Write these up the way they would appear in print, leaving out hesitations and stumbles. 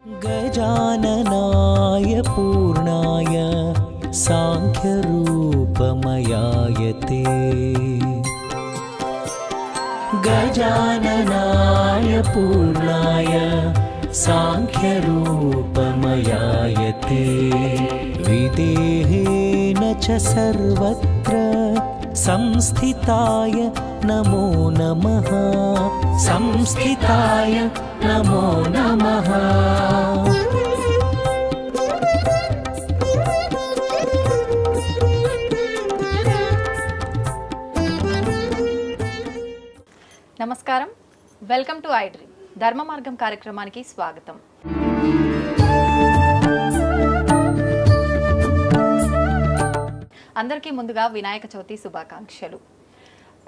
गजाननाय पूर्णाय सांख्यरूपमयाय ते गजाननाय पूर्णाय सांख्यरूपमयाय ते विदेहेन च सर्वत्र संस्थिताय नमो नमः संस्थिताय नमो नमः। నమస్కారం, వెల్కమ్ టు ఐ డ్రీమ్ ధర్మ మార్గం కార్యక్రమానికి స్వాగతం. అందరికీ ముందుగా వినాయక చవితి శుభాకాంక్షలు.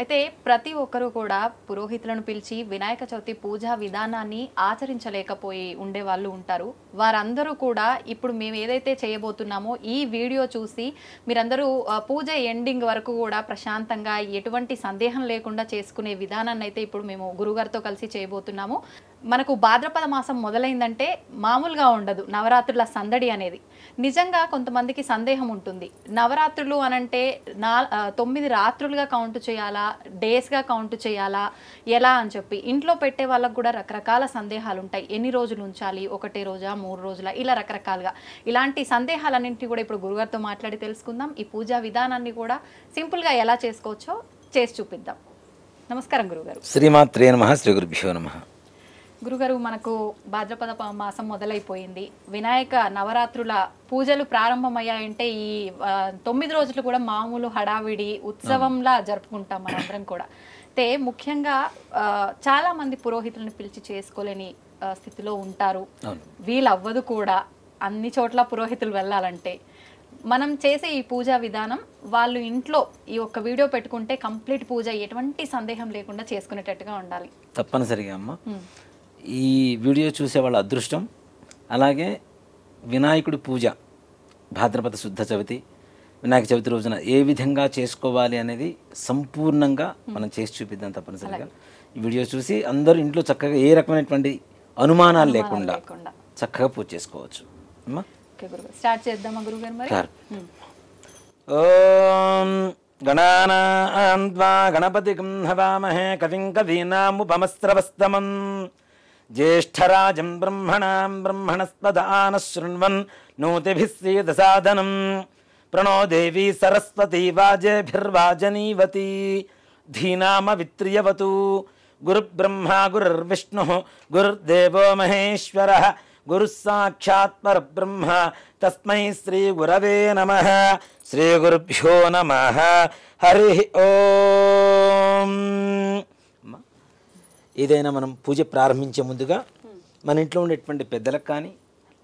అయితే ప్రతి ఒక్కరూ కూడా పురోహితులను పిలిచి వినాయక చవితి పూజా విధానాన్ని ఆచరించలేకపోయి ఉండే వాళ్ళు ఉంటారు. వారందరూ కూడా ఇప్పుడు మేము ఏదైతే చేయబోతున్నామో ఈ వీడియో చూసి మీరందరూ పూజ ఎండింగ్ వరకు కూడా ప్రశాంతంగా ఎటువంటి సందేహం లేకుండా చేసుకునే విధానాన్ని అయితే ఇప్పుడు మేము గురుగారితో కలిసి చేయబోతున్నాము. మనకు భాద్రపద మాసం మొదలైందంటే మామూలుగా ఉండదు నవరాత్రుల సందడి అనేది. నిజంగా కొంతమందికి సందేహం ఉంటుంది, నవరాత్రులు అనంటే 9 రాత్రులుగా కౌంట్ చేయాలా, డేస్గా కౌంట్ చేయాలా, ఎలా అని చెప్పి ఇంట్లో పెట్టే వాళ్ళకు కూడా రకరకాల సందేహాలు ఉంటాయి. ఎన్ని రోజులు ఉంచాలి, 1 రోజా 3 రోజుల, ఇలా రకరకాలుగా ఇలాంటి సందేహాలన్నింటినీ కూడా ఇప్పుడు గురుగారితో మాట్లాడి తెలుసుకుందాం. ఈ పూజా విధానాన్ని కూడా సింపుల్గా ఎలా చేసుకోవచ్చో చేసి చూపిద్దాం. నమస్కారం గురుగారు. శ్రీమాత్రే నమః. శ్రీ గురుభ్యో నమః. గురుగారు, మనకు భాద్రపద మాసం మొదలైపోయింది. వినాయక నవరాత్రుల పూజలు ప్రారంభమయ్యాయంటే ఈ 9 రోజులు కూడా మామూలు హడావిడి ఉత్సవంలా జరుపుకుంటాం మనందరం కూడా. అయితే ముఖ్యంగా చాలా మంది పురోహితులను పిలిచి చేసుకోలేని స్థితిలో ఉంటారు. వీలు అవ్వదు కూడా అన్ని చోట్ల పురోహితులు వెళ్ళాలంటే. మనం చేసే ఈ పూజా విధానం వాళ్ళు ఇంట్లో ఈ ఒక్క వీడియో పెట్టుకుంటే కంప్లీట్ పూజ ఎటువంటి సందేహం లేకుండా చేసుకునేటట్టుగా ఉండాలి. తప్పనిసరిగా అమ్మ, ఈ వీడియో చూసే వాళ్ళ అదృష్టం. అలాగే వినాయకుడి పూజ భాద్రపద శుద్ధ చవితి వినాయక చవితి రోజున ఏ విధంగా చేసుకోవాలి అనేది సంపూర్ణంగా మనం చేసి చూపిద్దాం. తప్పనిసరిగా ఈ వీడియో చూసి అందరూ ఇంట్లో చక్కగా ఏ రకమైనటువంటి అనుమానాలు లేకుండా చక్కగా పూజ చేసుకోవచ్చు. అమ్మా స్టార్ట్ చేద్దామా గురుగారు మరి? ఓం గణానాం త్వా గణపతిం హవామహే కవిం కవీనాముపమస్రవస్తమం జ్యేష్ఠరాజం బ్రహ్మణాం బ్రహ్మణస్పదాన శృణ్వన్ నోతిభిः సీదసాదనం ప్రణో దేవీ సరస్వతీ వాజేభిర్వాజనీవతి ధీనామవిత్రియవతు గురుబ్రహ్మా గురుర్విష్ణుః గురుర్దేవో మహేశ్వరः గురుః సాక్షాత్ పరబ్రహ్మ తస్మై శ్రీ గురవే నమః. శ్రీ గురుభ్యో నమః. హరి ఓం. ఏదైనా మనం పూజ ప్రారంభించే ముందుగా మన ఇంట్లో ఉండేటువంటి పెద్దలకు కానీ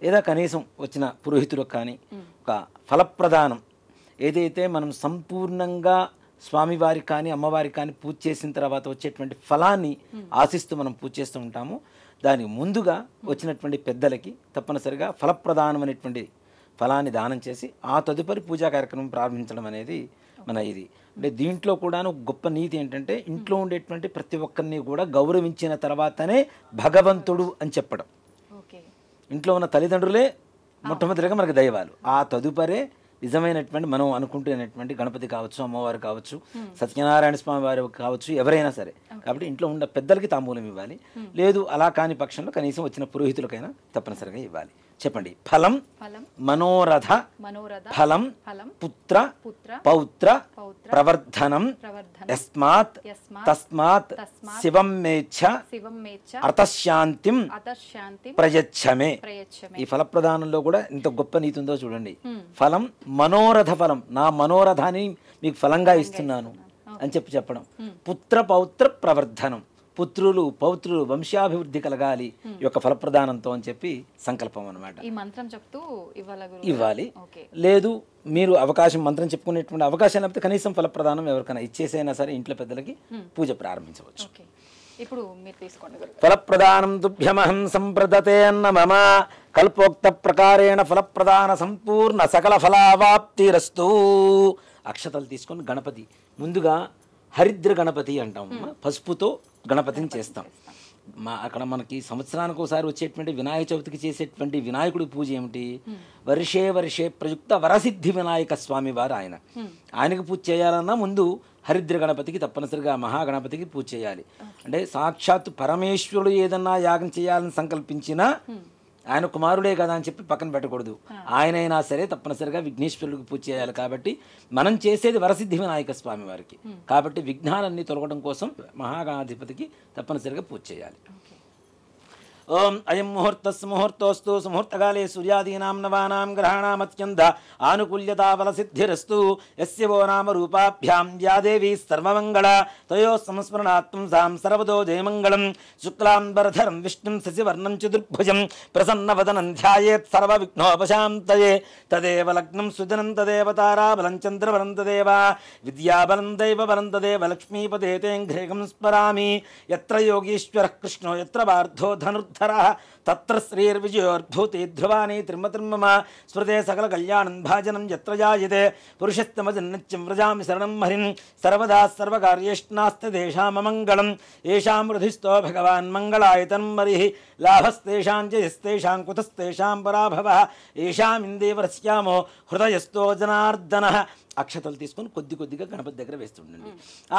లేదా కనీసం వచ్చిన పురోహితులకు కానీ ఒక ఫలప్రదానం ఏదైతే మనం సంపూర్ణంగా స్వామివారికి కానీ అమ్మవారికి కానీ పూజ చేసిన తర్వాత వచ్చేటువంటి ఫలాన్ని ఆశిస్తూ మనం పూజ చేస్తూ ఉంటాము. దానికి ముందుగా వచ్చినటువంటి పెద్దలకి తప్పనిసరిగా ఫలప్రదానం అనేటువంటి ఫలాన్ని దానం చేసి ఆ తదుపరి పూజా కార్యక్రమం ప్రారంభించడం అనేది మన ఇది. అంటే దీంట్లో కూడా గొప్ప నీతి ఏంటంటే ఇంట్లో ఉండేటువంటి ప్రతి ఒక్కరిని కూడా గౌరవించిన తర్వాతనే భగవంతుడు అని చెప్పడం. ఇంట్లో ఉన్న తల్లిదండ్రులే మొట్టమొదటిగా మనకు దైవాలు, ఆ తదుపరే నిజమైనటువంటి మనం అనుకుంటున్నటువంటి గణపతి కావచ్చు, అమ్మవారు కావచ్చు, సత్యనారాయణ స్వామి వారు కావచ్చు, ఎవరైనా సరే. కాబట్టి ఇంట్లో ఉన్న పెద్దలకి తాంబూలం ఇవ్వాలి. లేదు అలా కాని పక్షంలో కనీసం వచ్చిన పురోహితులకైనా తప్పనిసరిగా ఇవ్వాలి. చెప్పండి. ఫలం మనోరథ ఫలం పుత్ర పౌత్ర ప్రవర్ధనం యస్మాత్ తస్మాత్ శివం మేచ్ఛ అర్థశాంతిం ప్రయచ్చమే. ఈ ఫలప్రదానంలో కూడా ఇంత గొప్ప నీతి ఉందో చూడండి. ఫలం మనోరథ ఫలం, నా మనోరథాన్ని మీకు ఫలంగా ఇస్తున్నాను అని చెప్పడం. పుత్ర పౌత్ర ప్రవర్ధనం, పుత్రులు పౌత్రులు వంశాభివృద్ధి కలగాలి ఈ యొక్క ఫలప్రదానంతో అని చెప్పి సంకల్పం అన్నమాట. ఈ మంత్రం చెప్తూ ఇవ్వాలి. లేదు మీరు అవకాశం మంత్రం చెప్పుకునేటువంటి అవకాశం లేకపోతే కనీసం ఫలప్రదానం ఎవరికైనా ఇచ్చేసైనా సరే ఇంట్లో పెద్దలకి పూజ ప్రారంభించవచ్చు. ఇప్పుడు మీరు తీసుకోండి. ఫలప్రదానం తుభ్యమహం సంప్రదతే అన్న మమ కల్పోక్త ప్రకారేణ ఫలప్రదాన సంపూర్ణ సకల ఫలావాప్తిరస్తు. అక్షతలు తీసుకొని గణపతి ముందుగా హరిద్ర గణపతి అంటాం, పసుపుతో గణపతిని చేస్తాం. అక్కడ మనకి సంవత్సరానికి ఒకసారి వచ్చేటువంటి వినాయక చవితికి చేసేటువంటి వినాయకుడి పూజ ఏమిటి? వర్షే వర్షే ప్రయుక్త వరసిద్ధి వినాయక స్వామి వారు ఆయన. ఆయనకు పూజ చేయాలన్నా ముందు హరిద్ర గణపతికి తప్పనిసరిగా మహాగణపతికి పూజ చేయాలి. అంటే సాక్షాత్తు పరమేశ్వరుడు ఏదన్నా యాగం చేయాలని సంకల్పించినా ఆయన కుమారుడే కదా అని చెప్పి పక్కన పెట్టకూడదు. ఆయనైనా సరే తప్పనిసరిగా విఘ్నేశ్వరుడికి పూజ చేయాలి. కాబట్టి మనం చేసేది వరసిద్ధి వినాయక స్వామి వారికి. కాబట్టి విఘ్నాలన్నీ తొలగడం కోసం మహాగణాధిపతికి తప్పనిసరిగా పూజ చేయాలి. ఓం అయం ముహూర్తస్సు సుముహూర్తకాలే సూర్యాదీనాం నవానాం గ్రహాణాం అత్యంత ఆనుకూల్యతా బలసిద్ధిరస్తు యస్య వో నామ రూపాభ్యాం యా దేవీ సర్వమంగళ తయో సంస్మరణాత్మం సాం సర్వదో జయమంగళం శుక్లాంబరధరం విష్ణుం శశివర్ణం చతుర్భుజం ప్రసన్నవదనం ధ్యాయేత్ సర్వవిఘ్నోపశాంతయే తదేవ లగ్నం సుదినం తదేవ తారాబలం చంద్రబలం తదేవ విద్యాబలం దైవబలం తదేవ లక్ష్మీపదే తేంఘ్రేగం స్మరామి యత్ర యోగీశ్వరః కృష్ణో యత్ర పార్థో ధనుర్ధరః తత్ర శ్రీర్విజయోర్భూతి ధ్రువాని త్రిమతిర్మమ స్మృతే సకల కళ్యాణం భాజనం యత్ర జాయతే పురుషస్తమజన్నిత్యం వ్రజామి శరణం హరిం సర్వదా సర్వకార్యేష్నాస్తి దేశామమంగళం ఏషాం హృదిస్థో భగవాన్ మంగళాయతనం మరిః లాభస్తేషాం జయస్తేషాం కుతస్తేషాం పరాభవః ఏషాం ఇందేవరస్యామో హృదయస్థో జనార్దనః. అక్షతలు తీసుకొని కొద్ది కొద్దిగా గణపతి దగ్గర వేస్తుండండి.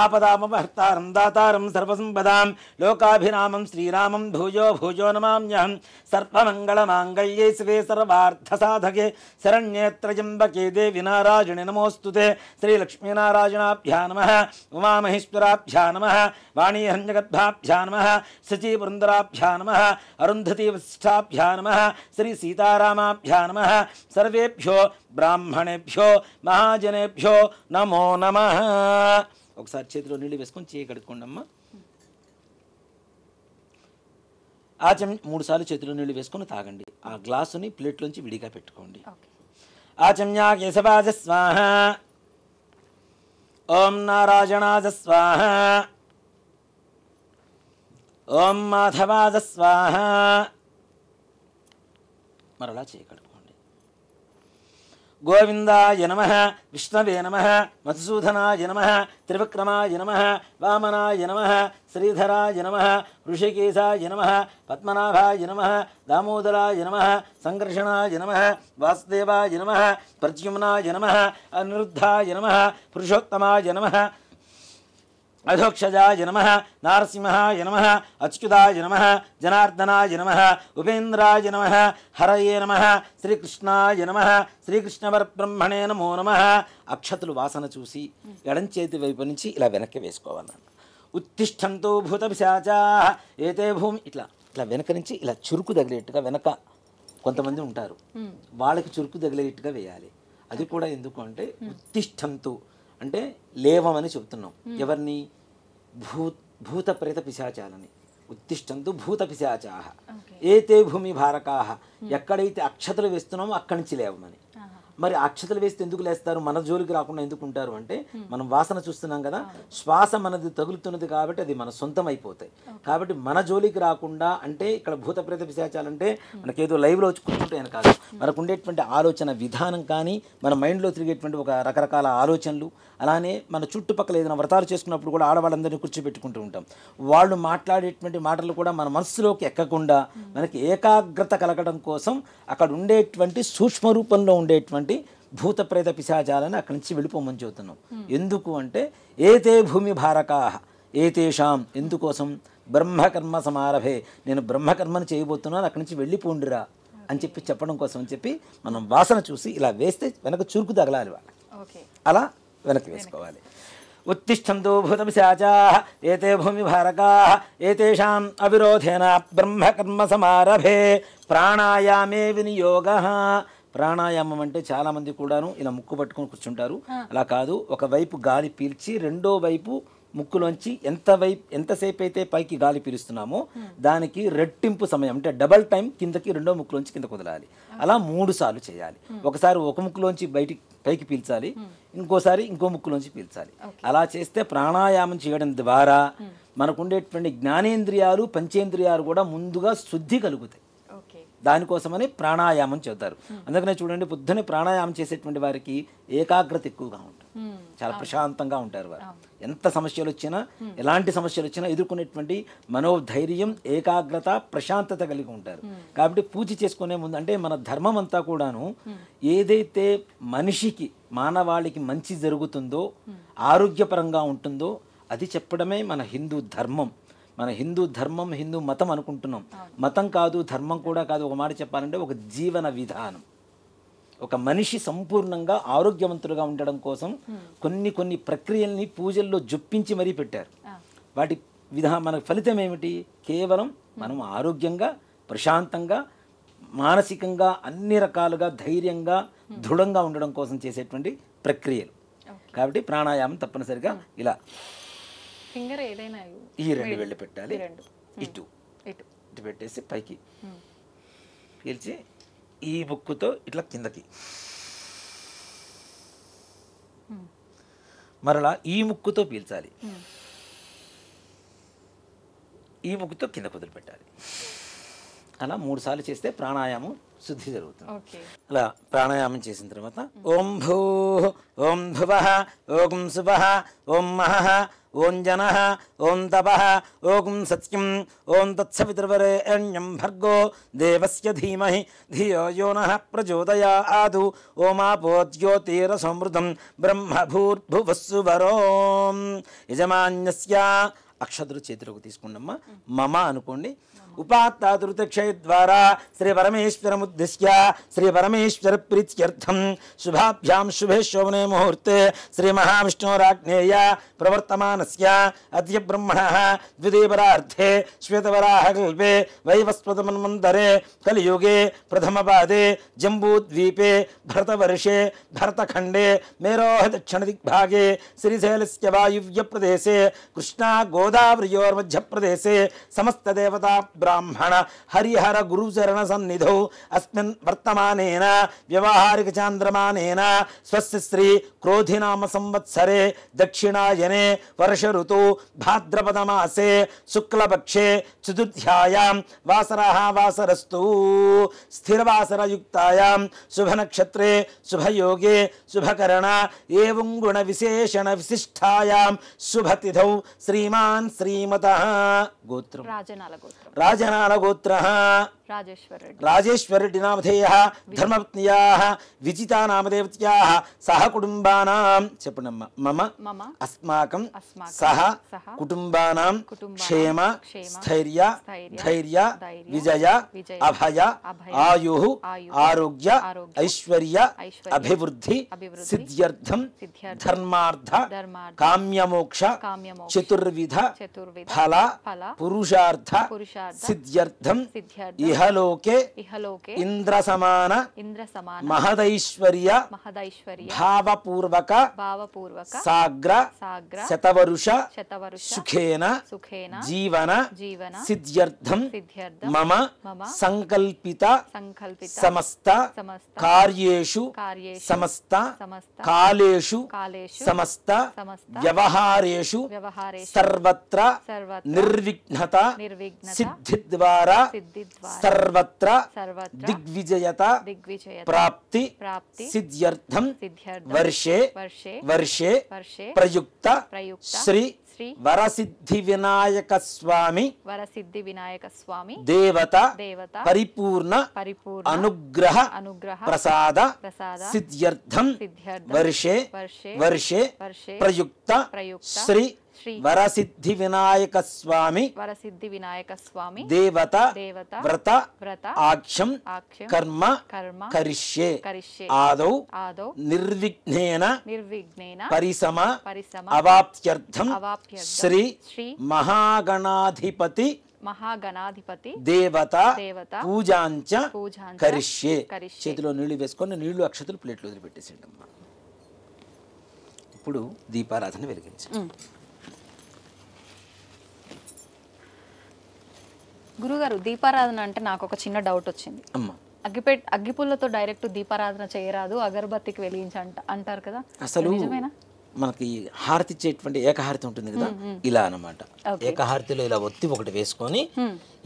ఆపదామపహర్తారం దాతారం సర్వసంపదాం లోకాభిరామం శ్రీరామం భూజో భూజో నమామ్యహం సర్వమంగళమాంగళ్యే శివే సర్వార్థసాధకే శరణ్యే త్రయంబకే దేవి నారాయణి నమోస్తుతే శ్రీలక్ష్మీనారాయణాభ్యా నమః ఉమామహేశ్వరాభ్యా నమః వాణీహిరణ్యగర్భాభ్యా నమః శచీపురందరాభ్యా నమః అరుంధతీ వశిష్ఠాభ్యా నమః శ్రీ సీతారామాభ్యా నమః సర్వేభ్యో బ్రాహ్మణేభ్యో మహాజనేభ్యో నమో నమః. ఒకసారి చేతిలో నీళ్ళు వేసుకొని చేయి కడుక్కోండి అమ్మ. ఆచమ్య 3 సార్లు చేతిలో నీళ్ళు వేసుకొని తాగండి. ఆ గ్లాసుని ప్లేట్లోంచి విడిగా పెట్టుకోండి. ఆచమ్య కేశవాజ స్వాహ, ఓం నారాయణాజ స్వాహ, ఓం మాధవాజ స్వాహ. మరలా చేయి కడుక్కోండి. గోవిందాయ నమః, విష్ణవే నమః, మధుసూదనాయ నమః, త్రివిక్రమాయ నమః, వామనాయ నమః, శ్రీధరాయ నమః, ఋషికేశాయ నమః, పద్మనాభాయ నమః, దామోదరాయ నమః, సంకర్షణాయ నమః, వాసుదేవాయ నమః, ప్రద్యుమ్నాయ నమః, అనిరుద్ధాయ నమః, పురుషోత్తమాయ నమః, అధోక్షజాయ నమః, నారసింహాయ నమః, అచ్యుతాయ నమః, జనార్దనాయ నమః, ఉపేంద్రాయ నమః, హరయే నమః, శ్రీకృష్ణాయ నమః, శ్రీకృష్ణపరబ్రహ్మణే నమో నమః. అక్షతులు వాసన చూసి ఎడం చేతి వైపు నుంచి ఇలా వెనక్కి వేసుకోవాలన్న. ఉత్తిష్టంతో భూత పిశాచాః ఏతే భూమి ఇట్లా ఇట్లా వెనక నుంచి ఇలా చురుకు తగిలేట్టుగా వెనక కొంతమంది ఉంటారు, వాళ్ళకి చురుకు తగిలేట్టుగా వేయాలి. అది కూడా ఎందుకు అంటే ఉత్తిష్టంతో అంటే లేవమని చెబుతున్నాం. ఎవరిని? భూత ప్రేత పిశాచాలని. ఉత్తిష్టంతు భూత పిశాచాః ఏతే భూమి భారకాః. ఎక్కడైతే అక్షతలు వేస్తున్నామో అక్కడి నుంచి లేవమని. మరి అక్షతలు వేస్తే ఎందుకు లేస్తారు? మన జోలికి రాకుండా ఎందుకు ఉంటారు అంటే మనం వాసన చూస్తున్నాం కదా, శ్వాస మనది తగులుతున్నది కాబట్టి అది మన సొంతం అయిపోతాయి. కాబట్టి మన జోలికి రాకుండా అంటే ఇక్కడ భూత ప్రేత పిశాచాలంటే మనకేదో లైవ్లో వచ్చి కూర్చుంటాయని కాదు, మనకు ఉండేటువంటి ఆలోచన విధానం కానీ మన మైండ్లో తిరిగేటువంటి ఒక రకరకాల ఆలోచనలు, అలానే మన చుట్టుపక్కల ఏదైనా వ్రతాలు చేసుకున్నప్పుడు కూడా ఆడవాళ్ళందరినీ కూర్చోబెట్టుకుంటూ ఉంటాం. వాళ్ళు మాట్లాడేటువంటి మాటలు కూడా మన మనస్సులోకి ఎక్కకుండా మనకి ఏకాగ్రత కలగడం కోసం అక్కడ ఉండేటువంటి సూక్ష్మ రూపంలో ఉండేటువంటి భూత ప్రేత పిశాచాలని అక్కడి నుంచి వెళ్ళిపోమని చెబుతున్నాం. ఎందుకు అంటే ఏతే భూమి భారకాః ఏతేషాం. ఎందుకోసం? బ్రహ్మకర్మ సమారభే, నేను బ్రహ్మకర్మను చేయబోతున్నాను, అక్కడి నుంచి వెళ్ళిపోండిరా అని చెప్పడం కోసం అని చెప్పి మనం వాసన చూసి ఇలా వేస్తే వెనక చురుకు తగలాలి వాళ్ళకి. అలా వెనక్కి వేసుకోవాలి. ఉత్తిష్టంతో భూత పిశాచాః ఏతే భూమి భారకాః ఏతేషాం అవిరోధేన బ్రహ్మకర్మ సమారభే ప్రాణాయామే వినియోగః. ప్రాణాయామం అంటే చాలామంది కూడాను ఇలా ముక్కు పట్టుకొని కూర్చుంటారు. అలా కాదు, ఒకవైపు గాలి పీల్చి రెండో వైపు ముక్కులోంచి ఎంతసేపు అయితే పైకి గాలి పీలుస్తున్నామో దానికి రెట్టింపు సమయం అంటే డబల్ టైం కిందకి రెండో ముక్కులోంచి కిందకు వదలాలి. అలా 3 సార్లు చేయాలి. ఒకసారి ఒక ముక్కులోంచి పైకి పీల్చాలి, ఇంకోసారి ఇంకో ముక్కులోంచి పీల్చాలి. అలా చేస్తే ప్రాణాయామం చేయడం ద్వారా మనకు ఉండేటువంటి జ్ఞానేంద్రియాలు పంచేంద్రియాలు కూడా ముందుగా శుద్ధి కలుగుతాయి. దానికోసమని ప్రాణాయామం చేస్తారు. అందుకనే చూడండి, పొద్దున్నే ప్రాణాయామం చేసేటువంటి వారికి ఏకాగ్రత ఎక్కువగా ఉంటుంది. చాలా ప్రశాంతంగా ఉంటారు వారు. ఎంత సమస్యలు వచ్చినా, ఎలాంటి సమస్యలు వచ్చినా ఎదుర్కొనేటువంటి మనోధైర్యం, ఏకాగ్రత, ప్రశాంతత కలిగి ఉంటారు. కాబట్టి పూజ చేసుకునే ముందు అంటే మన ధర్మం అంతా కూడాను ఏదైతే మనిషికి, మానవాళికి మంచి జరుగుతుందో, ఆరోగ్యపరంగా ఉంటుందో అది చెప్పడమే మన హిందూ ధర్మం. మన హిందూ ధర్మం, హిందూ మతం అనుకుంటున్నాం. మతం కాదు, ధర్మం కూడా కాదు. ఒక మాట చెప్పాలంటే ఒక జీవన విధానం. ఒక మనిషి సంపూర్ణంగా ఆరోగ్యవంతులుగా ఉండడం కోసం కొన్ని ప్రక్రియల్ని పూజల్లో జొప్పించి మరీ పెట్టారు. వాటి మన ఫలితం ఏమిటి? కేవలం మనం ఆరోగ్యంగా, ప్రశాంతంగా, మానసికంగా అన్ని రకాలుగా ధైర్యంగా, దృఢంగా ఉండడం కోసం చేసేటువంటి ప్రక్రియలు. కాబట్టి ప్రాణాయామం తప్పనిసరిగా ఇలా ఫింగర్ ఏదైనా ఈ 2 వేళ్ళు పెట్టాలి. ఇటు పెట్టేసి పైకి పీల్చి ఈ ముక్కుతో ఇట్లా కిందకి, మరలా ఈ ముక్కుతో పీల్చాలి, ఈ ముక్కుతో కింద వదిలిపెట్టాలి. అలా 3 సార్లు చేస్తే ప్రాణాయామం శుద్ధి జరుగుతుంది. అలా ప్రాణాయామం చేసిన తర్వాత ఓం భూ ఓం భువః ఓం శుభః ఓం మహః ఓం జనః ఓం తపః ఓం సత్యం ఓం తత్సవితుర్వరేణ్యం భర్గో దేవస్య ధీమహి ధియో యో నః ప్రచోదయాత్ ఓమాపో జ్యోతిరసమృతం బ్రహ్మభూర్భువస్సువరోం. యజమాన్యస్య అక్షతులు చేతిలోకి తీసుకున్నమ్మా. మమ అనుకోండి. ఉపాత్తాదురుతక్షయ ద్వారా శ్రీ పరమేశ్వరముద్దిశ్య శ్రీ పరమేశ్వర ప్రీత్యర్థం శుభాభ్యాం శుభే శోభనే ముహూర్తే శ్రీ మహావిష్ణోరాజ్ఞేయ ప్రవర్తమానస్య అద్య బ్రహ్మణః ద్వితీయపరార్థే శ్వేతవరాహకల్పే వైవస్వతమన్వంతరే కలియుగే ప్రథమపాదే జంబూద్వీపే భరతవర్షే భరతఖండే మేరోః దక్షిణదిగ్భాగే శ్రీశైలస్య వాయువ్యప్రదేశే కృష్ణా గోదావర్యోర్మధ్యప్రదేశే సమస్తదేవతా బ్రాహ్మణ హరిహర గురుచరణ సన్నిధౌ అస్మిన్ వర్తమానేన వ్యవహారిక చాంద్రమానేన స్వస్య శ్రీ క్రోధినామ సంవత్సరే దక్షిణాయనే వర్ష ఋతు భాద్రపద మాసే శుక్లపక్షే చతుర్థ్యాయాం వాసరః వాసరస్తు స్థిరవాసరయుక్తాయాం శుభనక్షత్రే శుభయోగే శుభకరణ ఏవం గుణ విశేషణ విశిష్టాయాం శుభతిథౌ శ్రీమాన్ శ్రీమతః గోత్రం రాజనాల గోత్ర రాజేశ్వరెడ్డి నామధేయ ధర్మపత్నియా విజితా నామదేవత్యా సహ కుటుంబానాం చెప్పండమ్మా మమ అస్మాకం సహ కుటుంబానాం క్షేమ స్థైర్య ధైర్య విజయ అభయ ఆయు ఆరోగ్య ఐశ్వర్య అభివృద్ధి సిద్ధ్యర్థం ధర్మార్థ కామ్యమోక్ష చతుర్విధ ఫల పురుషార్థ సిద్ధ్యర్థం ఇహలోకే ఇంద్ర సమాన మహదైశ్వర్య భావపూర్వక సాగ్ర శతవరుష సుఖేన జీవన సిద్ధ్యర్థం మమ సంకల్పిత సమస్త కార్యేషు సమస్త కాలేషు సమస్త వ్యవహారేషు సర్వత్ర నిర్విఘ్నత సిద్ధి ద్వారా సర్వత్ర దిగ్విజయత ప్రాప్తి సిద్ధ్యర్థం వర్షే వర్షే ప్రయుక్త శ్రీ వరసిద్ధి వినాయక స్వామి దేవత పరిపూర్ణ అనుగ్రహ ప్రసాద సిద్ధ్యర్థం వర్షే వర్షే ప్రయుక్త శ్రీ వరసిద్ధి వినాయక స్వామి దేవత వ్రత ఆక్షం కర్మ కరిష్యే ఆదౌ నిర్విఘ్నేన పరిసమ అవాప్త్యర్థం శ్రీ మహాగణాధిపతి దేవత పూజాంచ కరిష్యే. చేతిలో నీళ్లు వేసుకొని నీళ్లు అక్షతులు ప్లేట్లు వదిలిపెట్టేసేయండి అమ్మా. ఇప్పుడు దీపారాధన వెలిగించండి. గురుగారు, దీపారాధన అంటే నాకు ఒక చిన్న డౌట్ వచ్చింది. అగ్గిపుల్లతో డైరెక్ట్ దీపారాధన చేయరాదు, అగరబత్తికి వెలిగించి అంటారు కదా, అసలు నిజమేనా? మనకి హారతి ఇచ్చేటువంటి ఏకహారతి ఉంటుంది కదా, ఇలా అన్నమాట. ఏకహారతిలో ఇలా ఒత్తి ఒకటి వేసుకొని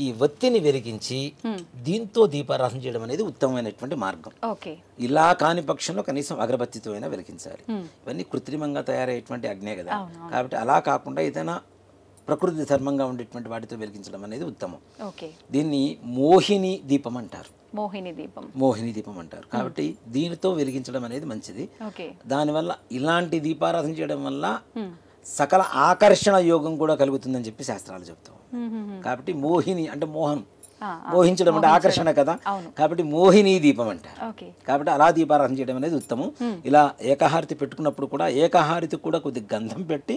ఈ ఒత్తిని వెలిగించి దీంతో దీపారాధన చేయడం అనేది ఉత్తమమైనటువంటి మార్గం. ఇలా కాని పక్షంలో కనీసం అగరబత్తితో అయినా వెలిగించాలి. ఇవన్నీ కృత్రిమంగా తయారయ్యేటువంటి అగ్నే కదా, కాబట్టి అలా కాకుండా ఏదైనా ప్రకృతి ధర్మంగా ఉండేటువంటి వాటితో వెలిగించడం అనేది ఉత్తమం. దీన్ని మోహిని దీపం అంటారు. మోహిని దీపం అంటారు. కాబట్టి దీనితో వెలిగించడం అనేది మంచిది. దానివల్ల ఇలాంటి దీపారాధన చేయడం వల్ల సకల ఆకర్షణ యోగం కూడా కలుగుతుందని చెప్పి శాస్త్రాలు చెప్తాం. కాబట్టి మోహిని అంటే మోహనం, మోహించడం అంటే ఆకర్షణ కదా, కాబట్టి మోహిని దీపం అంటారు. కాబట్టి అలా దీపారాధన చేయడం అనేది ఉత్తమం. ఇలా ఏకహారతి పెట్టుకున్నప్పుడు కూడా ఏకహారతి కూడా కొద్ది గంధం పెట్టి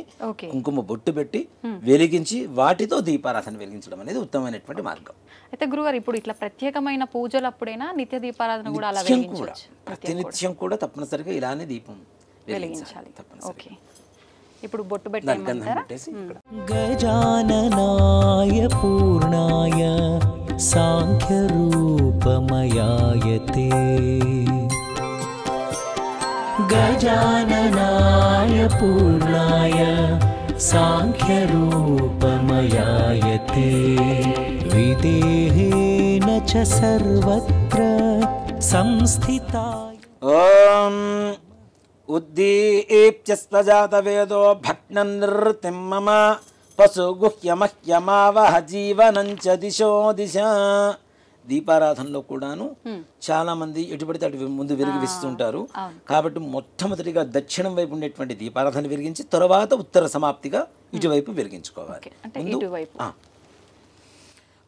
కుంకుమ బొట్టు పెట్టి వెలిగించి వాటితో దీపారాధన వెలిగించడం అనేది ఉత్తమమైనటువంటి మార్గం. అయితే గురుగారు ఇప్పుడు ఇట్లా ప్రత్యేకమైన పూజలు అప్పుడైనా నిత్య దీపారాధన కూడా అలా వెలిగించవచ్చు. ప్రతినిత్యం కూడా తప్పనిసరిగా ఇలానే దీపం వెలిగించాలి. ఓకే, ఇప్పుడు బొట్టు పెట్టేసి గజాననాయ పూర్ణాయ సాంఖ్యరూపమయాయతే గజాననాయ పూర్ణాయ సాంఖ్యరూపమయాయతే విదేహేన చ సర్వత్ర సంస్థితాయ. ఓం ఉద్దీప్యస్వజాత వేదో భగ్ననిర్తిం మమ పశుగుహ్యమహ్యమావహ జీవనంచ దిశో దిశ. దీపారాధనలో కూడాను చాలా మంది ఎటుపడితే అటు ముందు వెలిగిస్తుంటారు. కాబట్టి మొట్టమొదటిగా దక్షిణం వైపు ఉండేటువంటి దీపారాధన వెలిగించి తర్వాత ఉత్తర సమాప్తిగా ఇటువైపు వెలిగించుకోవాలి.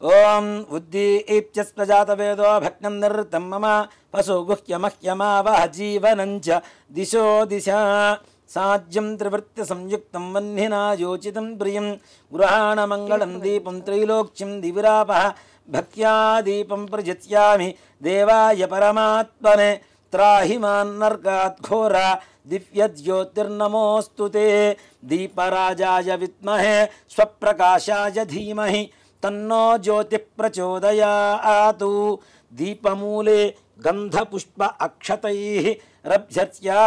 ఓం ఉద్దీప్యస్వజాత వేదో భగ్ననిర్తిం మమ పశుగుహ్యమహ్యమావహ జీవనంచ దిశో దిశ. సాజ్యం త్రివృత్య సంయుక్తం వన్నినా యోచితం ప్రియం గృహాణ మంగళం దీపం త్రైలోక్యం దివిరాపః భక్త్యా దీపం ప్రజత్యామి దేవాయ పరమాత్మనే త్రాహి మాన్నర్గాత్ ఘోర దివ్య జ్యోతిర్నమోస్తుతే. దీపరాజాయ విద్మహే స్వప్రకాశాయ ధీమహి తన్నో జ్యోతి ప్రచోదయాతు. దీపమూలే గంధపుష్ప అక్షతైః రభ్యత్యా.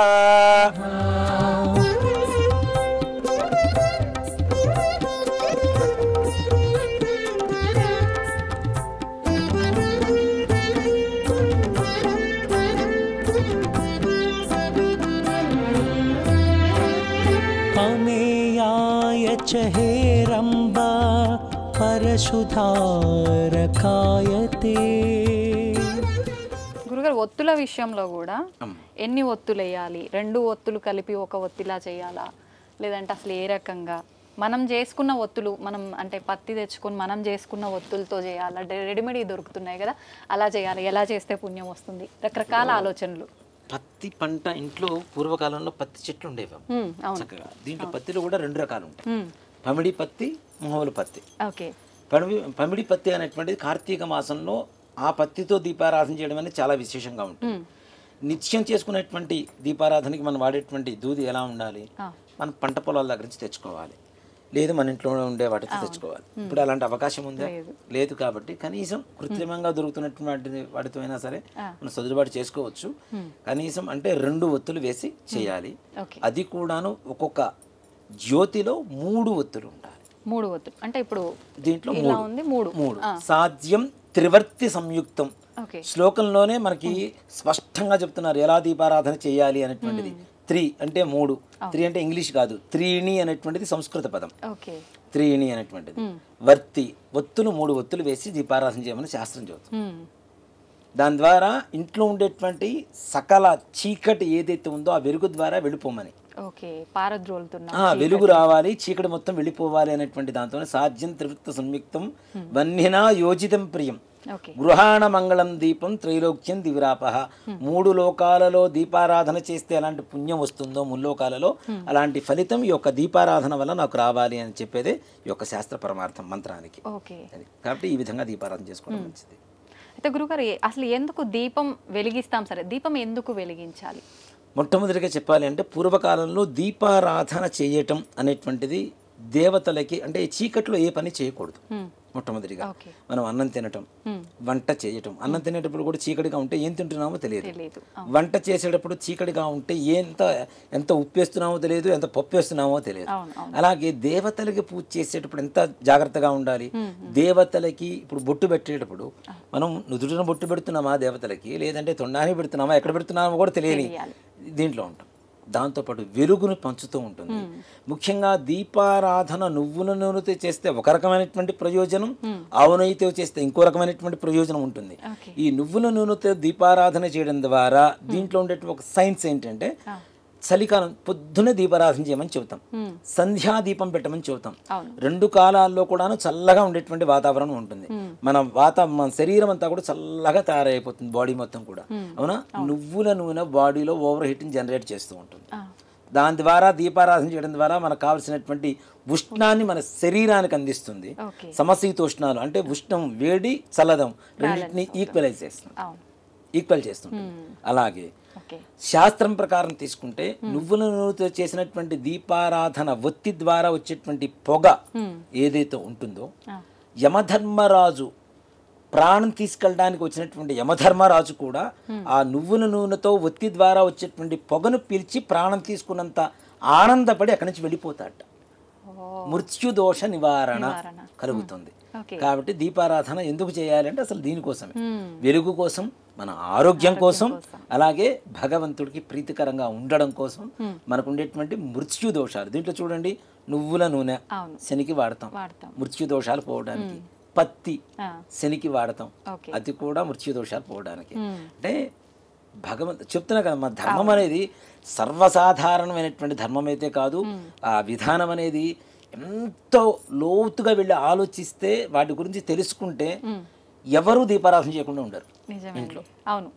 అమేయాయ చ హేరంబా పరశుధారకాయతే. గురుగారు ఒత్తుల విషయంలో కూడా ఎన్ని ఒత్తులు వేయాలి? 2 ఒత్తులు కలిపి ఒక ఒత్తిలా చేయాలా, లేదంటే అసలు ఏ రకంగా మనం చేసుకున్న ఒత్తులు మనం అంటే పత్తి తెచ్చుకొని మనం చేసుకున్న ఒత్తులతో చేయాలా, రెడీమేడ్ దొరుకుతున్నాయి కదా అలా చేయాలి, ఎలా చేస్తే పుణ్యం వస్తుంది? రకరకాల ఆలోచనలు. పత్తి పంట ఇంట్లో పూర్వకాలంలో పత్తి చెట్లు ఉండేవి చక్కగా. దీంట్లో పత్తిలో కూడా 2 రకాలు ఉంటాయి, పమిడి పత్తి, మొహవుల పత్తి. పమిడి పత్తి అనేటువంటిది కార్తీక మాసంలో ఆ పత్తితో దీపారాధన చేయడం అనేది చాలా విశేషంగా ఉంటుంది. నిత్యం చేసుకునేటువంటి దీపారాధనకి మనం వాడేటువంటి దూది ఎలా ఉండాలి? మనం పంట పొలాల దగ్గర నుంచి తెచ్చుకోవాలి, లేదు మన ఇంట్లో ఉండే వాటితో తెచ్చుకోవాలి. ఇప్పుడు అలాంటి అవకాశం ఉందా? లేదు. కాబట్టి కనీసం కృత్రిమంగా దొరుకుతున్నటువంటి వాటితో అయినా సరే మనం సర్దుబాటు చేసుకోవచ్చు. కనీసం అంటే 2 ఒత్తులు వేసి చేయాలి. అది కూడాను ఒక్కొక్క జ్యోతిలో 3 ఒత్తులు ఉండాలి. 3 ఒత్తులు అంటే ఇప్పుడు దీంట్లో 3 సాధ్యం త్రివర్తి సంయుక్తం. శ్లోకంలోనే మనకి స్పష్టంగా చెప్తున్నారు ఎలా దీపారాధన చేయాలి అనేటువంటిది. 3 అంటే 3, 3 అంటే ఇంగ్లీష్ కాదు, త్రీణి అనేటువంటిది సంస్కృత పదం. త్రీణి అనేటువంటిది వర్తి, ఒత్తులు 3 ఒత్తులు వేసి దీపారాధన చేయమని శాస్త్రం చెబుతుంది. దాని ద్వారా ఇంట్లో ఉండేటువంటి సకల చీకటి ఏదైతే ఉందో ఆ వెలుగు ద్వారా వెళ్ళిపోమని, వెలుగు రావాలి, చీకటి మొత్తం వెళ్ళిపోవాలి అనేటువంటి దాంతో సాధ్యం త్రివృత్త సంయుక్తం వన్నినా యోజితం ప్రియం గృహాణ మంగళం దీపం త్రైలోక్యం దివిరాపః. 3 లోకాలలో దీపారాధన చేస్తే ఎలాంటి పుణ్యం వస్తుందో ముల్లోకాలలో అలాంటి ఫలితం ఈ యొక్క దీపారాధన వల్ల నాకు రావాలి అని చెప్పేదే ఈ యొక్క శాస్త్ర పరమార్థం మంత్రానికి. కాబట్టి ఈ విధంగా దీపారాధన చేసుకోవడం మంచిది. అయితే గురుగారు అసలు ఎందుకు దీపం వెలిగిస్తాం? సరే, దీపం ఎందుకు వెలిగించాలి? మొట్టమొదటిగా చెప్పాలి అంటే పూర్వకాలంలో దీపారాధన చేయటం అనేటువంటిది దేవతలకి, అంటే చీకట్లో ఏ పని చేయకూడదు. మొట్టమొదటిగా ఓకే. మనం అన్నం తినటం, వంట చేయటం. అన్నం తినేటప్పుడు కూడా చీకటిగా ఉంటే ఏం తింటున్నామో తెలియదు. తెలియదు. వంట చేసేటప్పుడు చీకటిగా ఉంటే ఎంత ఉప్పు వేస్తున్నామో తెలియదు, ఎంత పప్పు వేస్తున్నామో తెలియదు. అవును, అవును. అలాగే దేవతలకి పూజ చేసేటప్పుడు ఎంత జాగ్రత్తగా ఉండాలి. దేవతలకి ఇప్పుడు బొట్టు పెట్టేటప్పుడు మనం నుదుటిన బొట్టు పెడుతున్నామా దేవతలకి, లేదంటే తొండానికి పెడుతున్నామా, ఎక్కడ పెడుతున్నామో కూడా తెలియని దీంట్లో ఉంటాం. దాంతోపాటు వెలుగును పంచుతూ ఉంటుంది. ముఖ్యంగా దీపారాధన నువ్వుల నూనెతో చేస్తే ఒక రకమైనటువంటి ప్రయోజనం, ఆవు నెయ్యితో చేస్తే ఇంకో రకమైనటువంటి ప్రయోజనం ఉంటుంది. ఈ నువ్వుల నూనెతో దీపారాధన చేయడం ద్వారా దీంట్లో ఉండే ఒక సైన్స్ ఏంటంటే, చలికాలం పొద్దునే దీపారాధన చేయమని చెబుతాం, సంధ్యా దీపం పెట్టమని చెబుతాం. 2 కాలాల్లో కూడాను చల్లగా ఉండేటువంటి వాతావరణం ఉంటుంది. మన శరీరం అంతా కూడా చల్లగా తయారైపోతుంది, బాడీ మొత్తం కూడా. అవునా? నువ్వుల నూనె బాడీలో ఓవర్ హీటింగ్ జనరేట్ చేస్తూ ఉంటుంది. దాని ద్వారా దీపారాధన చేయడం ద్వారా మనకు కావాల్సినటువంటి ఉష్ణాన్ని మన శరీరానికి అందిస్తుంది. సమశీతోష్ణాలు అంటే ఉష్ణం, వేడి, చల్లదం రెండింటిని ఈక్వల్ చేస్తుంది. అలాగే శాస్త్రం ప్రకారం తీసుకుంటే నువ్వుల నూనెతో చేసినటువంటి దీపారాధన ఒత్తి ద్వారా వచ్చేటువంటి పొగ ఏదైతే ఉంటుందో, యమధర్మరాజు ప్రాణం తీసుకెళ్ళడానికి వచ్చినటువంటి యమధర్మరాజు కూడా ఆ నువ్వుల నూనెతో ఒత్తి ద్వారా వచ్చేటువంటి పొగను పీల్చి ప్రాణం తీసుకున్నంత ఆనందపడి అక్కడి నుంచి వెళ్ళిపోతాడట. మృత్యుదోష నివారణ కలుగుతుంది. కాబట్టి దీపారాధన ఎందుకు చేయాలంటే అసలు దీనికోసమే, వెలుగు కోసం, మన ఆరోగ్యం కోసం, అలాగే భగవంతుడికి ప్రీతికరంగా ఉండడం కోసం. మనకు ఉండేటువంటి మృత్యు దోషాలు దీంట్లో చూడండి, నువ్వుల నూనె శనికి వాడతాం మృత్యు దోషాలు పోవడానికి, పత్తి శనికి వాడతాం, అది కూడా మృత్యు దోషాలు పోవడానికి. అంటే చెప్తున్నా కదా, మా ధర్మం అనేది సర్వసాధారణమైనటువంటి ధర్మం అయితే కాదు. ఆ విధానం అనేది ఎంతో లోతుగా వెళ్ళి ఆలోచిస్తే, వాటి గురించి తెలుసుకుంటే ఎవరు దీపారాధన చేయకుండా ఉండరు ఇంట్లో. అవును,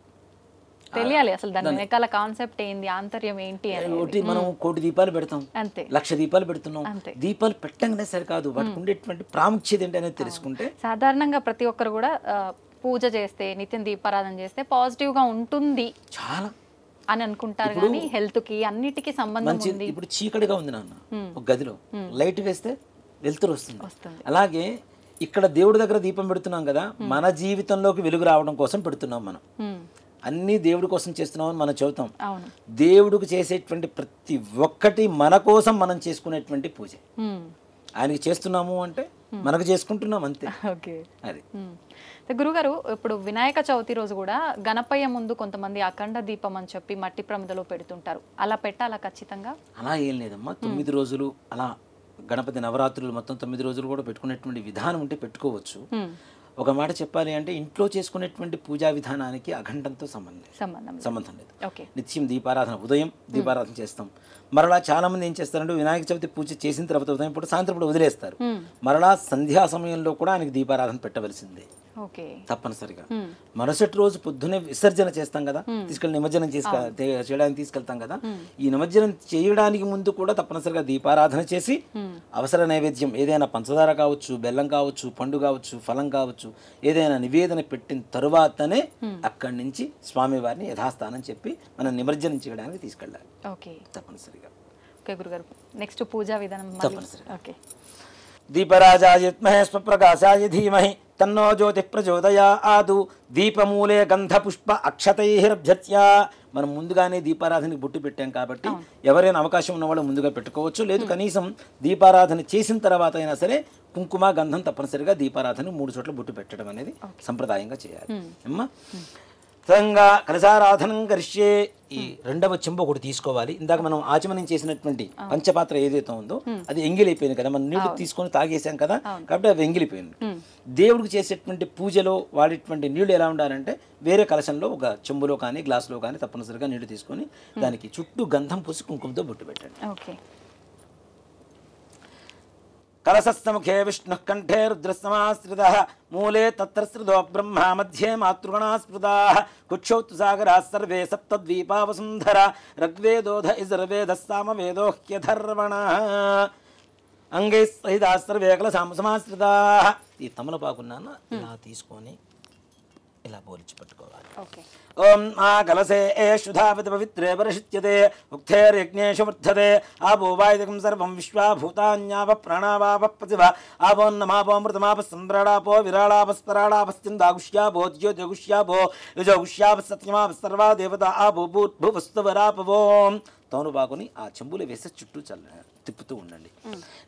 తెలియాలి అసలు దాని వెనకాల కాన్సెప్ట్ ఏంది, ఆంతర్యం ఏంటి అని. మనం 1 కోటి దీపాలు పెడతాం, 1,00,000 దీపాలు పెడుతున్నాం. దీపాలు పెట్టంగానే సరికాదు, వాటికి ఉండేటువంటి ప్రాముఖ్యత ఏంటి అనేది తెలుసుకుంటే. సాధారణంగా ప్రతి ఒక్కరు కూడా పూజ చేస్తే, నిత్యం దీపారాధన చేస్తే పాజిటివ్ గా ఉంటుంది చాలా అని అనుకుంటారు. కానీ హెల్త్ కి అన్నిటికీ సంబంధం ఉంది. ఇప్పుడు చీకటిగా ఉంది నాన్న, ఒక గదిలో లైట్ వేస్తే వెలుతురు వస్తుంది. అలాగే ఇక్కడ దేవుడి దగ్గర దీపం పెడుతున్నాం కదా, మన జీవితంలోకి వెలుగు రావడం కోసం పెడుతున్నాం. మనం అన్ని దేవుడి కోసం చేస్తున్నామని మనం చెబుతాం. దేవుడికి చేసేటువంటి ప్రతి ఒక్కటి మన కోసం మనం చేసుకునేటువంటి పూజ. ఆయనకి చేస్తున్నాము అంటే మనకు చేసుకుంటున్నాం అంతే. అది గురుగారు, ఇప్పుడు వినాయక చవితి రోజు కూడా గణపయ్య ముందు కొంతమంది అఖండ దీపం అని చెప్పి మట్టి ప్రమిదలో పెడుతుంటారు. అలా పెట్టాలా ఖచ్చితంగా? అలా ఏం లేదమ్మా, 9 రోజులు అలా గణపతి నవరాత్రులు మొత్తం 9 రోజులు కూడా పెట్టుకునేటువంటి విధానం ఉంటే పెట్టుకోవచ్చు. ఒక మాట చెప్పాలి అంటే, ఇంట్లో చేసుకునేటువంటి పూజా విధానానికి అఖండంతో సంబంధం లేదు. నిత్యం దీపారాధన, ఉదయం దీపారాధన చేస్తాం. మరలా చాలా మంది ఏం చేస్తారంటే, వినాయక చవితి పూజ చేసిన తర్వాత ఉదయం పూట, సాయంత్రం పూట వదిలేస్తారు. మరలా సంధ్యా సమయంలో కూడా ఆయనకి దీపారాధన పెట్టవలసిందే తప్పనిసరిగా. మరుసటి రోజు పొద్దునే విసర్జన చేస్తాం కదా, తీసుకెళ్ళి నిమజ్జనం చేయడానికి తీసుకెళ్తాం కదా. ఈ నిమజ్జనం చేయడానికి ముందు కూడా తప్పనిసరిగా దీపారాధన చేసి, అవసర నైవేద్యం ఏదైనా పంచదార కావచ్చు, బెల్లం కావచ్చు, పండు కావచ్చు, ఫలం కావచ్చు, ఏదైనా నివేదన పెట్టిన తరువాతనే అక్కడి నుంచి స్వామివారిని యథాస్థానం చెప్పి మనం నిమజ్జనం చేయడానికి తీసుకెళ్ళాలి తప్పనిసరిగా. నెక్స్ట్ పూజా విధానం తప్పనిసరిగా. దీపరాజాయ విద్మహే స్వప్రకాశాయ ధీమహి తన్నో జ్యోతి ప్రచోదయాదు. దీపమూలే గంధపుష్ప అక్షతైరభ్యర్చ్య. మనం ముందుగానే దీపారాధనకి బొట్టు పెట్టాం కాబట్టి ఎవరైనా అవకాశం ఉన్నవాళ్ళు ముందుగా పెట్టుకోవచ్చు. లేదు కనీసం దీపారాధన చేసిన తర్వాత అయినా సరే కుంకుమ గంధం తప్పనిసరిగా దీపారాధన 3 చోట్ల బొట్టు పెట్టడం అనేది సంప్రదాయంగా చేయాలి అమ్మా. తంగా కలశారాధనం కరిష్యే. ఈ 2వ చెంబు ఒకటి తీసుకోవాలి. ఇందాక మనం ఆచమనం చేసినటువంటి పంచపాత్ర ఏదైతే ఉందో అది ఎంగిలిపోయింది కదా, మనం నీళ్లు తీసుకొని తాగేసాం కదా, కాబట్టి అవి ఎంగిలిపోయింది. దేవుడికి చేసేటువంటి పూజలో వాడేటువంటి నీళ్లు ఎలా ఉండాలంటే, వేరే కలశంలో ఒక చెంబులో కానీ గ్లాసులో కానీ తప్పనిసరిగా నీళ్లు తీసుకొని దానికి చుట్టూ గంధం పూసి కుంకుమతో బొట్టు పెట్టండి. కలశస్థముఖే విష్ణు కంఠే రుద్రస్తమాశ్రిత మూలే తత్రశ్రుతో బ్రహ్మ మధ్యే మాతృగణాస్పృతా కుక్షౌతు సాగరా సర్వే సప్తద్వీపావసుంధర ఋగ్వేదోధ ఇజర్వేద సామవేదోహ్యధర్వణ అంగై సహితా సర్వే కలశామ సమాశ్రితా. ఈ తమలపాకున్నాను ఇలా తీసుకొని ఇలా పోల్చి పట్టుకోవాలి. ఓకే. ఓం ఆ కలసే శుధావతి పవిత్రే పరిషిచ్యతే ఉక్తేర్యజ్ఞేషు వర్ధతే ఆపో వాయుదకం సర్వం విశ్వాభూతాన్యాప ప్రాణావాప పతివ ఆపోన్నమాపోమృతమాప సంద్రాడాపో విరాళాపస్పరాడాపశ్చిందాగుష్యాపో జ్యోతిగుష్యాపో యుజగుష్యాప సత్యమాప సర్వా దేవత ఆపో భూవస్తువరాపవోం. తౌనుబాకుని ఆ చెంబులు వేసి చుట్టూ తిప్పుతూ ఉండండి.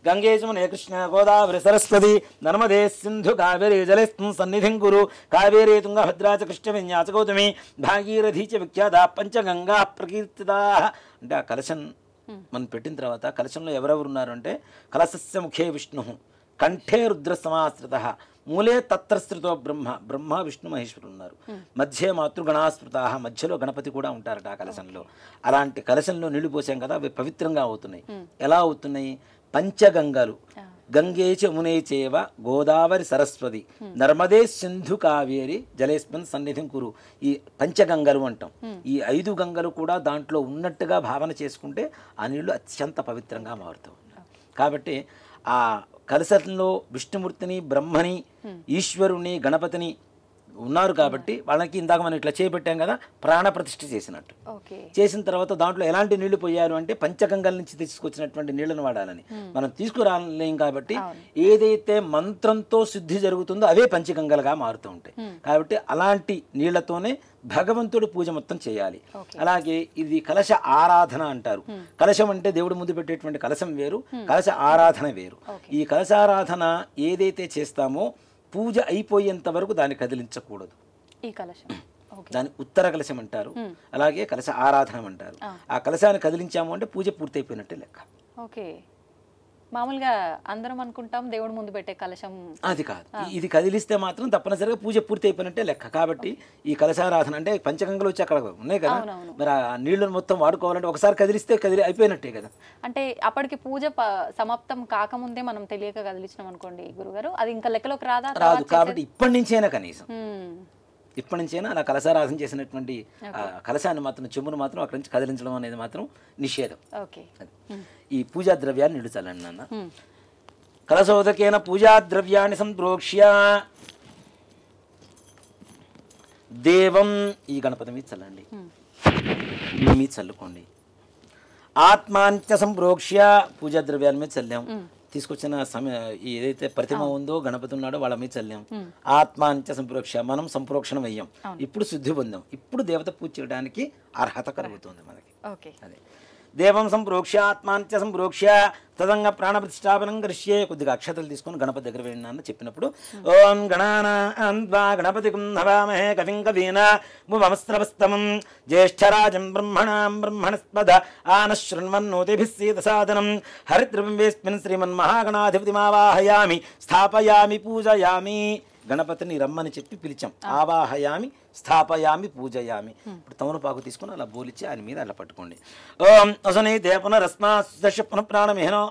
గంగే జమునే కృష్ణ గోదావరి సరస్వతి నర్మదే సింధు కావేరీ జలేస్మిన్ సన్నిధిం కురు కావేరీ తుంగభద్రా చ కృష్ణ విన్యాస గౌతమి భాగీరథీ చ విఖ్యాత పంచగంగా ప్రకీర్తితా. అంటే ఆ కలశం మనం పెట్టిన తర్వాత కలశంలో ఎవరెవరు ఉన్నారు అంటే కలశస్య ముఖే విష్ణు కంఠే రుద్ర సమాశ్రిత మూలే తత్రశ్రుతో బ్రహ్మ విష్ణు మహేశ్వరులు ఉన్నారు. మధ్య మాతృగణాస్మృత మధ్యలో గణపతి కూడా ఉంటారట ఆ కలశంలో. అలాంటి కలశంలో నీళ్లు పోసాం కదా అవి పవిత్రంగా అవుతున్నాయి. ఎలా అవుతున్నాయి? పంచగంగలు గంగే యమునే చేవ గోదావరి సరస్వతి నర్మదే సింధు కావేరి జలేస్మిన్ సన్నిధిం కురు. ఈ పంచగంగలు అంటాం. ఈ 5 గంగలు కూడా దాంట్లో ఉన్నట్టుగా భావన చేసుకుంటే ఆ నీళ్లు అత్యంత పవిత్రంగా మారుతూ ఉన్నాయి. కాబట్టి ఆ కలశంలో విష్ణుమూర్తిని బ్రహ్మని ఈశ్వరుని గణపతిని ఉన్నారు కాబట్టి వాళ్ళకి ఇందాక మనం ఇట్లా చేపెట్టాం కదా ప్రాణప్రతిష్ఠ చేసినట్టు. చేసిన తర్వాత దాంట్లో ఎలాంటి నీళ్లు పోయారు అంటే పంచగంగల నుంచి తీసుకొచ్చినటువంటి నీళ్లను వాడాలని. మనం తీసుకురాలేం కాబట్టి ఏదైతే మంత్రంతో శుద్ధి జరుగుతుందో అవే పంచగంగలుగా మారుతూ ఉంటాయి. కాబట్టి అలాంటి నీళ్లతోనే భగవంతుడు పూజ మొత్తం చేయాలి. అలాగే ఇది కలశ ఆరాధన అంటారు. కలశం అంటే దేవుడి ముందు పెట్టేటువంటి కలశం వేరు, కలశ ఆరాధన వేరు. ఈ కలశారాధన ఏదైతే చేస్తామో పూజ అయిపోయేంత వరకు దాన్ని కదిలించకూడదు. ఈ కలశం దాన్ని ఉత్తర కలశం అంటారు. అలాగే కలశ ఆరాధన అంటారు. ఆ కలశాన్ని కదిలించాము అంటే పూజ పూర్తయిపోయినట్టే లెక్క. ఓకే. మామూలుగా అందరం అనుకుంటాం దేవుడి ముందు పెట్టే కలశం అది కాదు. ఇది కదిలిస్తే మాత్రం తప్పనిసరిగా పూజ పూర్తి అయిపోయినట్టే లెక్క. కాబట్టి ఈ కలశారాధన అంటే పంచగంగలు వచ్చి అక్కడ ఉన్నాయి కదా, మరి ఆ నీళ్లను మొత్తం వాడుకోవాలంటే ఒకసారి కదిలిస్తే అయిపోయినట్టే కదా. అంటే అప్పటికి పూజ సమాప్తం కాకముందే మనం తెలియక కదిలించినాం అనుకోండి గురుగారు, అది ఇంకా లెక్కలోకి రాదు. కాబట్టి ఇప్పటి నుంచైనా కనీసం ఇప్పటి నుంచైనా అలా కలశారాధన చేసినటువంటి కలశాన్ని మాత్రం చెంబును మాత్రం అక్కడి నుంచి కదిలించడం అనేది మాత్రం నిషేధం. ఈ పూజా ద్రవ్యాన్ని నిలుచాలండి నాన్న. కలశోదకేన పూజా ద్రవ్యాన్ని సంప్రోక్ష్య దేవం ఈ గణపతి మీద చల్లండి, మీ చల్లుకోండి. ఆత్మాంత్య సంప్రోక్ష్య పూజా ద్రవ్యాల మీద చల్లాం. తీసుకొచ్చిన ఏదైతే ప్రతిమ ఉందో గణపతి ఉన్నాడో వాళ్ళ మీద చల్లాం. ఆత్మాంత్య సంప్రోక్ష మనం సంప్రోక్షణం అయ్యాం. ఇప్పుడు శుద్ధి పొందాం. ఇప్పుడు దేవత పూజ చేయడానికి అర్హత కలుగుతుంది మనకి. అదే దేవం సంప్రోక్ష్య ఆత్మాంత్య సంప్రోక్ష్య తదంగ ప్రాణప్రతిష్టాపనం కరిష్యే. కొద్దిగా అక్షతలు తీసుకొని గణపతి దగ్గర వెళ్ళినా అని చెప్పినప్పుడు ఓం గణానాన్వా గణపతి కుంభవామహే కవిం కవీనాముపమస్రవస్తమం జ్యేష్ఠరాజం బ్రహ్మణాం బ్రహ్మణస్పద ఆనశృణ్వన్నోతిభిస్సీత సాదనం హరిద్రబింబేస్మిన్ శ్రీమన్మహాగణాధిపతిమావాహయామి స్థాపయామి పూజయామి. గణపతిని రమ్మని చెప్పి పిలిచాం. ఆవాహయామి స్థాపయామి పూజయామి. ఇప్పుడు తమలపాకు తీసుకుని అలా బోలిచ్చి ఆయన మీద అలా పట్టుకోండి. ఓం అసనీతే పునరస్మాశ పునః ప్రాణమిహనో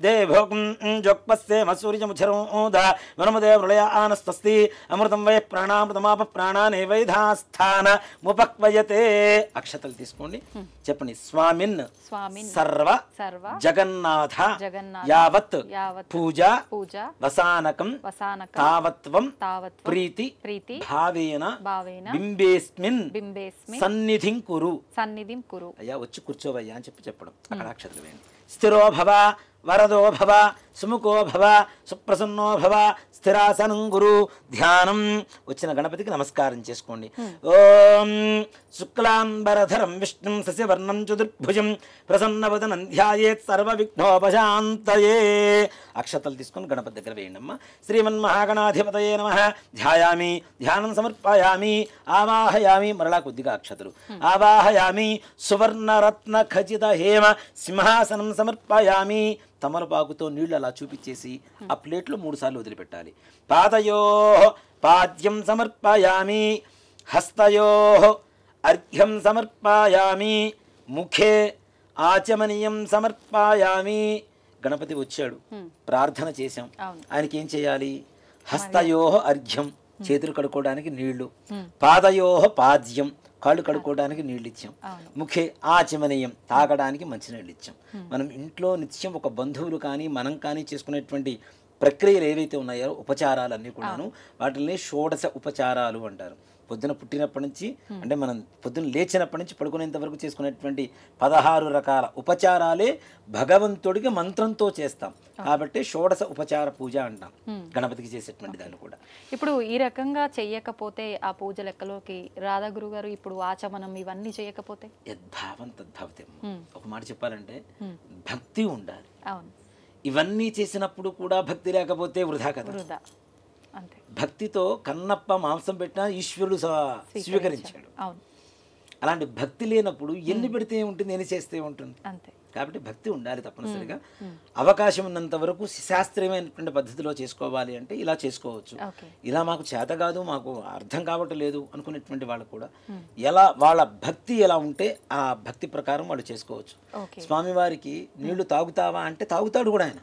దేవోకం జోక్పస్సే మసూర్యముచరోద వనముదే ప్రళయ ఆనస్తస్తి అమృతం వై ప్రాణామృతమాప ప్రాణానే వైధాస్థాన ముపక్వయతే. అక్షతలు తీసుకోండి, చెప్పండి. స్వామిన్ సర్వ జగన్నాథ యావత్ పూజ వసానకం తావత్వం ప్రీతి భావేన బింబేస్మిన్ సన్నిధిం కురు. అయ్యా వచ్చి కూర్చోవయ్యా అని చెప్పడం. అక్కడ అక్షతలు వేయండి. స్థిరో భవ వరదో భవ సుముఖో భవ సుప్రసన్నో భవ స్థిరాసనం గురు. ధ్యానం. వచ్చిన గణపతికి నమస్కారం చేసుకోండి. ఓం శుక్లాంబరధరం విష్ణుం శశివర్ణం చతుర్భుజం ప్రసన్నవదనం ధ్యాయేత్ సర్వ విఘ్నోపశాంతయే. అక్షతలు తీసుకొని గణపతి దగ్గర వేయండమ్మా. శ్రీమన్మహాగణాధిపతయే నమః. ధ్యాయామి, ధ్యానం సమర్పయామి, ఆవాహయామి. మరలా కొద్దిగా అక్షతలు. ఆవాహయామి సువర్ణరత్న ఖచిత హేమ సింహాసనం సమర్పయామి. తమలపాకుతో నీళ్లు అలా చూపించేసి ఆ ప్లేట్లో 3 సార్లు వదిలిపెట్టాలి. పాదయో పాద్యం సమర్పయామి, హస్తయో అర్ఘ్యం సమర్పయామి, ముఖే ఆచమనీయం సమర్పయామి. గణపతి వచ్చాడు, ప్రార్థన చేశాం. ఆయనకి ఏం చేయాలి? హస్తయో అర్ఘ్యం చేతులు కడుక్కోవడానికి నీళ్లు, పాదయో పాద్యం కాళ్ళు కడుక్కోవడానికి నీళ్ళు ఇచ్చాం, ముఖే ఆచమనీయం తాగడానికి మంచినీళ్ళు ఇచ్చాం. మనం ఇంట్లో నిత్యం ఒక బంధువులు కానీ మనం కానీ చేసుకునేటువంటి ప్రక్రియలు ఏవైతే ఉన్నాయో ఉపచారాలన్నీ కూడాను వాటిని షోడశ ఉపచారాలు అంటారు. పొద్దున పుట్టినప్పటి నుంచి అంటే మనం పొద్దున లేచినప్పటి నుంచి పడుకునేంత వరకు చేసుకునేటువంటి 16 రకాల ఉపచారాలే భగవంతుడికి మంత్రంతో చేస్తాం కాబట్టి షోడశ ఉపచార పూజ అంటాం గణపతికి చేసేటువంటి దాన్ని కూడా. ఇప్పుడు ఈ రకంగా చెయ్యకపోతే ఆ పూజ లెక్కలోకి రాధా గురువు గారు ఇప్పుడు ఆచమనం ఇవన్నీ చేయకపోతే యద్భావం తద్భవతే. ఒక మాట చెప్పాలంటే భక్తి ఉండాలి. అవును, ఇవన్నీ చేసినప్పుడు కూడా భక్తి లేకపోతే వృధా కదా. వృధా అంతే. భక్తితో కన్నప్ప మాంసం పెట్టినా ఈశ్వరుడు స్వీకరించాడు. అవును, అలాంటి భక్తి లేనప్పుడు ఎన్ని పెడితే ఉంటుంది, ఎన్ని చేస్తే ఉంటుంది. అంతే. కాబట్టి భక్తి ఉండాలి తప్పనిసరిగా. అవకాశం ఉన్నంత వరకు శాస్త్రీయమైనటువంటి పద్ధతిలో చేసుకోవాలి అంటే ఇలా చేసుకోవచ్చు. ఇలా మాకు చేత కాదు, మాకు అర్థం కావట్లేదు అనుకునేటువంటి వాళ్ళు కూడా ఎలా వాళ్ళ భక్తి ఎలా ఉంటే ఆ భక్తి ప్రకారం వాళ్ళు చేసుకోవచ్చు. స్వామివారికి నీళ్లు తాగుతావా అంటే తాగుతాడు కూడా ఆయన.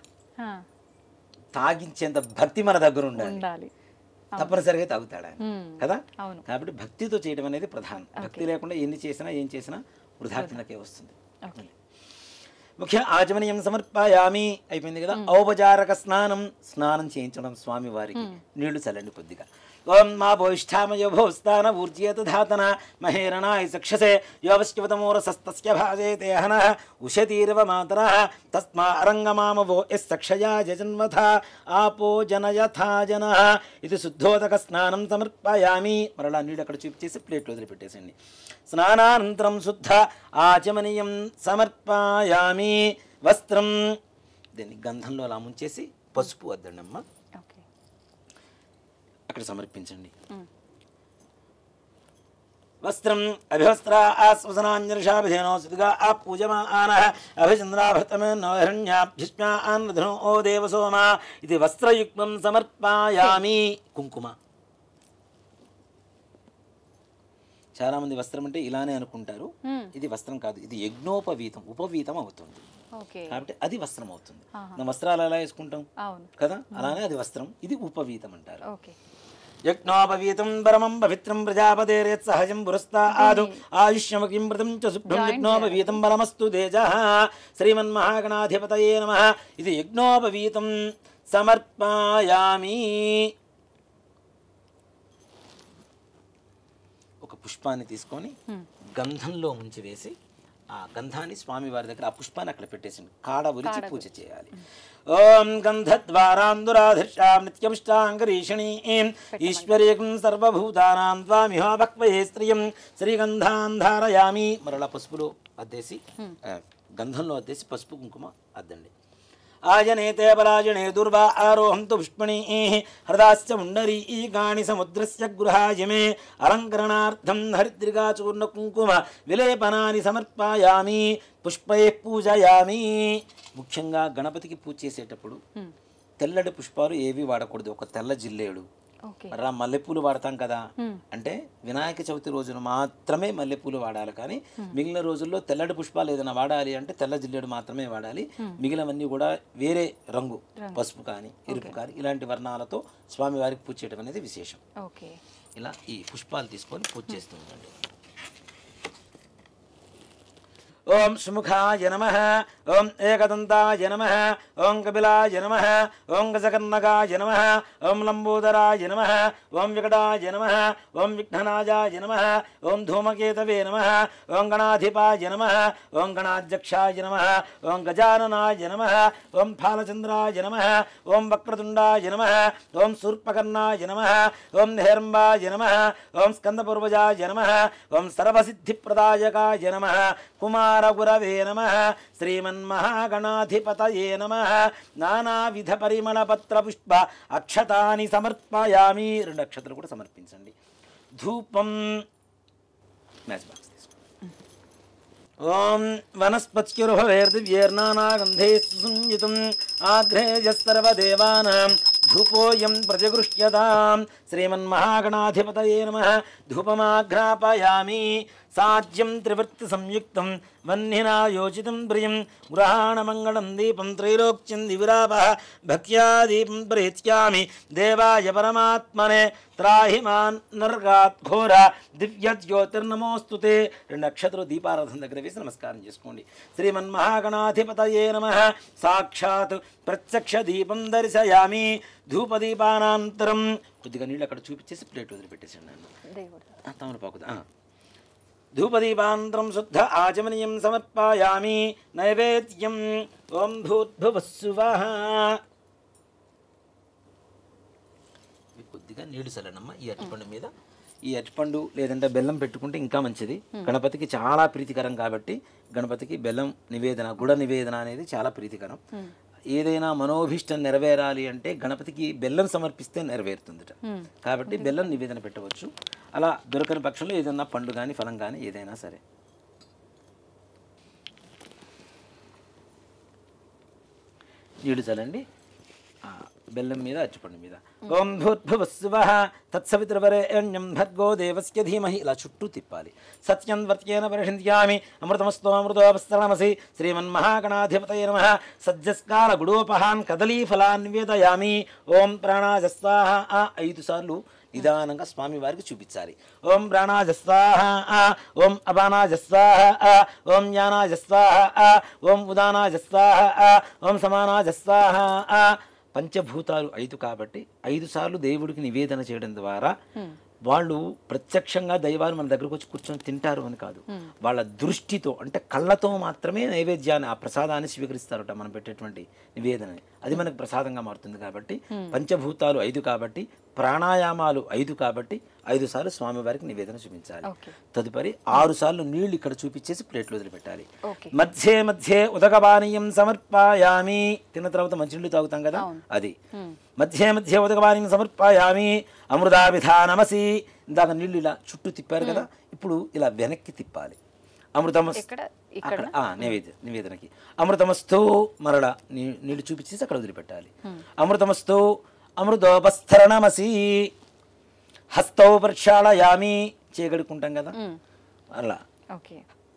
తాగించేంత భక్తి మన దగ్గర ఉండాలి, తప్పనిసరిగా తాగుతాడు ఆయన కదా. కాబట్టి భక్తితో చేయడం అనేది ప్రధానం. భక్తి లేకుండా ఎన్ని చేసినా ఏం చేసినా వృధా కిందకే వస్తుంది. ముఖ్య ఆచమనీయం సమర్పయామి అయిపోయింది కదా. ఔపచారక స్నానం చేయించడం స్వామి వారికి నీళ్లు చల్లండి కొద్దిగా. ఓం మా భోయిష్ఠామయో భోస్తాన ఊర్జేత ధాతన మహేరణాయ సక్షసే యోవశ్చివతమూరసస్తస్య భాజేతే హనః ఉషతీరవ మాతరః తస్మా అరంగమామవో యస్సక్షయా జజన్వథ ఆపో జనయథా జనః. ఇది శుద్ధోదక స్నానం సమర్పయామి. మరలా నీళ్ళు అక్కడ చూపించేసి ప్లేట్లో వదిలిపెట్టేసండి. స్నానానంతరం శుద్ధ ఆచమనీయం సమర్పయామి. వస్త్రం దీన్ని గంధంలో అలా ముంచేసి పసుపు వద్దండమ్మ అక్కడ సమర్పించండి. వస్త్రం అభివస్త్ర ఆస్వసనాంజర్షాభిధేనోసుగా ఆ పూజమాన అభిచంద్రాభృతమేన్హిష్మ్యాన్ధనో ఓ దేవసోమ. ఇది వస్త్రయుగ్మం సమర్పయామి. కుంకుమ. చాలా మంది వస్త్రం అంటే ఇలానే అనుకుంటారు. ఇది వస్త్రం కాదు, ఇది యజ్ఞోపవీతం, ఉపవీతం అవుతుంది కాబట్టి అది వస్త్రం అవుతుంది. మనం వస్త్రాలు ఎలా వేసుకుంటాం కదా, అలానే అది వస్త్రం. ఇది ఉపవీతం అంటారు. యజ్ఞోపవీతం పరమం పవిత్రం ప్రజాపతేరేత్ సహజం పురస్తాదు ఆయుష్యమకిం మృతం చ శుభ్రం యజ్ఞోపవీతం బలమస్తు తేజః. శ్రీమన్మహాగణాధిపతయే నమః. ఇది యజ్ఞోపవీతం సమర్పయామి. ఒక పుష్పాన్ని తీసుకొని గంధంలో ముంచి వేసి ఆ గంధాన్ని స్వామి వారి దగ్గర ఆ పుష్పాన్ని అక్కడ పెట్టేసింది. కాడ ఉరిచి పూజ చేయాలి. ఓం గంధద్వారాందురాధర్షాం నిత్యమిష్టాంగరీషణీం ఈశ్వరీకం సర్వభూతానాం త్వామిహో భక్వయే స్త్రియం శ్రీగంధాన్ ధారయామి. మరలా పసుపులో అద్దేసి గంధంలో అద్దేసి పసుపు కుంకుమ అద్దండి. ఆజనేతే పరాజనే దుర్వా ఆరోహంతు పుష్పణీ హృదాశ్చ ముండరీకాణి సముద్రస్య గృహాయమే అలంకరణార్థం హరిద్రిగా చూర్ణ కుంకుమ విలేపనాని సమర్పయామి. పుష్పై పూజయామి. ముఖ్యంగా గణపతికి పూజ చేసేటప్పుడు తెల్లటి పుష్పాలు ఏవి వాడకూడదు. ఒక తెల్ల జిల్లేడు, మరలా మల్లెపూలు వాడతాం కదా. అంటే వినాయక చవితి రోజున మాత్రమే మల్లెపూలు వాడాలి, కానీ మిగిలిన రోజుల్లో తెల్లటి పుష్పాలు ఏదైనా వాడాలి అంటే తెల్ల జిల్లేడు మాత్రమే వాడాలి. మిగిలినవన్నీ కూడా వేరే రంగు, పసుపు కానీ ఎరుపు కానీ ఇలాంటి వర్ణాలతో స్వామి వారికి పూజ చేయడం అనేది విశేషం. ఇలా ఈ పుష్పాలు తీసుకొని పూజ చేస్తూ ఉండండి. ఓం సుముఖాయ నమః. ఓం ఏకదంతాయ నమః. ఓం కపిలాయ నమః. ఓం గజకర్ణకాయ నమః. ఓం లంబోదరాయ నమః. ఓం వికటాయ నమః. ఓం విఘ్ననాజాయ నమః. ఓం ధూమకేతవే నమః. ఓం గణాధిపాయ నమః. ఓం గణాధ్యక్షాయ నమః. ఓం గజాననాయ నమః. ఓం ఫాలచంద్రాయ నమః. ఓం వక్రతుండాయ నమః. ఓం శూర్పకర్ణాయ నమః. ఓం హేరంబాయ నమః. ఓం స్కందపూర్వజాయ నమః. ఓం సర్వసిద్ధిప్రదాయకాయ నమః. కుమారగురవే నమః. శ్రీమన్మహాగణాధిపతయే నమః. నానావిధ పరిమళ పత్ర పుష్ప అక్షతాని సమర్పయామి. 2 అక్షతలు కూడా సమర్పించండి. ధూపం మ్యాచ్ బాక్స్ తీసుకోండి. ఓం వనస్పత్యుర్భవేర్దివ్యేర్నానాగంధే సుసంయుతం ఆగ్రేయస్సర్వదేవానాం ధూపోయం ప్రతిగృహ్యతాం. శ్రీమన్మహాగణాధిపతయే నమః. ధూపమాఘ్రాపయామి. సాజ్యం త్రివర్తి సంయుక్తం వన్నినా యోచితం ప్రియం గృహాణమంగళం దీపం త్రైలోక్యం దివిరాపః భక్త్యా దీపం ప్రేత్యామి దేవాయ పరమాత్మనే త్రాహి మాన్ నరకాత్ ఘోర దివ్య జ్యోతిర్నమోస్తు తే. 2 అక్షతలు దీపారాధన దగ్గర వేసి నమస్కారం చేసుకోండి. శ్రీమన్మహాగణాధిపతయే నమః. సాక్షాత్ ప్రత్యక్ష దీపం దర్శయామి. ధూపదీపానంతరం కొద్దిగా నీళ్ళు అక్కడ చూపించేసి ప్లేట్ వదిలిపెట్టేసాను నన్ను తమలపాకు. ధూపదీపానంతరం శుద్ధ ఆచమనీయం సమర్పయామి. నైవేద్యం ఓం భూర్భువస్సువః. కొద్దిగా నీళ్లు చల్లనమ్మ ఈ అరటిపండు మీద. ఈ అరటిపండు లేదంటే బెల్లం పెట్టుకుంటే ఇంకా మంచిది. గణపతికి చాలా ప్రీతికరం కాబట్టి గణపతికి బెల్లం నివేదన, గుడ నివేదన అనేది చాలా ప్రీతికరం. ఏదైనా మనోభీష్టం నెరవేరాలి అంటే గణపతికి బెల్లం సమర్పిస్తే నెరవేరుతుందట. కాబట్టి బెల్లం నివేదన పెట్టవచ్చు. అలా దొరకని పక్షంలో ఏదైనా పండు కానీ ఫలం కానీ ఏదైనా సరే. నీళ్ళు చల్లండి బెల్లం మీద అరటిపండు మీద. ఓం భూర్భువస్సువః తత్సవితుర్వరేణ్యం భర్గో దేవస్య ధీమహి. ఇలా చుట్టూ తిప్పాలి. సత్యం వర్త్యేన పరిషింధ్యామి అమృతమస్తో అమృతోపస్తరణమసి. శ్రీమన్మహాగణాధిపతయే నమః. సజ్జస్కాల గుడోపహాన్ కదలీఫలాన్ నివేదయామి. ఓం ప్రాణాయ స్వాహ. 5 సార్లు నిదానంగా స్వామి వారికి చూపించాలి. ఓం ప్రాణాయ స్వాహ, ఓం అపానాయ స్వాహ, ఓం జ్ఞానాయ స్వాహ, ఓం ఉదానాయ స్వాహ, ఓం సమానాయ స్వాహ. పంచభూతాలు 5 కాబట్టి 5 సార్లు దేవుడికి నివేదన చేయడం ద్వారా వాళ్ళు ప్రత్యక్షంగా దైవాలు మన దగ్గరకు వచ్చి కూర్చొని తింటారు అని కాదు, వాళ్ళ దృష్టితో అంటే కళ్ళతో మాత్రమే నైవేద్యాన్ని ఆ ప్రసాదాన్ని స్వీకరిస్తారట. మనం పెట్టేటువంటి నివేదనని అది మనకు ప్రసాదంగా మారుతుంది. కాబట్టి పంచభూతాలు 5 కాబట్టి, ప్రాణాయామాలు 5 కాబట్టి 5 సార్లు స్వామివారికి నివేదన చూపించాలి. తదుపరి 6 సార్లు నీళ్లు ఇక్కడ చూపించేసి ప్లేట్లు వదిలిపెట్టాలి. మధ్యే మధ్యే ఉదకపానీయం సమర్పయామి. తిన్న తర్వాత మంచినీళ్ళు తాగుతాం కదా అది. మధ్యే మధ్యే ఉదకపానీయం సమర్పయామి. అమృతాభిధానమసి. ఇందాక నీళ్ళు ఇలా చుట్టూ తిప్పారు కదా, ఇప్పుడు ఇలా వెనక్కి తిప్పాలి. అమృతమస్తు నివేదనకి అమృతమస్తు మరల నీళ్ళు చూపించేసి అక్కడ వదిలిపెట్టాలి. అమృతమస్తు అమృతోపస్థరణమసి. హస్తౌ ప్రక్షాళయామి. చేయగడుకుంటాం కదా అలా.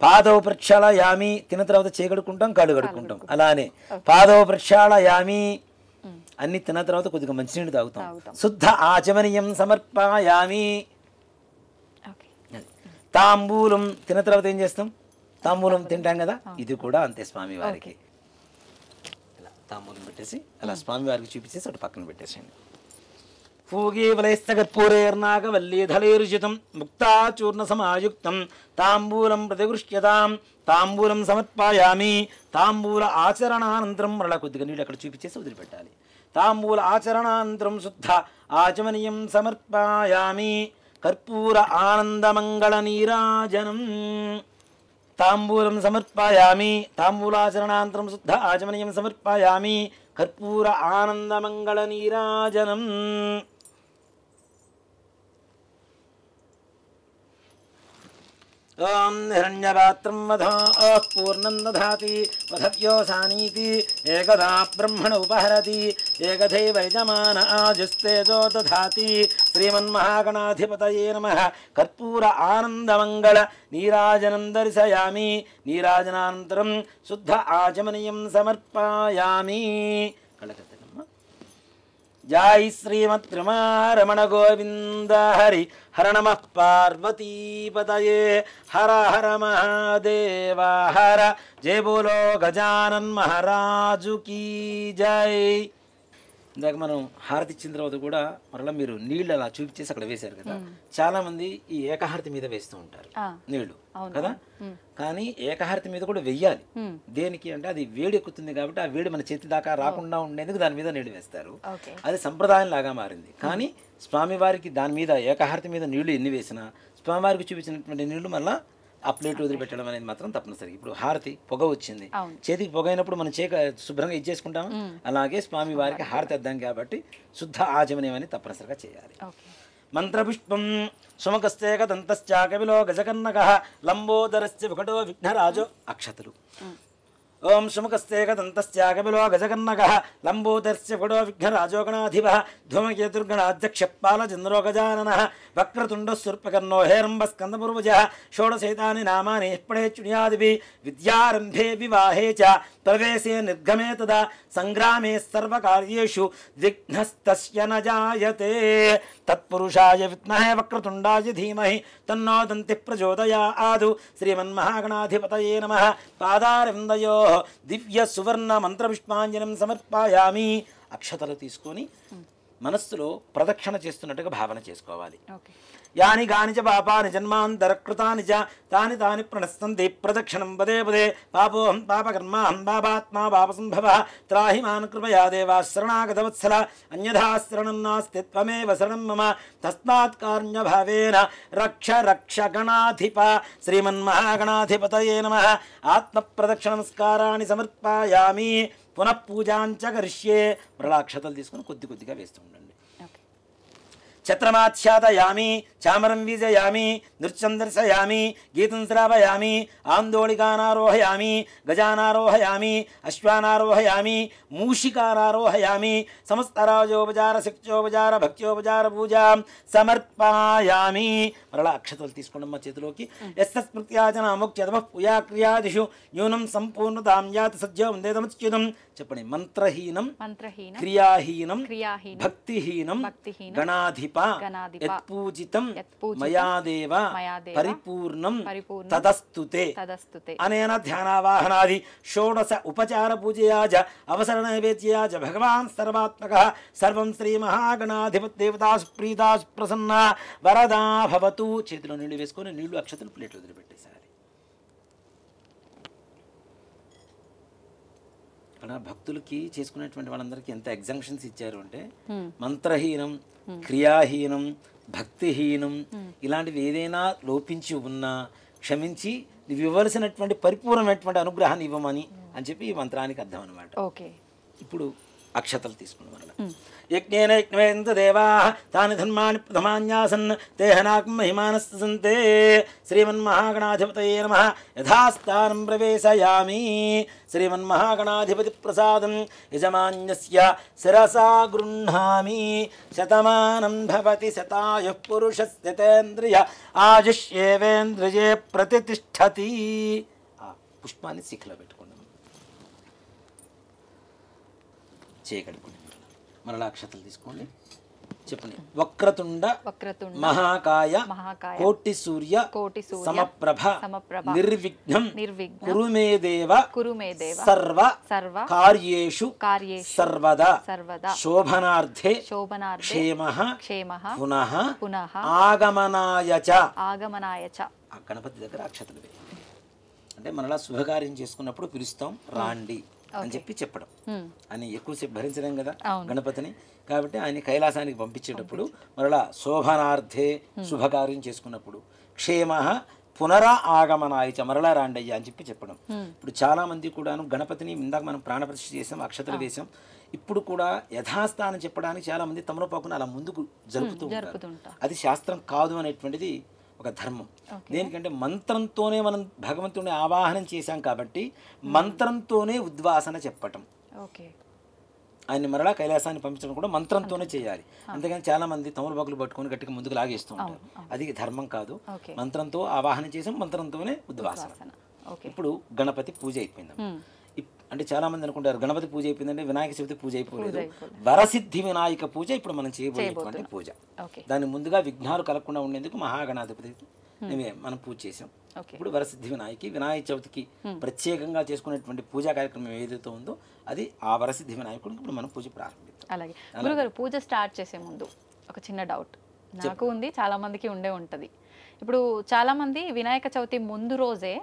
పాదౌ ప్రక్షాళయామి. తిన్న తర్వాత చేయగడుకుంటాం, కాళ్ళు కడుక్కుంటాం. అలానే పాదౌ ప్రక్షాళయామి. అన్ని తిన్న తర్వాత కొద్దిగా మంచినీళ్ళు తాగుతాం. శుద్ధ ఆచమనీయం సమర్పయామి. తాంబూలం తిన్న తర్వాత ఏం చేస్తాం? తాంబూలం తింటాం కదా, ఇది కూడా అంతే. స్వామి వారికి ఇలా తాంబూలం పెట్టేసి అలా స్వామి వారికి చూపించేసి అటు పక్కన పెట్టేసేయండి. పూగీవలైస్తగర్పూరేర్నాగవల్లీధళైరుచితం ముక్తాచూర్ణ సమాయుక్తం తాంబూలం ప్రతిగృహ్యతాం. తాంబూలం సమర్పయామి. తాంబూల ఆచరణానంతరం మరలా కొద్దిగా నీళ్ళు అక్కడ చూపించేసి వదిలిపెట్టాలి. తాంబూల ఆచరణానంతరం శుద్ధ ఆచమనీయం సమర్పయామి. కర్పూర ఆనందమంగళ నీరాజనం. తాంబూలం సమర్పయామి. తాంబూలాచరణానంతరం శుద్ధ ఆచమనీయం సమర్పయామి. కర్పూర ఆనందమంగళ నీరాజనం. ఓం హిరణ్యపాత్రం వధో పూర్ణం దధాతి వధవ్యోసానీతి ఏకదా బ్రహ్మణ ఉపహరతి ఏకథైవ యజమాన ఆజుస్తేజో దధాతి. శ్రీమన్మహాగణాధిపతయే నమః. కర్పూర ఆనందమంగళ నీరాజనం దర్శయామి. నీరాజనానంతరం శుద్ధ ఆచమనీయం సమర్పయామి. జై శ్రీమద్రమారమణ గోవింద హరి. హర నమః పార్వతీపతయే. హర హర మహాదేవ హర. జయ బోలో గజానన్ మహారాజు కీ జై. ఇందాక మనం హారతి ఇచ్చిన తర్వాత కూడా మరలా మీరు నీళ్ళు అలా చూపించేసి అక్కడ వేశారు కదా, చాలా మంది ఈ ఏకహారతి మీద వేస్తూ ఉంటారు నీళ్లు కదా. కానీ ఏకహారతి మీద కూడా వెయ్యాలి. దేనికి అంటే అది వేడి ఎక్కుతుంది కాబట్టి ఆ వేడి మన చేతి దాకా రాకుండా ఉండేందుకు దాని మీద నీళ్లు వేస్తారు. అది సంప్రదాయం లాగా మారింది. కానీ స్వామివారికి దాని మీద ఏకహారతి మీద నీళ్లు ఎన్ని వేసినా స్వామివారికి చూపించినటువంటి నీళ్లు మళ్ళీ ఆ ప్లేట్ వదిలిపెట్టడం అనేది మాత్రం తప్పనిసరి. ఇప్పుడు హారతి పొగ వచ్చింది, చేతికి పొగ అయినప్పుడు మనం శుభ్రంగా ఇచ్చేసుకుంటాము. అలాగే స్వామి వారికి హారతి అద్దాం కాబట్టి శుద్ధ ఆచమనీయం అని తప్పనిసరిగా చేయాలి. మంత్రపుష్పం సుమకస్తేక దంతశ్చ కవిలో గజకర్ణక లంబోదరస్య వికటో విఘ్నరాజో. అక్షతలు ఓం సుముఖస్తేకదంతస్యాగమిలో గజకర్ణకః లంబోదర్స్య పుడో విఘ్నరాజోగణాధిపः ధూమకేతుర్గణాధ్యక్షపాల చంద్రోగజాననः వక్రతుండః హేరంబస్కందపూర్వజः షోడశైతాని నామాని పడేచ్చునియాదిభిः విద్యారంభే వివాహే చ ప్రవేశే నిర్గమే తదా సంగ్రామే సర్వకార్యేషు విఘ్నస్తస్య న జాయతే తత్పురుషాయ విద్మహే వక్రతుండాయ ధీమహి తన్నో దంతిః ప్రచోదయాదు శ్రీమన్మహాగణాధిపతయే నమః పాదారవిందయోః దివ్య సువర్ణ మంత్ర పుష్పాంజనం సమర్పయామి. అక్షతలు తీసుకొని మనస్సులో ప్రదక్షిణ చేస్తున్నట్టుగా భావన చేసుకోవాలి. యాని గాని చ పాపాని జన్మాంతరకృతాని చ తాని తాని ప్రణశ్యంతి ప్రదక్షిణం పదే పదే పాపోహం పాపకర్మాహం పాపాత్మా పాపసంభవః త్రాహి మాన్ కృపయా దేవా శరణాగతవత్సల అన్యథా శరణం నాస్తి త్వమేవ శరణం మమ తస్మాత్ కారుణ్యభావేన రక్ష రక్ష గణాధిప శ్రీమన్మహాగణాధిపతయే నమః. ఆత్మప్రదక్షిణ నమస్కారాన్ని సమర్పయామి. పునః పూజాంచ కరిష్యే. మరళాక్షతలు తీసుకొని కొద్ది కొద్దిగా వేస్తూ ఉండండి. ఛత్రమాచ్ఛాదయామి, చామరం వీజయామి, నృత్యం దర్శయామి, గీతం శ్రావయామి, ఆందోళికానారోహయామి, గజానారోహయామి, అశ్వానారోహయామి, మూషికానారోహయామి, సమస్తరాజోపచార శక్త్యోపచార భక్త్యోపచార పూజాం సమర్పయామి. మరలా అక్షతలు తీసుకోండి మా చేతిలోకి. యస్మృత్యాచనాముఖ్యతమ పూయాక్రియాదిషు న్యూనం సంపూర్ణతాం యాతి సజ్జం వందేదముచ్యుతం. చెప్పండి. మంత్రహీనం క్రియాహీనం భక్తిహీనం గణాధిప యత్పూజితం మయాదేవ పరిపూర్ణం తదస్తుతే. అనేన ధ్యానావాహనాది షోడశ ఉపచార పూజయా చ అవసర నైవేద్యయా చ భగవాన్ సర్వాత్మకః సర్వం శ్రీ మహాగణాధిపతి దేవతా సుప్రీతా సుప్రసన్నా వరదా భవతు. చేతిలో నీళ్లు వేసుకొని నీళ్లు అక్షతలు ప్లేట్లు వదిలిపెట్టేశారు. ఇక్కడ భక్తులకి చేసుకునేటువంటి వాళ్ళందరికీ ఎంత ఎగ్జామ్షన్స్ ఇచ్చారు అంటే మంత్రహీనం క్రియాహీనం భక్తిహీనం ఇలాంటివి ఏదైనా లోపించి ఉన్నా క్షమించి నువ్వు ఇవ్వవలసినటువంటి పరిపూర్ణమైనటువంటి అనుగ్రహాన్ని ఇవ్వమని అని చెప్పి ఈ మంత్రానికి అర్థం అనమాట. ఇప్పుడు అక్షతలు తీసుకున్న వల్ల యజ్ఞేన యజ్ఞేంద్ర దేవాః తాని ధర్మాణి ప్రథమాన్యాసన్ తేహనాకం మహిమానస్త సంతే. శ్రీమన్మహాగణాధిపతయే నమః. యథాస్థానం ప్రవేశయామి. శ్రీమన్మహాగణాధిపతి ప్రసాదం యజమాన్యస్య శిరసా గృహ్ణామి. శతమానం భవతి శతాయుః పురుషస్య తేంద్రియ ఆయుష్యేవేంద్రియే ప్రతిష్ఠతి. ఆ పుష్పాన్ని శిఖలో పెట్టుకున్నాం. చేయగలుగుతుంది. మరలా అక్షతలు తీసుకోండి. చెప్పండి. వక్రతుండ మహాకాయ కోటి సూర్య సమప్రభ నిర్విఘ్నం కురు మే దేవ సర్వ కార్యేషు సర్వదా శోభనార్థే క్షేమః పునః ఆగమనాయ చ. ఆ గణపతి దగ్గర అక్షతలు వేయండి. అంటే మనలా శుభకార్యం చేసుకున్నప్పుడు పిలుస్తాం రాండి అని చెప్పి చెప్పడం. ఆయన ఎక్కువసేపు భరించలేం కదా గణపతిని. కాబట్టి ఆయన కైలాసానికి పంపించేటప్పుడు మరలా శోభనార్థే శుభకార్యం చేసుకున్నప్పుడు క్షేమ పునరా ఆగమనాయచ మరలా రాండయ్య అని చెప్పి చెప్పడం. ఇప్పుడు చాలా మంది కూడాను గణపతిని ఇందాక మనం ప్రాణప్రతిష్ఠ చేసాం, అక్షతలు వేసాం. ఇప్పుడు కూడా యథాస్థానం చెప్పడానికి చాలా మంది తమలపాకును అలా ముందుకు జరుపుతూ ఉంటారు. అది శాస్త్రం కాదు అనేటువంటిది ఒక ధర్మం. దేనికంటే మంత్రంతోనే మనం భగవంతుడిని ఆవాహనం చేశాం కాబట్టి మంత్రంతోనే ఉద్వాసన చెప్పటం. ఆయన్ని మరలా కైలాసాన్ని పంపించడం కూడా మంత్రంతోనే చేయాలి. అంతేగాని చాలా మంది తమలపాకులు పట్టుకొని గట్టిగా ముందుకు లాగేస్తూ ఉంటారు. అది ధర్మం కాదు. మంత్రంతో ఆవాహనం చేసాం, మంత్రంతోనే ఉద్వాసన. ఇప్పుడు గణపతి పూజ అయిపోయింది. అంటే చాలా మంది అనుకుంటారు గణపతి పూజ అయిపోయిందంటే వినాయక చవితి పూజ అయిపోలేదు. వరసిద్ధి వినాయక పూజ ఇప్పుడు మనం చేయబోయేటువంటి పూజ. దాని ముందుగా విఘ్నాలు కలగకుండా ఉండేందుకు మహాగణాధిపతి మనం పూజ చేసాం. ఇప్పుడు వరసిద్ధి వినాయక చవితికి ప్రత్యేకంగా చేసుకునేటువంటి పూజా కార్యక్రమం ఏదైతే ఉందో అది ఆ వరసిద్ధి వినాయకుడికి ఇప్పుడు మనం పూజ ప్రారంభిస్తాం. అలాగే గురుగారు, పూజ స్టార్ట్ చేసే ముందు ఒక చిన్న డౌట్ నాకు ఉంది, చాలా మందికి ఉండే ఉంటుంది. ఇప్పుడు చాలా మంది వినాయక చవితి ముందు రోజే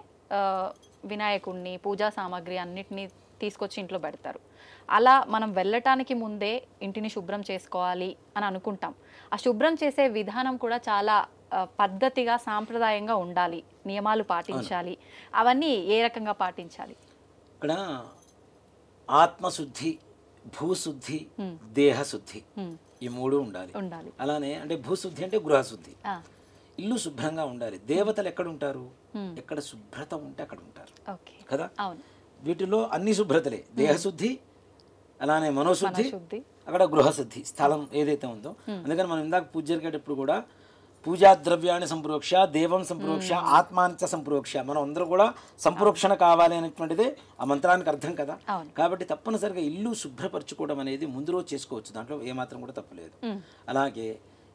వినాయకుడిని పూజా సామాగ్రి అన్నిటినీ తీసుకొచ్చి ఇంట్లో పెడతారు. అలా మనం వెళ్ళటానికి ముందే ఇంటిని శుభ్రం చేసుకోవాలి అని అనుకుంటాం. ఆ శుభ్రం చేసే విధానం కూడా చాలా పద్ధతిగా సాంప్రదాయంగా ఉండాలి, నియమాలు పాటించాలి. అవన్నీ ఏ రకంగా పాటించాలి? ఇక్కడ ఆత్మశుద్ధి, భూశుద్ధి, దేహశుద్ధి ఈ మూడు ఉండాలి. అలానే అంటే భూశుద్ధి అంటే గృహశుద్ధి, ఇల్లు శుభ్రంగా ఉండాలి. దేవతలు ఎక్కడ ఉంటారు? ఎక్కడ శుభ్రత ఉంటే అక్కడ ఉంటారు కదా. వీటిలో అన్ని శుభ్రతలే, దేహశుద్ధి అలానే మనోశుద్ధి, శుద్ధి. అక్కడ గృహశుద్ధి, స్థలం ఏదైతే ఉందో. అందుకని మనం ఇందాక పూజ జరిగేటప్పుడు కూడా పూజా ద్రవ్యాన్ని సంప్రోక్ష, దేవం సంప్రోక్ష, ఆత్మాంచ సంప్రోక్ష, మనం అందరూ కూడా సంప్రోక్షణ కావాలి అనేటువంటిదే ఆ మంత్రానికి అర్థం కదా. కాబట్టి తప్పనిసరిగా ఇల్లు శుభ్రపరచుకోవడం అనేది ముందు రోజు చేసుకోవచ్చు, దాంట్లో ఏమాత్రం కూడా తప్పులేదు. అలాగే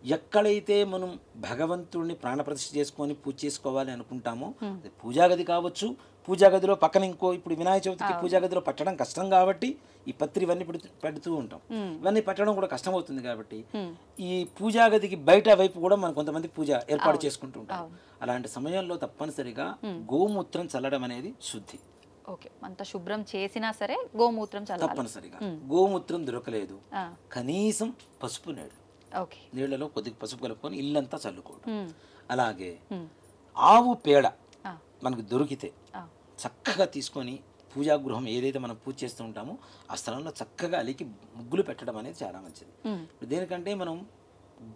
ఎక్కడైతే మనం భగవంతుడిని ప్రాణప్రతిష్ఠ చేసుకొని పూజ చేసుకోవాలి అనుకుంటామో, అది పూజా గది కావచ్చు, పూజా గదిలో పక్కన ఇంకో, ఇప్పుడు వినాయక చవితికి పూజా గదిలో పట్టడం కష్టం కాబట్టి ఈ పత్రి ఇవన్నీ పెడుతూ ఉంటాం. ఇవన్నీ పట్టడం కూడా కష్టం అవుతుంది కాబట్టి ఈ పూజా గదికి బయట వైపు కూడా మనం కొంతమంది పూజ ఏర్పాటు చేసుకుంటూ ఉంటాం. అలాంటి సమయంలో తప్పనిసరిగా గోమూత్రం చల్లడం అనేది శుద్ధి. ఓకే, అంత శుభ్రం చేసినా సరే గోమూత్రం చల్లాలి తప్పనిసరిగా. గోమూత్రం దొరకలేదు, కనీసం పసుపు నీళ్ళలో కొద్దిగా పసుపు కలుపుకొని ఇల్లంతా చల్లుకోవడం. అలాగే ఆవు పేడ మనకు దొరికితే చక్కగా తీసుకొని పూజా గృహం ఏదైతే మనం పూజ చేస్తూ ఉంటామో ఆ స్థలంలో చక్కగా అలికి ముగ్గులు పెట్టడం అనేది చాలా మంచిది. దేనికంటే మనం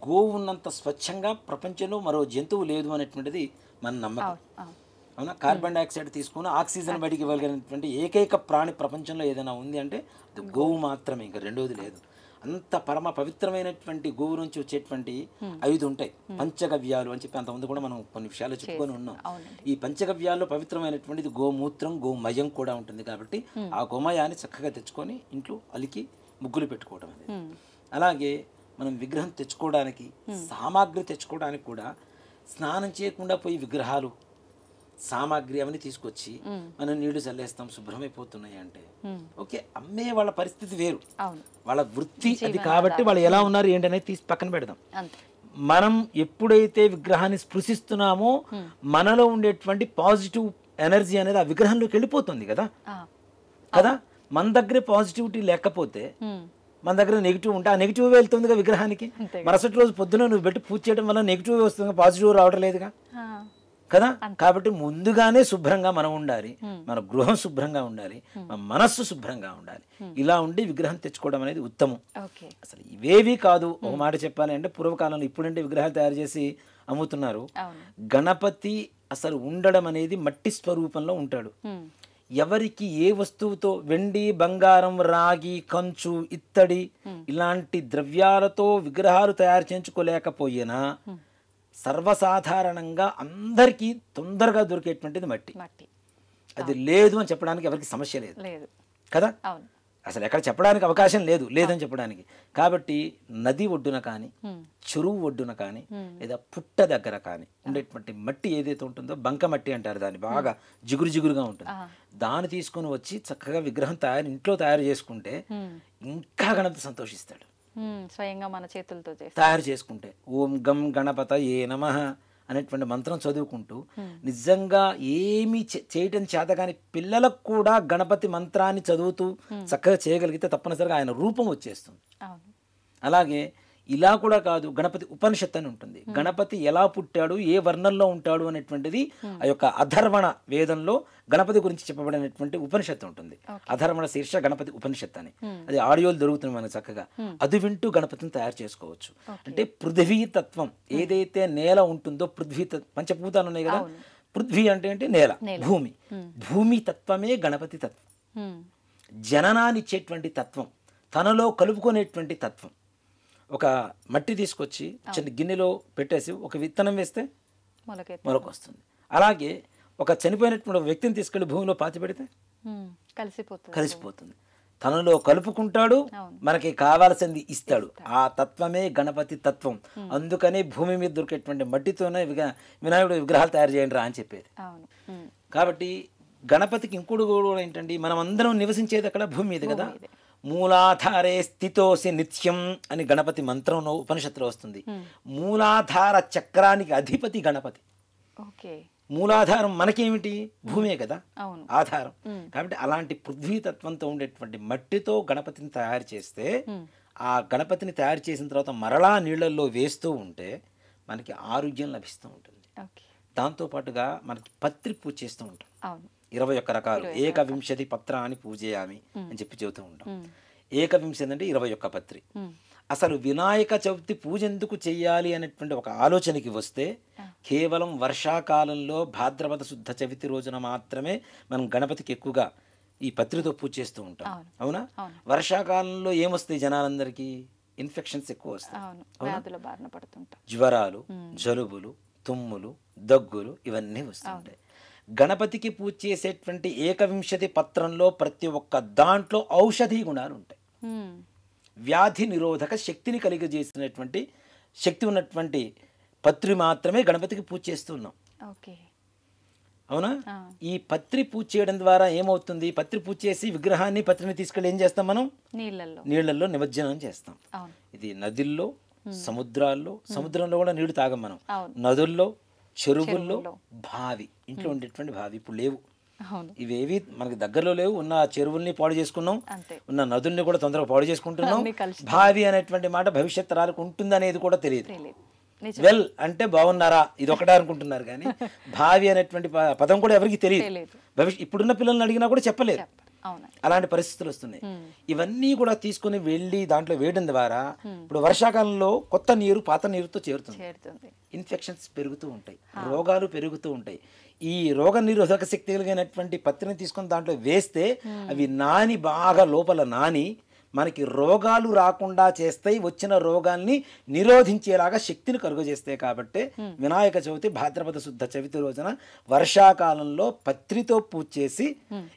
గోవు ఉన్నంత స్వచ్ఛంగా ప్రపంచంలో మరో జంతువు లేదు అనేటువంటిది మన నమ్మకం. అవునా? కార్బన్ డైఆక్సైడ్ తీసుకుని ఆక్సిజన్ బయటికి ఇవ్వగలిగినటువంటి ఏకైక ప్రాణి ప్రపంచంలో ఏదైనా ఉంది అంటే గోవు మాత్రమే, ఇంకా రెండోది లేదు. అంత పరమ పవిత్రమైనటువంటి గోవు నుంచి వచ్చేటువంటి 5 ఉంటాయి పంచగవ్యాలు అని చెప్పి అంతకుముందు కూడా మనం కొన్ని విషయాలు చెప్పుకొని ఉన్నాం. ఈ పంచగవ్యాల్లో పవిత్రమైనటువంటిది గోమూత్రం, గోమయం కూడా ఉంటుంది. కాబట్టి ఆ గోమయాన్ని చక్కగా తెచ్చుకొని ఇంట్లో అలికి ముగ్గులు పెట్టుకోవడం అనేది. అలాగే మనం విగ్రహం తెచ్చుకోవడానికి సామాగ్రి తెచ్చుకోవడానికి కూడా స్నానం చేయకుండా పోయి విగ్రహాలు సామాగ్రి అవన్నీ తీసుకొచ్చి మనం నీళ్లు చల్లేస్తాం, శుభ్రమైపోతున్నాయి అంటే ఓకే, అమ్మే వాళ్ళ పరిస్థితి వేరు, వాళ్ళ వృత్తి అది. కాబట్టి వాళ్ళు ఎలా ఉన్నారు ఏంటనేది తీసి పక్కన పెడదాం. మనం ఎప్పుడైతే విగ్రహాన్ని స్పృశిస్తున్నామో మనలో ఉండేటువంటి పాజిటివ్ ఎనర్జీ అనేది ఆ విగ్రహంలోకి వెళ్ళిపోతుంది కదా. మన దగ్గర పాజిటివిటీ లేకపోతే మన దగ్గర నెగిటివ్ ఉంటే ఆ నెగిటివ్ వెళ్తుందిగా విగ్రహానికి. మరుసటి రోజు పొద్దున నువ్వు పెట్టి పూజ చేయడం వల్ల నెగిటివ్ వస్తుంది, పాజిటివ్ రావడం లేదుగా కదా. కాబట్టి ముందుగానే శుభ్రంగా మనం ఉండాలి, మన గృహం శుభ్రంగా ఉండాలి, మన మనస్సు శుభ్రంగా ఉండాలి. ఇలా ఉండి విగ్రహం తెచ్చుకోవడం అనేది ఉత్తమం. అసలు ఇవేవి కాదు, ఒక మాట చెప్పాలి అంటే పూర్వకాలంలో, ఇప్పుడంటే విగ్రహాలు తయారు చేసి అమ్ముతున్నారు. గణపతి అసలు ఉండడం అనేది మట్టి స్వరూపంలో ఉంటాడు. ఎవరికి ఏ వస్తువుతో, వెండి, బంగారం, రాగి, కంచు, ఇత్తడి ఇలాంటి ద్రవ్యాలతో విగ్రహాలు తయారు చేయించుకోలేకపోయినా సర్వసాధారణంగా అందరికీ తొందరగా దొరికేటువంటిది మట్టి. అది లేదు అని చెప్పడానికి ఎవరికి సమస్య లేదు కదా. అసలు ఎక్కడ చెప్పడానికి అవకాశం లేదు, లేదని చెప్పడానికి. కాబట్టి నది ఒడ్డున కానీ, చెరువు ఒడ్డున కానీ, లేదా పుట్ట దగ్గర కానీ ఉండేటువంటి మట్టి ఏదైతే ఉంటుందో బంక మట్టి అంటారు, దాన్ని బాగా జిగురు జిగురుగా ఉంటుంది. దాన్ని తీసుకొని వచ్చి చక్కగా విగ్రహం ఇంట్లో తయారు చేసుకుంటే ఇంకా గణపతి సంతోషిస్తాడు. స్వయంగా మన చేతులతో తయారు చేసుకుంటే ఓం గం గణపతయే నమః అనేటువంటి మంత్రం చదువుకుంటూ నిజంగా ఏమీ చేయటం చేత కానీ పిల్లలకు కూడా గణపతి మంత్రాన్ని చదువుతూ చక్కగా చేయగలిగితే తప్పనిసరిగా ఆయన రూపం వచ్చేస్తుంది. అలాగే ఇలా కూడా కాదు, గణపతి ఉపనిషత్తు అని ఉంటుంది. గణపతి ఎలా పుట్టాడు, ఏ వర్ణంలో ఉంటాడు అనేటువంటిది ఆ యొక్క అధర్వణ వేదంలో గణపతి గురించి చెప్పబడినటువంటి ఉపనిషత్తు ఉంటుంది. అధర్వణ శీర్ష గణపతి ఉపనిషత్తు అని, అది ఆడియోలు దొరుకుతుంది మనకు చక్కగా. అది వింటూ గణపతిని తయారు చేసుకోవచ్చు. అంటే పృథ్వీ తత్వం ఏదైతే నేల ఉంటుందో, పృథ్వీ పంచభూతాలు ఉన్నాయి కదా, పృథ్వీ అంటే ఏంటి? నేల, భూమి. భూమి తత్వమే గణపతి తత్వం. జననాన్ని ఇచ్చేటువంటి తత్వం, తనలో కలుపుకునేటువంటి తత్వం. ఒక మట్టి తీసుకొచ్చి చిన్న గిన్నెలో పెట్టేసి ఒక విత్తనం వేస్తే మొలక వస్తుంది. అలాగే ఒక చనిపోయినటువంటి వ్యక్తిని తీసుకెళ్లి భూమిలో పాతి పెడితే కలిసిపోతుంది. తనలో కలుపుకుంటాడు, మనకి కావాల్సింది ఇస్తాడు. ఆ తత్వమే గణపతి తత్వం. అందుకనే భూమి మీద దొరికేటువంటి మట్టితోనే వినాయకుడు విగ్రహాలు తయారు చేయండి రా అని చెప్పేది. కాబట్టి గణపతికి ఇంకోటి కూడా ఏంటండి, మనం అందరం నివసించేది అక్కడ భూమి మీద కదా. మూలాధారే స్థితోసి నిత్యం అని గణపతి మంత్రంలో ఉపనిషత్తులో వస్తుంది. మూలాధార చక్రానికి అధిపతి గణపతి. మూలాధారం మనకేమిటి? భూమే కదా ఆధారం. కాబట్టి అలాంటి పృథ్వీతత్వంతో ఉండేటువంటి మట్టితో గణపతిని తయారు చేస్తే, ఆ గణపతిని తయారు చేసిన తర్వాత మరలా నీళ్లలో వేస్తూ ఉంటే మనకి ఆరోగ్యం లభిస్తూ ఉంటుంది. దాంతోపాటుగా మనకి పత్రి పూజ చేస్తూ ఉంటాం. 21 రకాలు, 21 పత్రాన్ని పూజయామి అని చెప్పి చెబుతూ ఉంటాం. 21 అంటే 21 పత్రి. అసలు వినాయక చవితి పూజ ఎందుకు చెయ్యాలి అనేటువంటి ఒక ఆలోచనకి వస్తే, కేవలం వర్షాకాలంలో భాద్రపద శుద్ధ చవితి రోజున మాత్రమే మనం గణపతికి ఎక్కువగా ఈ పత్రితో పూజ చేస్తూ ఉంటాం. అవును. అవునా? అవును. వర్షాకాలంలో ఏమొస్తాయి జనాలందరికీ? ఇన్ఫెక్షన్స్ ఎక్కువ వస్తాయి. అవును, వ్యాధుల బారిన పడుతుంటాం. జ్వరాలు, జలుబులు, తుమ్ములు, దగ్గులు ఇవన్నీ వస్తుంటాయి. గణపతికి పూజ చేసేటువంటి ఏకవింశతి పత్రంలో ప్రతి ఒక్క దాంట్లో ఔషధీ గుణాలు ఉంటాయి. వ్యాధి నిరోధక శక్తిని కలిగజేసినటువంటి శక్తి ఉన్నటువంటి పత్రి మాత్రమే గణపతికి పూజ చేస్తున్నాం. ఓకే. అవునా? ఈ పత్రి పూజ చేయడం ద్వారా ఏమవుతుంది? పత్రి పూజ చేసి విగ్రహాన్ని పత్రిని తీసుకెళ్ళి ఏం చేస్తాం మనం? నీళ్ళల్లో నిమజ్జనం చేస్తాం. ఇది నదుల్లో, సముద్రంలో కూడా నీళ్లు తాగం మనం. నదుల్లో, చెరువుల్లో, బావి, ఇంట్లో ఉండేటువంటి బావి ఇప్పుడు లేవు. ఇవేవి మనకి దగ్గరలో లేవు. ఉన్న చెరువుల్ని పాడు చేసుకున్నాం, ఉన్న నదుల్ని కూడా తొందరగా పాడు చేసుకుంటున్నాం. బావి అనేటువంటి మాట భవిష్యత్ తరాలకు ఉంటుంది అనేది కూడా తెలియదు. వెల్ అంటే బాగున్నారా ఇది ఒకటే అనుకుంటున్నారు, కానీ భావి అనేటువంటి పదం కూడా ఎవరికి తెలియదు. ఇప్పుడున్న పిల్లల్ని అడిగినా కూడా చెప్పలేదు. అలాంటి పరిస్థితులు వస్తున్నాయి. ఇవన్నీ కూడా తీసుకుని వెళ్ళి దాంట్లో వేయడం ద్వారా ఇప్పుడు వర్షాకాలంలో కొత్త నీరు పాత నీరుతో చేరుతుంది. ఇన్ఫెక్షన్స్ పెరుగుతూ ఉంటాయి, రోగాలు పెరుగుతూ ఉంటాయి. ఈ రోగ నిరోధక శక్తి కలిగినటువంటి పత్తిని తీసుకొని దాంట్లో వేస్తే అవి నాని బాగా లోపల నాని మనకి రోగాలు రాకుండా చేస్తాయి. వచ్చిన రోగాల్ని నిరోధించేలాగా శక్తిని కలుగజేస్తాయి. కాబట్టి వినాయక చవితి భాద్రపద శుద్ధ చవితి రోజున వర్షాకాలంలో పత్రితో పూజ చేసి,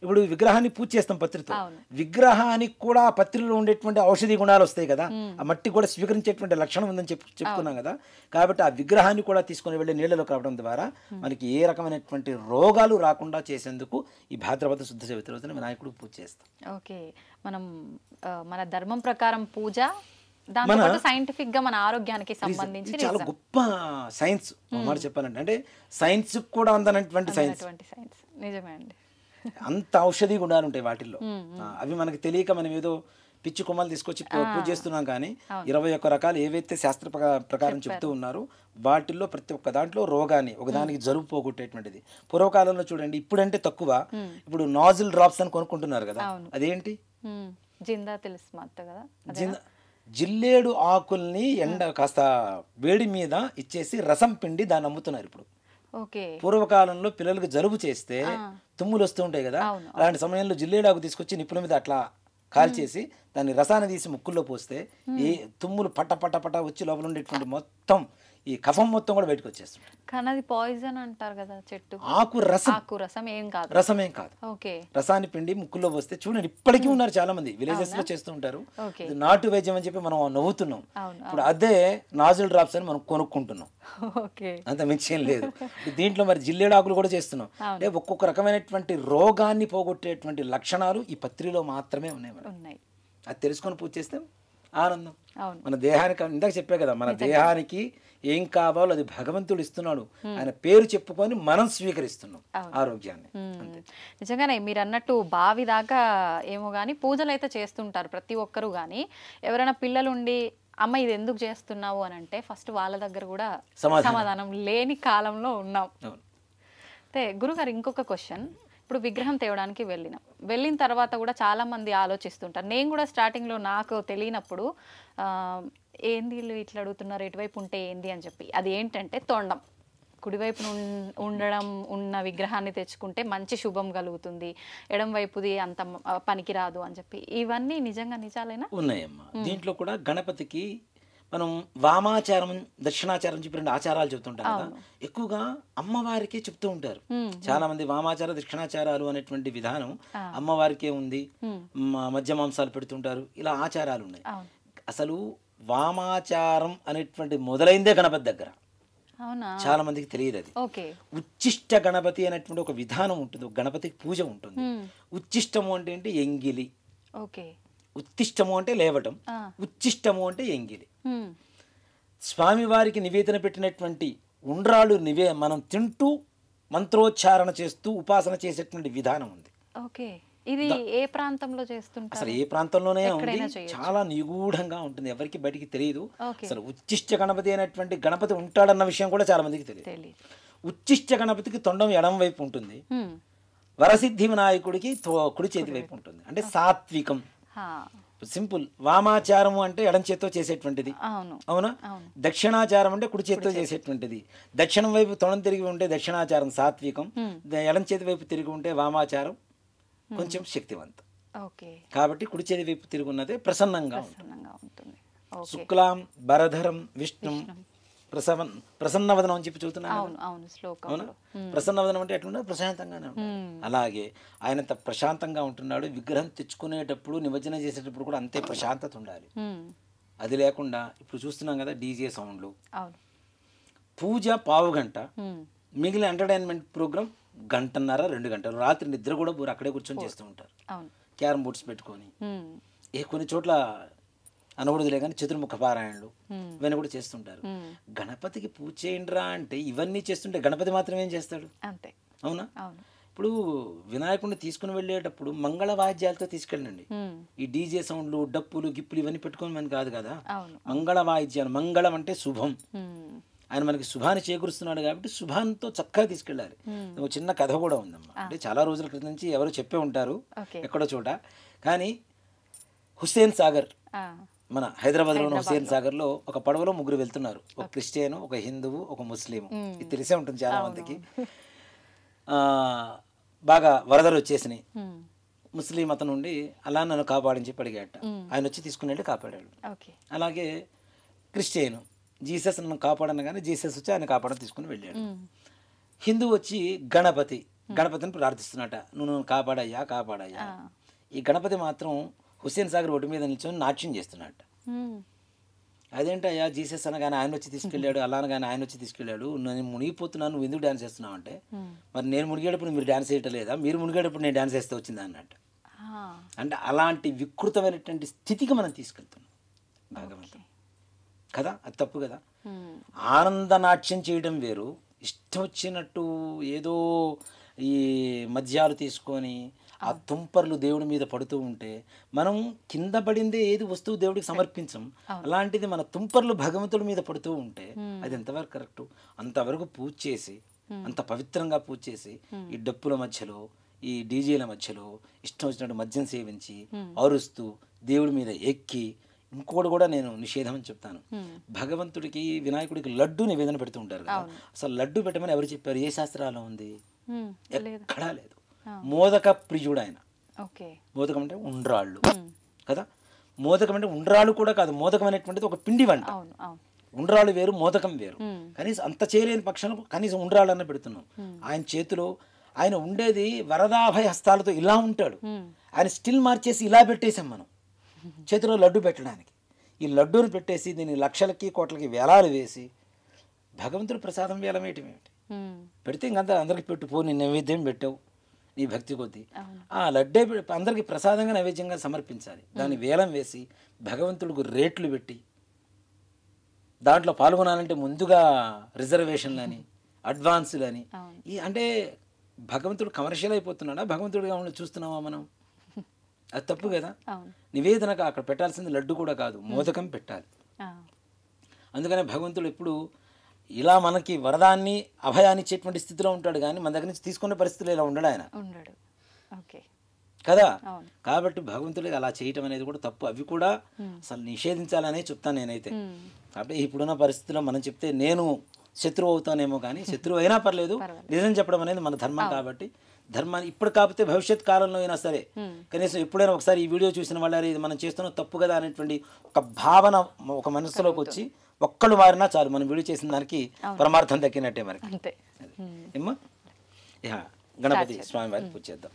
ఇప్పుడు విగ్రహాన్ని పూజ చేస్తాం పత్రితో, విగ్రహానికి కూడా ఆ పత్రిలో ఉండేటువంటి ఔషధి గుణాలు వస్తాయి కదా, ఆ మట్టి కూడా స్వీకరించేటువంటి లక్షణం ఉందని చెప్పుకున్నాం కదా. కాబట్టి ఆ విగ్రహాన్ని కూడా తీసుకొని వెళ్ళి నీళ్ళలోకి రావడం ద్వారా మనకి ఏ రకమైనటువంటి రోగాలు రాకుండా చేసేందుకు ఈ భాద్రపద శుద్ధ చవితి రోజున వినాయకుడు పూజ చేస్తాం. ఓకే. మనం మన ధర్మం ప్రకారం పూజ, దాంతో సైంటిఫిక్ గా మన ఆరోగ్యానికి సంబంధించి చాలా గొప్ప సైన్స్ మాట చెప్పాలంటే, అంటే సైన్స్ కూడా అందనటువంటి సైన్స్. నిజమే అండి. అంత ఔషధి గుణాలు ఉంటాయి వాటిల్లో. అవి మనకి తెలియక మనం ఏదో పిచ్చి కొమ్మలు తీసుకొచ్చి పూజ చేస్తున్నాం, కానీ 21 రకాలు ఏవైతే శాస్త్ర ప్రకారం చెప్తూ ఉన్నారో వాటిల్లో ప్రతి ఒక్క దాంట్లో రోగాన్ని, ఒకదానికి జలుబు పోగొట్టేటువంటిది. పూర్వకాలంలో చూడండి, ఇప్పుడంటే తక్కువ, ఇప్పుడు నాజిల్ డ్రాప్స్ అని కొనుక్కుంటున్నారు కదా, అదేంటి? జిందా తెలుసు కదా. జిల్లేడు ఆకుల్ని కాస్త వేడి మీద ఇచ్చేసి రసం పిండి దాన్ని అమ్ముతున్నారు ఇప్పుడు. పూర్వకాలంలో పిల్లలకు జలుబు చేస్తే తుమ్ములు వస్తూ ఉంటాయి కదా, అలాంటి సమయంలో జిల్లేడు ఆకు తీసుకొచ్చి నిప్పుల మీద అట్లా కాల్చేసి దాన్ని రసాన్ని తీసి ముక్కుల్లో పోస్తే ఈ తుమ్ములు పట్ట పట్ట పట్ట వచ్చి లోపల ఉండేటువంటి మొత్తం ఈ కఫం మొత్తం కూడా బయటకు వచ్చేస్తుంది. కానీ అది పాయిజన్ అంటారు కదా చెట్టు. ఆకు రసం ఏం కాదు. రసాన్ని పిండి ముక్కుల్లో పోస్తే చూడండి, ఇప్పటికీ ఉన్నారు చాలా మంది విలేజెస్ లో చేస్తూ ఉంటారు. నాటు వైద్యం అని చెప్పి మనం నవ్వుతున్నాం. ఇప్పుడు అదే నాజుల్ డ్రాప్స్ అని మనం కొనుక్కుంటున్నాం, అంత మించి ఏం లేదు. దీంట్లో మరి జిల్లేడు ఆకులు కూడా చేస్తున్నాం. అంటే ఒక్కొక్క రకమైనటువంటి రోగాన్ని పోగొట్టేటువంటి లక్షణాలు ఈ పత్రిలో మాత్రమే ఉన్నాయి. అది తెలుసుకొని పూజ చేస్తే ఆనందం. మన దేహానికి, ఇందాక చెప్పే కదా, మన దేహానికి ఏం కావాలో అది భగవంతుడు ఇస్తున్నాడు. ఆయన పేరు చెప్పుకొని మనం స్వీకరిస్తున్నాం ఆరోగ్యాన్ని. నిజంగానే మీరు అన్నట్టు బావి దాకా ఏమో గానీ పూజలు అయితే చేస్తుంటారు ప్రతి ఒక్కరు. కానీ ఎవరైనా పిల్లలుండి అమ్మ ఇది ఎందుకు చేస్తున్నావు అని అంటే ఫస్ట్ వాళ్ళ దగ్గర కూడా సమాధానం లేని కాలంలో ఉన్నాం. అయితే గురుగారు, ఇంకొక క్వశ్చన్. ఇప్పుడు విగ్రహం తేవడానికి వెళ్ళిన తర్వాత కూడా చాలా మంది ఆలోచిస్తుంటారు. నేను కూడా స్టార్టింగ్లో నాకు తెలియనప్పుడు ఏంది వీళ్ళు ఇట్లా అడుగుతున్నారు, ఎటువైపు ఉంటే ఏంది అని చెప్పి. అది ఏంటంటే తొండం కుడివైపు ఉన్న విగ్రహాన్ని తెచ్చుకుంటే మంచి శుభం కలుగుతుంది, ఎడం వైపుది అంత పనికి రాదు అని చెప్పి. ఇవన్నీ నిజాలేనా? ఉన్నాయమ్మా. దీంట్లో కూడా గణపతికి మనం వామాచారం, దక్షిణాచారం చెప్పి 2 ఆచారాలు చెప్తుంటాం కదా. ఎక్కువగా అమ్మవారికే చెప్తూ ఉంటారు చాలా మంది. వామాచార దక్షిణాచారాలు అనేటువంటి విధానం అమ్మవారికే ఉంది. మధ్య మాంసాలు పెడుతుంటారు, ఇలా ఆచారాలు ఉన్నాయి. అసలు వామాచారం అనేటువంటి మొదలైందే గణపతి దగ్గర. చాలా మందికి తెలియదు అది. ఉచ్చిష్ట గణపతి అనేటువంటి ఒక విధానం ఉంటుంది, ఒక గణపతికి పూజ ఉంటుంది. ఉచ్చిష్టము అంటే ఏంటి? ఎంగిలి. ఉత్తిష్టము అంటే లేవటం, ఉచ్చిష్టము అంటే ఎంగిలి. స్వామివారికి నివేదన పెట్టినటువంటి ఉండ్రాళ్ళు మనం తింటూ మంత్రోచ్చారణ చేస్తూ ఉపాసన చేసేటువంటి విధానం ఉంది. ఇది ఏ ప్రాంతంలో చేస్తుంటారు? అసలు ఏ ప్రాంతంలోనే ఉంది, చాలా నిగూఢంగా ఉంటుంది, ఎవరికి బయటికి తెలియదు. అసలు ఉచ్చిష్ట గణపతి అనేటువంటి గణపతి ఉంటాడన్న విషయం కూడా చాలా మందికి తెలియదు. ఉచ్చిష్ట గణపతికి తొండం ఎడం వైపు ఉంటుంది, వరసిద్ధి వినాయకుడికి కుడి చేతి వైపు ఉంటుంది. అంటే సాత్వికం, సింపుల్. వామాచారము అంటే ఎడం చేత్తో చేసేటువంటిది, అవునా? దక్షిణాచారం అంటే కుడి చేత్తో చేసేటువంటిది. దక్షిణం వైపు తొడం తిరిగి ఉంటే దక్షిణాచారం సాత్వికం, ఎడం చేతి వైపు తిరిగి ఉంటే వామాచారం కొంచెం శక్తివంతం. ఓకే. కాబట్టి కుడి చేతి వైపు తిరుగున్నదే ప్రసన్నంగా ఉంటుంది. ప్రసన్నంగా ఉంటుంది. ఓకే. శుక్లాం భరధరం విష్ణు ప్రసన్నవదనం అని చెప్పి చూస్తున్నాను. అవును అవును శ్లోకం. అవునా? ప్రసన్నవదనం అంటే ఎట్లుంటే ప్రశాంతంగానే ఉంటుంది. అలాగే ఆయన అంత ప్రశాంతంగా ఉంటున్నాడు. విగ్రహం తెచ్చుకునేటప్పుడు నిమజ్జనం చేసేటప్పుడు కూడా అంతే ప్రశాంతత ఉండాలి. అది లేకుండా ఇప్పుడు చూస్తున్నాం కదా డీజే సౌండ్లు. అవును. పూజ పావు గంట, మిగిలిన ఎంటర్టైన్మెంట్ ప్రోగ్రామ్ గంటన్నర 2 గంటలు. రాత్రి నిద్ర కూడా అక్కడే కూర్చొని చేస్తూ ఉంటారు. అవును. క్యారమ్ బోర్డ్స్ పెట్టుకొని కొన్ని చోట్ల అనకూడదులే కానీ చతుర్ముఖ పారాయణలు ఇవన్నీ కూడా చేస్తుంటారు. గణపతికి పూజ చేయండిరా అంటే ఇవన్నీ చేస్తుంటే గణపతి మాత్రమే ఏం చేస్తాడు? అంతే. అవునా? అవును. ఇప్పుడు వినాయకుడిని తీసుకుని వెళ్ళేటప్పుడు మంగళ వాయిద్యాలతో తీసుకెళ్ళండి. ఈ డీజే సౌండ్లు డప్పులు గిప్పులు ఇవన్నీ పెట్టుకొని మనకి కాదు కదా. మంగళ వాయిద్యాలు. మంగళం అంటే శుభం. ఆయన మనకి శుభాన్ని చేకూరుస్తున్నాడు కాబట్టి శుభాంతో చక్కగా తీసుకెళ్ళాలి. ఒక చిన్న కథ కూడా ఉందమ్మా. అంటే చాలా రోజుల క్రితం నుంచి ఎవరో చెప్పే ఉంటారు ఎక్కడో చోట. కానీ హుస్సేన్ సాగర్, మన హైదరాబాద్లో ఉన్న హుస్సేన్ సాగర్లో ఒక పడవలో 3 వెళ్తున్నారు. ఒక క్రిస్టియను, ఒక హిందువు, ఒక ముస్లిం. ఇది తెలిసే ఉంటుంది చాలా మందికి. బాగా వరదలు వచ్చేసినాయి. ముస్లిం అతను ఉండి అలా నన్ను కాపాడని చెప్పి అడిగాట. ఆయన వచ్చి తీసుకుని వెళ్ళి కాపాడాడు. అలాగే క్రిస్టియను జీసస్ నన్ను కాపాడను కానీ జీసస్ వచ్చి ఆయన కాపాడని తీసుకుని వెళ్ళాడు. హిందూ వచ్చి గణపతిని ప్రార్థిస్తున్నట. నువ్వు నన్ను కాపాడయ్యా కాపాడయ్యా. ఈ గణపతి మాత్రం హుస్సేన్ సాగర్ ఒడ్డు మీద నిల్చొని నాట్యం చేస్తున్నట్ట. అదేంటయ్యా జీసస్ అనగానే ఆయన వచ్చి తీసుకెళ్ళాడు, అలా అనగానే ఆయన వచ్చి తీసుకెళ్ళాడు, నేను మునిగిపోతున్నాను, నువ్వు ఎందుకు డ్యాన్స్ చేస్తున్నావు అంటే, మరి నేను మునిగేటప్పుడు మీరు డ్యాన్స్ చేయటం లేదా, మీరు మునిగేటప్పుడు నేను డ్యాన్స్ చేస్తే వచ్చింది అన్నట్టు. అంటే అలాంటి వికృతమైనటువంటి స్థితికి మనం తీసుకెళ్తున్నాం భగవంతుడు కదా. అది తప్పు కదా. ఆనంద నాట్యం చేయడం వేరు, ఇష్టం వచ్చినట్టు ఏదో ఈ మద్యాలు తీసుకొని ఆ తుంపర్లు దేవుడి మీద పడుతూ ఉంటే మనం కింద పడిందే ఏది వస్తువు దేవుడికి సమర్పించం. అలాంటిది మన తుంపర్లు భగవంతుడి మీద పడుతూ ఉంటే అది ఎంతవరకు కరెక్టు? అంతవరకు పూజ చేసి, అంత పవిత్రంగా పూజ చేసి, ఈ డప్పుల మధ్యలో ఈ డీజేల మధ్యలో ఇష్టం వచ్చినట్టు మద్యం సేవించి అరుస్తూ దేవుడి మీద ఎక్కి, ఇంకోటి కూడా నేను నిషేధం అని చెప్తాను. భగవంతుడికి వినాయకుడికి లడ్డు నివేదన పెడుతూ ఉంటారు కదా. అసలు లడ్డు పెట్టమని ఎవరు చెప్పారు? ఏ శాస్త్రాల్లో ఉంది? ఎక్కడా లేదు. మోదక ప్రియుడు ఆయన. మోదకం అంటే ఉండ్రాళ్ళు కదా. మోదకం అంటే ఉండ్రాళ్ళు కూడా కాదు, మోదకం అనేటువంటిది ఒక పిండి వంట. ఉండ్రాళ్ళు వేరు, మోదకం వేరు. కనీసం అంత చేయలేని పక్షాలకు కనీసం ఉండ్రాళ్ళు అన్న పెడుతున్నాం. ఆయన చేతిలో ఆయన ఉండేది వరదాభయ హస్తాలతో ఇలా ఉంటాడు. ఆయన స్టిల్ మార్చేసి ఇలా పెట్టేసాం మనం చేతిలో లడ్డు పెట్టడానికి. ఈ లడ్డూని పెట్టేసి దీన్ని లక్షలకి కోట్లకి వేలాలు వేసి భగవంతుడు ప్రసాదం వేలం వేయటం ఏమిటి? పెడితే ఇంకంతా అందరికి పెట్టు, పో నీ నైవేద్యం పెట్టావు నీ భక్తి కొద్దీ. ఆ లడ్డే అందరికి ప్రసాదంగా నైవేద్యంగా సమర్పించాలి. దాన్ని వేలం వేసి భగవంతుడికి రేట్లు పెట్టి దాంట్లో పాల్గొనాలంటే ముందుగా రిజర్వేషన్లని, అడ్వాన్సులని. ఈ అంటే భగవంతుడు కమర్షియల్ అయిపోతున్నాడా? భగవంతుడిగా ఉండి చూస్తున్నావా మనం? అది తప్పు కదా. నివేదనగా అక్కడ పెట్టాల్సింది లడ్డు కూడా కాదు, మోదకం పెట్టాలి. అందుకనే భగవంతుడు ఎప్పుడు ఇలా మనకి వరదాన్ని అభయాన్ని ఇచ్చేటువంటి స్థితిలో ఉంటాడు, కానీ మన దగ్గర నుంచి తీసుకునే పరిస్థితులు ఇలా ఉండడు ఆయన కదా. కాబట్టి భగవంతుడికి అలా చేయటం అనేది కూడా తప్పు. అవి కూడా అసలు నిషేధించాలనే చెప్తాను నేనైతే. కాబట్టి ఇప్పుడున్న పరిస్థితిలో మనం చెప్తే నేను శత్రువు అవుతానేమో, కానీ శత్రువు అయినా పర్లేదు, నిజం చెప్పడం అనేది మన ధర్మం. కాబట్టి ధర్మాన్ని ఇప్పుడు కాకపోతే భవిష్యత్ కాలంలో అయినా సరే కనీసం ఎప్పుడైనా ఒకసారి ఈ వీడియో చూసిన వాళ్ళు ఇది మనం చేస్తున్న తప్పు కదా అనేటువంటి ఒక భావన ఒక మనసులోకి వచ్చి ఒక్కళ్ళు మారినా చాలు, మనం వీడియో చేసిన దానికి పరమార్థం దక్కినట్టే మనకి. ఏమ్మా ఇహ గణపతి స్వామి వారికి పూజ చేద్దాం.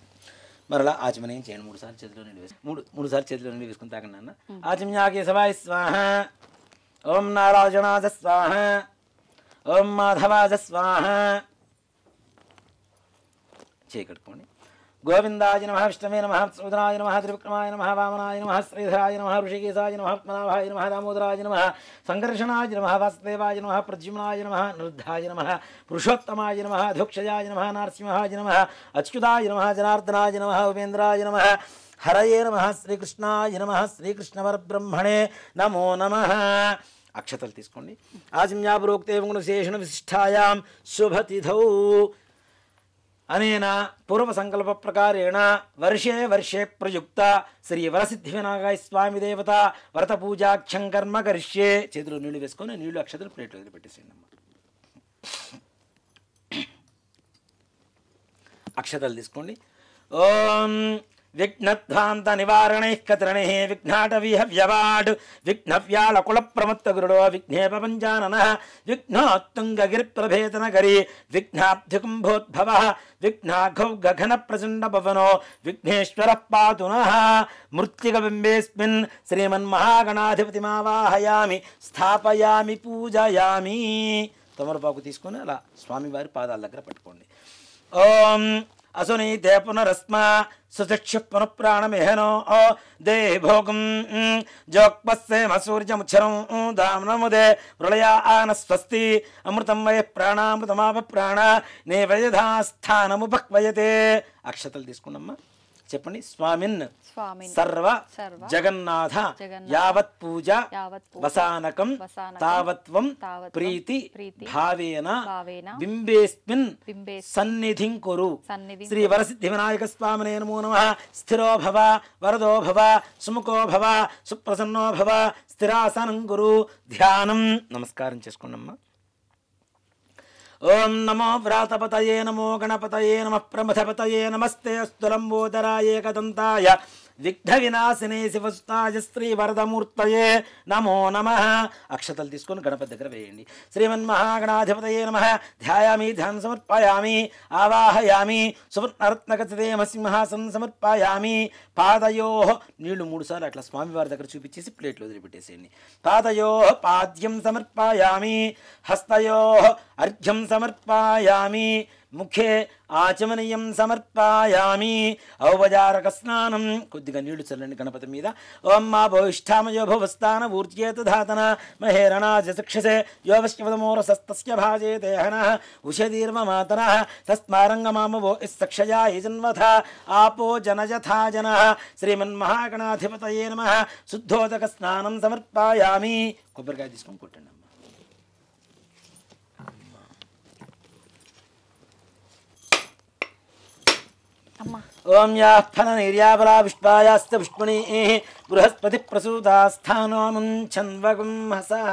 మరలా ఆచమనం చేయండి. 3 సార్లు చేతిలో నీళ్ళు వేసి 3 సార్లు చేతిలో నీళ్ళు వేసుకుని తాకండి అన్న. ఆచమ్యాకేశవాయ స్వాహ, ఓం నారాయణాయ స్వాహ, ఓం మాధవాయ స్వాహ. చేయకట్టుకోండి. గోవిందాయ నమః, విష్ణవే నమః, సూదనాయ నమః, త్రివిక్రమాయ నమః, వామనాయ నమః, శ్రీధరాయ నమః, ఋషికేశాయ నమః, పద్మనాభాయ నమః, దామోదరాయ నమః, సంకర్షణాయ నమః, వాసుదేవాయ నమః, ప్రద్యుమ్నాయ నమః, నిరుద్ధాయ నమః, పురుషోత్తమాయ నమః, అధోక్షజాయ నమః, నరసింహాయ నమః, అచ్యుతాయ నమః, జనార్దనాయ నమః, ఉపేంద్రాయ నమః, హరయే నమః, శ్రీకృష్ణాయ నమః, శ్రీకృష్ణ పరబ్రహ్మణే నమో నమః. అక్షతలు తీసుకోండి. ఆచమ్యాపురోక్తే గుణశేషణ విశిష్టాయాం శుభతిథౌ అనేన పూర్వ సంకల్ప ప్రకారేణ వర్షే వర్షే ప్రయుక్త శ్రీ వరసిద్ధి వినాయకాయ స్వామి దేవత వ్రత పూజాఖ్యం కర్మ కరిష్యే. చేతిలో నీళ్లు వేసుకొని నీళ్లు అక్షతలు ప్లేట్లో వదిలిపెట్టేసేయండి అమ్మ. అక్షతలు తీసుకోండి. ఓం విఘ్నధ్వాంత నివారణైః కత్రణైః విఘ్నాటవీహ వ్యవాడ్ విఘ్నవ్యాళకుల ప్రమత్త గురుడో విఘ్నేప పంచాననః విఘ్నోత్తుంగగిరిప్రభేదనగరి విఘ్నాబ్ధికుంభోద్భవః విఘ్నాఘౌ గగన ప్రచండ భవనో విఘ్నేశ్వరః పాతు నః మృత్తికబింబేస్మిన్ శ్రీమన్మహాగణాధిపతిమావాహయామి స్థాపయామి పూజయామి. తమలపాకు తీసుకొని అలా స్వామివారి పాదాల దగ్గర పట్టుకోండి. ఓం అసునీతే పునరస్మా సుచక్షు పునఃప్రాణమిహనో దేహి భోగం జోక్పస్సేమ సూర్యముచ్చరం దామ్నముదే ప్రళయా ఆన స్వస్తి అమృతం వయ ప్రాణామృతమాప ప్రాణ నేవయధాస్థానముపక్వయతే. అక్షతలు తీసుకున్నమ్మా చెప్పండి. స్వామిన్ సర్వ జగన్నాథ యావత్ పూజ వసానకం తావత్వం ప్రీతి భావేన బింబేస్మిన్ సన్నిధిం కురు. శ్రీ వరసిద్ధి వినాయక స్వామినే నమో నమః. స్థిరో భవ వరదో భవ సుముఖో భవ సుప్రసన్నో భవ స్థిరాసనం కురు. ధ్యానం. నమస్కారం చేసుకోండమ్మా. ఓం నమో వ్రాతపతయే నమో గణపతయే నమః ప్రమథపతయే నమస్తే అస్తు లంబోదరాయ ఏకదంతాయ విఘ్న వినాశినే శివసుతాయ శ్రీ వరదమూర్తయే నమో నమః. అక్షతలు తీసుకొని గణపతి దగ్గర వేయండి. శ్రీమన్మహాగణాధిపతయే నమః. ధ్యాయామి ధ్యానం సమర్పయామి ఆవాహయామి సువర్ణరత్నగతిదేమ సింహాసనం సమర్పయామి. పాదయో నీళ్లు 3 సార్లు అట్లా స్వామివారి దగ్గర చూపించేసి ప్లేట్లో వదిలిపెట్టేసేయండి. పాదయో పాద్యం సమర్పయామి. హస్తయో అర్ఘ్యం సమర్పయామి. ముఖే ఆచమనీయం సమర్పయామి. ఔపచారక స్నానం. కొద్దిగా నీళ్లు చల్లండి గణపతి మీద. ఓం మా భవిష్ఠామయో భవస్థాన ఊర్జేత ధాతన మహేరణాజ శిక్షసే యోవశ్యవదమోరసస్తస్య భాజే దేహన ఉషదీర్వ మాతర తస్మారంగమామవో ఇస్సక్షయా యజన్వథ ఆపో జనజథా జన. శ్రీమన్మహాగణాధిపతయే నమః. శుద్ధోదక స్నానం సమర్పయామి. కొబ్బరికాయ తీసుకొని కొట్టండి. ఓం యా ఫల నిర్యాబలా విష్పాయాస్త పుష్పణీ బృహస్పతి ప్రసూతాస్థానోముంఛన్వగుం హసః.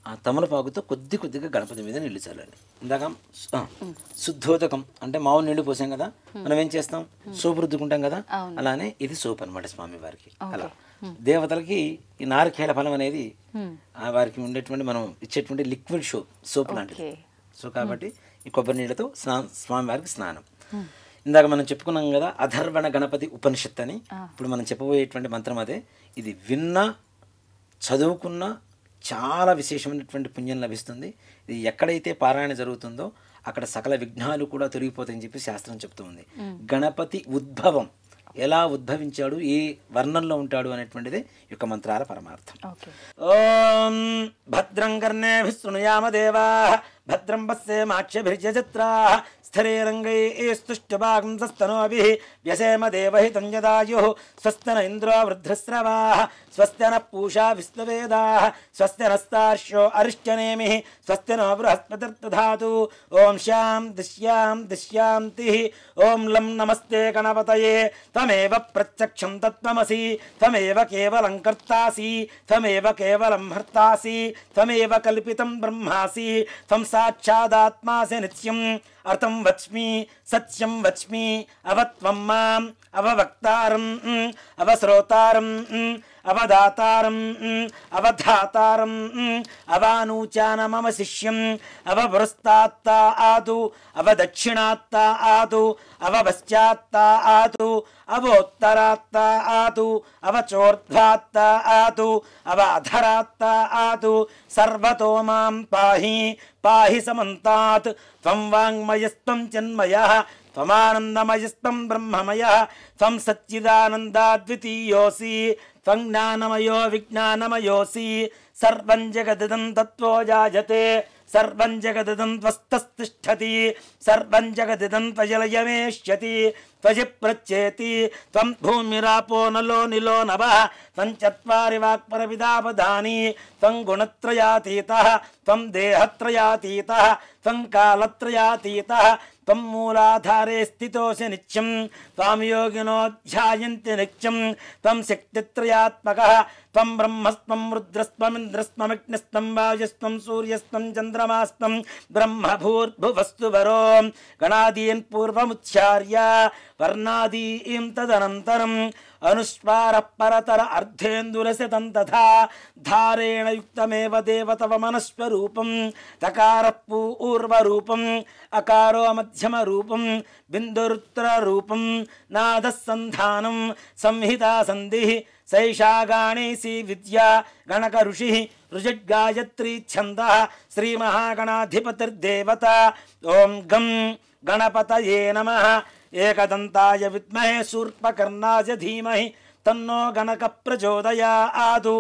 ఆ తమలపాకుతో కొద్దిగా గణపతి మీద నీళ్లు చల్లండి. ఇందాక శుద్ధోదకం అంటే మామూలు నీళ్లు పోసాం కదా, మనం ఏం చేస్తాం సోపు రుద్దుకుంటాం కదా, అలానే ఇది సోప్ అనమాట స్వామివారికి. అలా దేవతలకి ఈ నారికేళ ఫలం అనేది వారికి ఉండేటువంటి మనం ఇచ్చేటువంటి లిక్విడ్ సోప్ లాంటిది. సో కాబట్టి ఈ కొబ్బరి నీళ్ళతో స్వామివారికి స్నానం. ఇందాక మనం చెప్పుకున్నాం కదా అధర్వణ గణపతి ఉపనిషత్ అని. ఇప్పుడు మనం చెప్పబోయేటువంటి మంత్రం అదే. ఇది విన్నా చదువుకున్నా చాలా విశేషమైనటువంటి పుణ్యం లభిస్తుంది. ఇది ఎక్కడైతే పారాయణ జరుగుతుందో అక్కడ సకల విఘ్నాలు కూడా తొలగిపోతాయని చెప్పి శాస్త్రం చెప్తూ ఉంది. గణపతి ఉద్భవం, ఎలా ఉద్భవించాడు, ఏ వర్ణంలో ఉంటాడు అనేటువంటిది యొక్క మంత్రాల పరమార్థం. ఓం భద్రం కర్ణేభిః శృణుయామ దేవాః భద్రం పశ్యేమాక్షభిర్యజత్రాః స్థిరైరంగైస్తుష్టుభాగం సస్తనోభిః వ్యసేమ దేవహితం యదాయుః స్వస్తి న ఇంద్రో వృద్ధశ్రవాః స్వస్తి నః పూషా విశ్వవేదాః స్వస్తి నస్తార్క్ష్యో అరిష్టనేమిః స్వస్తి నో బృహస్పతిర్దధాతు. ఓం శాంతిః. ఓం లం నమస్తే గణపతయే త్వమేవ ప్రత్యక్షం తత్వమసి త్వమేవ కేవలం కర్తాసి త్వమేవ కేవలం హర్తాసి త్వమేవ కల్పితం బ్రహ్మాసి త్వం సాక్షాదాత్మాసి నిత్యం అర్థం వచ్మి సత్యం వచ్మి అవత్వం మాం అవవక్తారం అవశ్రోతారం అవదాతారం అవధాతారం అవానూచాన మమ శిష్యం అవపురస్తాత్తా ఆదు అవదక్షిణాత్తా ఆదు అవపశ్చాత్తా ఆదు అవోత్తరాత్తా ఆదు అవచోర్ధ్వాత్తా ఆదు అవధరాత్తా ఆదు సర్వతో మాం పాహి పాహి సమంతాత్. త్వం వాంగ్మయస్త్వం చిన్మయః త్వమానందమయస్త్వం బ్రహ్మమయః త్వం సచ్చిదానందాద్వితీయోసి త్వం జ్ఞానమయో విజ్ఞానమయోసి. సర్వం జగదిదం తత్వో జాయతే సర్వం జగదిదం త్వస్తతిష్ఠతి సర్వం జగదిదం త్వజలయమేష్యతి త్వజి ప్రచ్యేతి త్వం భూమిరాపో నలో నిలో నభః త్వం చత్వారి వాక్పరవిదాపదాని త్వం గుణత్రయాతీతః త్వం దేహత్రయాతీతః త్వం కాలత్రయాతీతః త్వం మూలాధారే స్థితోసి నిత్యం త్వాం యోగినో ధ్యాయంతి నిత్యం త్వం శక్తిత్రయాత్మకః త్వం బ్రహ్మస్త్వం రుద్రస్త్వమింద్రస్త్వమగ్నిస్త్వం వాయుస్త్వం సూర్యస్త్వం చంద్రమాస్త్వం బ్రహ్మ భూర్భువస్తు వరో గణాదీన్ పూర్వముచ్చార్య వర్ణాదీం తదనంతరం అనుస్వార పరతర అర్ధేందురశతం తథా ధారేణ యుక్తమేవ దేవతవ మనస్వరూపం తకార పూర్వరూపం అకారో మధ్యమ రూపం బిందురుత్తర రూపం నాదసంధానం సంహితా సంధి సైషా గాణేసి విద్యా గణక ఋషి రుజడ్గాయత్రీ ఛంద శ్రీమహాగణాధిపతిర్దేవత ఓం గం గణపతయే నమః ఏకదంతాయ విద్మహే శూర్పకర్ణాయ ధీమహి తన్నో గణక ప్రచోదయాదు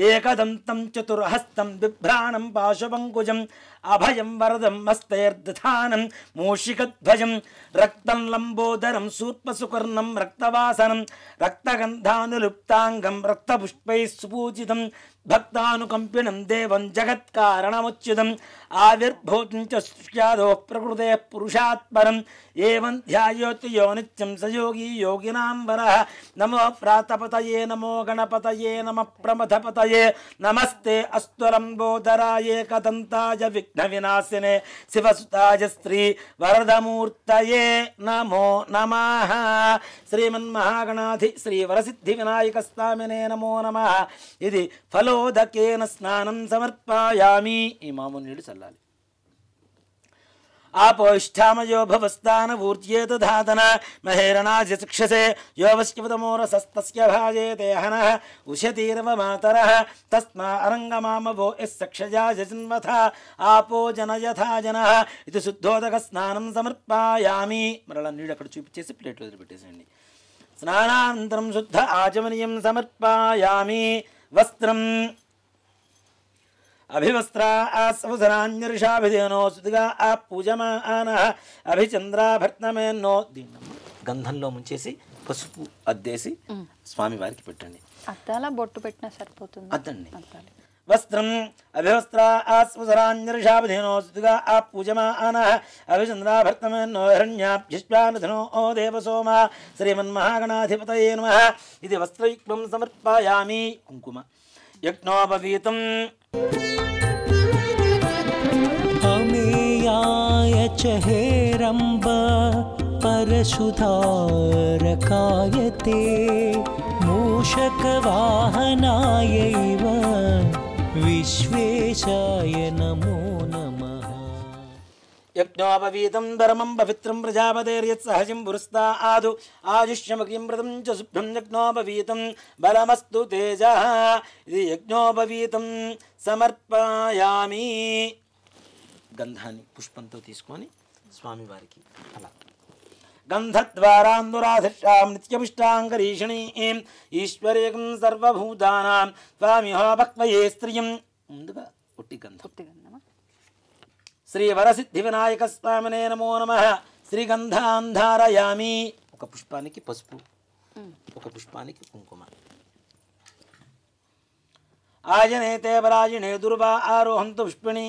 ఏకదంతం చతుర్హస్తం బిభ్రాణం పాశుపంకుజం అభయం వరదం హస్తైర్దధానం మూషికధ్వజం రక్తం లంబోదరం శూర్పసుకర్ణం రక్తవాసనం రక్తగంధానులుప్తాంగం రక్తపుష్పైః సుపూజితం భక్తానుకంపినం దేవం జగత్కారణముచ్యుతం ఆవిర్భూతం చ సృష్ట్యాదో ప్రకృతే పురుషాత్పరం ఏవం ధ్యాయోతి యో నిత్యం స యోగి యోగినాం వరః నమో ప్రాతపతయే నమో గణపతయే నమః ప్రమథపతయే నమస్తే అస్తు లంబోదరాయ ఏకదంతాయ విఘ్న వినాశినే శివసుతాయ శ్రీ వరదమూర్తయే నమో నమః శ్రీమన్మహాగణాధి శ్రీ వరసిద్ధి వినాయక స్వామినే నమో నమః ఇది ఫలోదకేన స్నానం సమర్పయామి ఈ మామూలు నీళ్ళు చల్లాలి ఆపోష్ఠామయో భవస్థాన ఊర్జేత ధాతన మహేరణాజ చక్షసే యోవశ్యవతమోరసస్తస్య భాజేతే హనః ఉషతీరవ మాతరః తస్మా అరంగమామవో యస్సక్షజా జన్వథ ఆపో జనయథా జనః ఇది శుద్ధోదక స్నానం సమర్పయామి మరలా నీళ్ళు అక్కడ చూపించేసి ప్లేట్లో వదిలిపెట్టేసేయండి స్నానానంతరం శుద్ధ ఆచమనీయం సమర్పయామి వస్త్రం అభివస్త్రా ఆసవసరాన్యర్షాభిధేనో సుతిగా ఆ పూజమానః అభిచంద్రాభర్తమేన్నో దీన్ని గంధంలో ముంచేసి పసుపు అద్దేసి స్వామి వారికి పెట్టండి అద్దాల బొట్టు పెట్టినా సరిపోతుంది అద్దండి వస్త్రం అభివస్త్రా ఆస్వసరాన్యర్షాభిధేనో సుతిగా ఆ పూజమానః అభిచంద్రాభర్తమేన్నో హిరణ్యాభ్యశ్వానధనో ఓ దేవసోమ శ్రీమన్మహాగణాధిపతయే నమః ఇది వస్త్రయుక్తం సమర్పయామి కుంకుమ యజ్ఞోపవీతం अमेयाय च हेरम्ब परशुधारकाय ते मूषकवाहनायैव विश्वेशाय नमो नमः యజ్ఞోపవీతం ధర్మం పవిత్రం ప్రజాపతేర్యత్సహజం పురస్తా ఆదు ఆయుష్యమకిం వ్రతం చ శుభ్రం యజ్ఞోపవీతం బలమస్తు తేజ ఇది యజ్ఞోపవీతం సమర్పయామి గంధాన్ని పుష్పంతో తీసుకొని స్వామివారికి అలా గంధద్వారాందురాధిష్టాం నిత్యపుష్టాంగరీషణీం ఈశ్వరేకం సర్వభూతానాం స్వామిహో భక్వయే స్త్రియం ముందుగా ఒట్టి గంధం శ్రీ వరసిద్ధి వినాయక స్వామినే నమో నమః శ్రీగంధాంధారయామి ఒక పుష్పానికి పసుపు ఒక పుష్పానికి కుంకుమ ఆయనేతే పరాయణే దుర్వా ఆరోహంతు పుష్పిణీ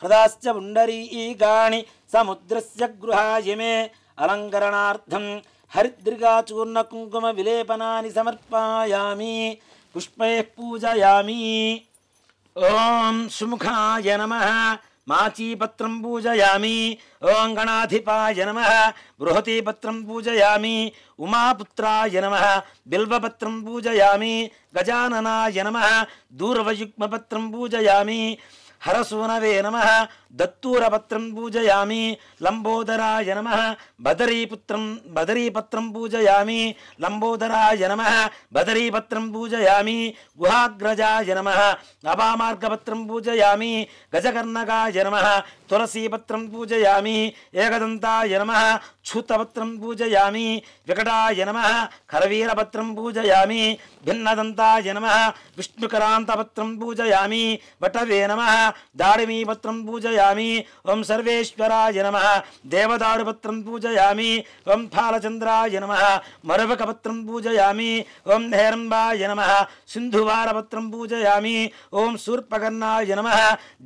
హృదాశ్చ పుండరీకాణి సముద్రస్య గృహాయమే అలంకరణార్థం హరిద్రిగాచూర్ణ కుంకుమ విలేపనాని సమర్పయామి పుష్పైః పూజయామి ఓం సుముఖాయ నమః మాచీపత్రం పూజయామి ఓం గణాధిపాయ నమః బృహతీపత్రం పూజయామి ఉమాపుత్రాయ నమః బిల్వపత్రం పూజయామి గజాననాయ నమః దూర్వయుగ్మపత్రం పూజయామి హరసూనవే నమః దత్తూరపత్రం పూజయామి లంబోదరాయ నమః బదరీపత్రం పూజయామి లంబోదరాయ నమః బదరీపత్రం పూజయామి గుహాగ్రజాయ నమః అపామార్గపత్రం పూజయామి గజకర్ణకాయ నమః తులసీపత్రం పూజయామి ఏకదంతాయ నమః ఛూతపత్రం పూజయామి వికటాయ నమః కరవీరపత్రం పూజయామి భిన్నదంతాయ నమః విష్ణుకరాంతపత్రం పూజయామి వటవే నమః దాడిమీపత్రం పూజయామి పూజయామి. ఓం సర్వేశ్వరాయ నమః. దేవదారుపత్రం పూజయామి. ఓం ఫాలచంద్రాయ నమః. మరవకపత్రం పూజయామి. ఓం హేరంబాయ నమః. సింధువారపత్రం పూజయామి. ఓం శూర్పకర్ణాయ నమః.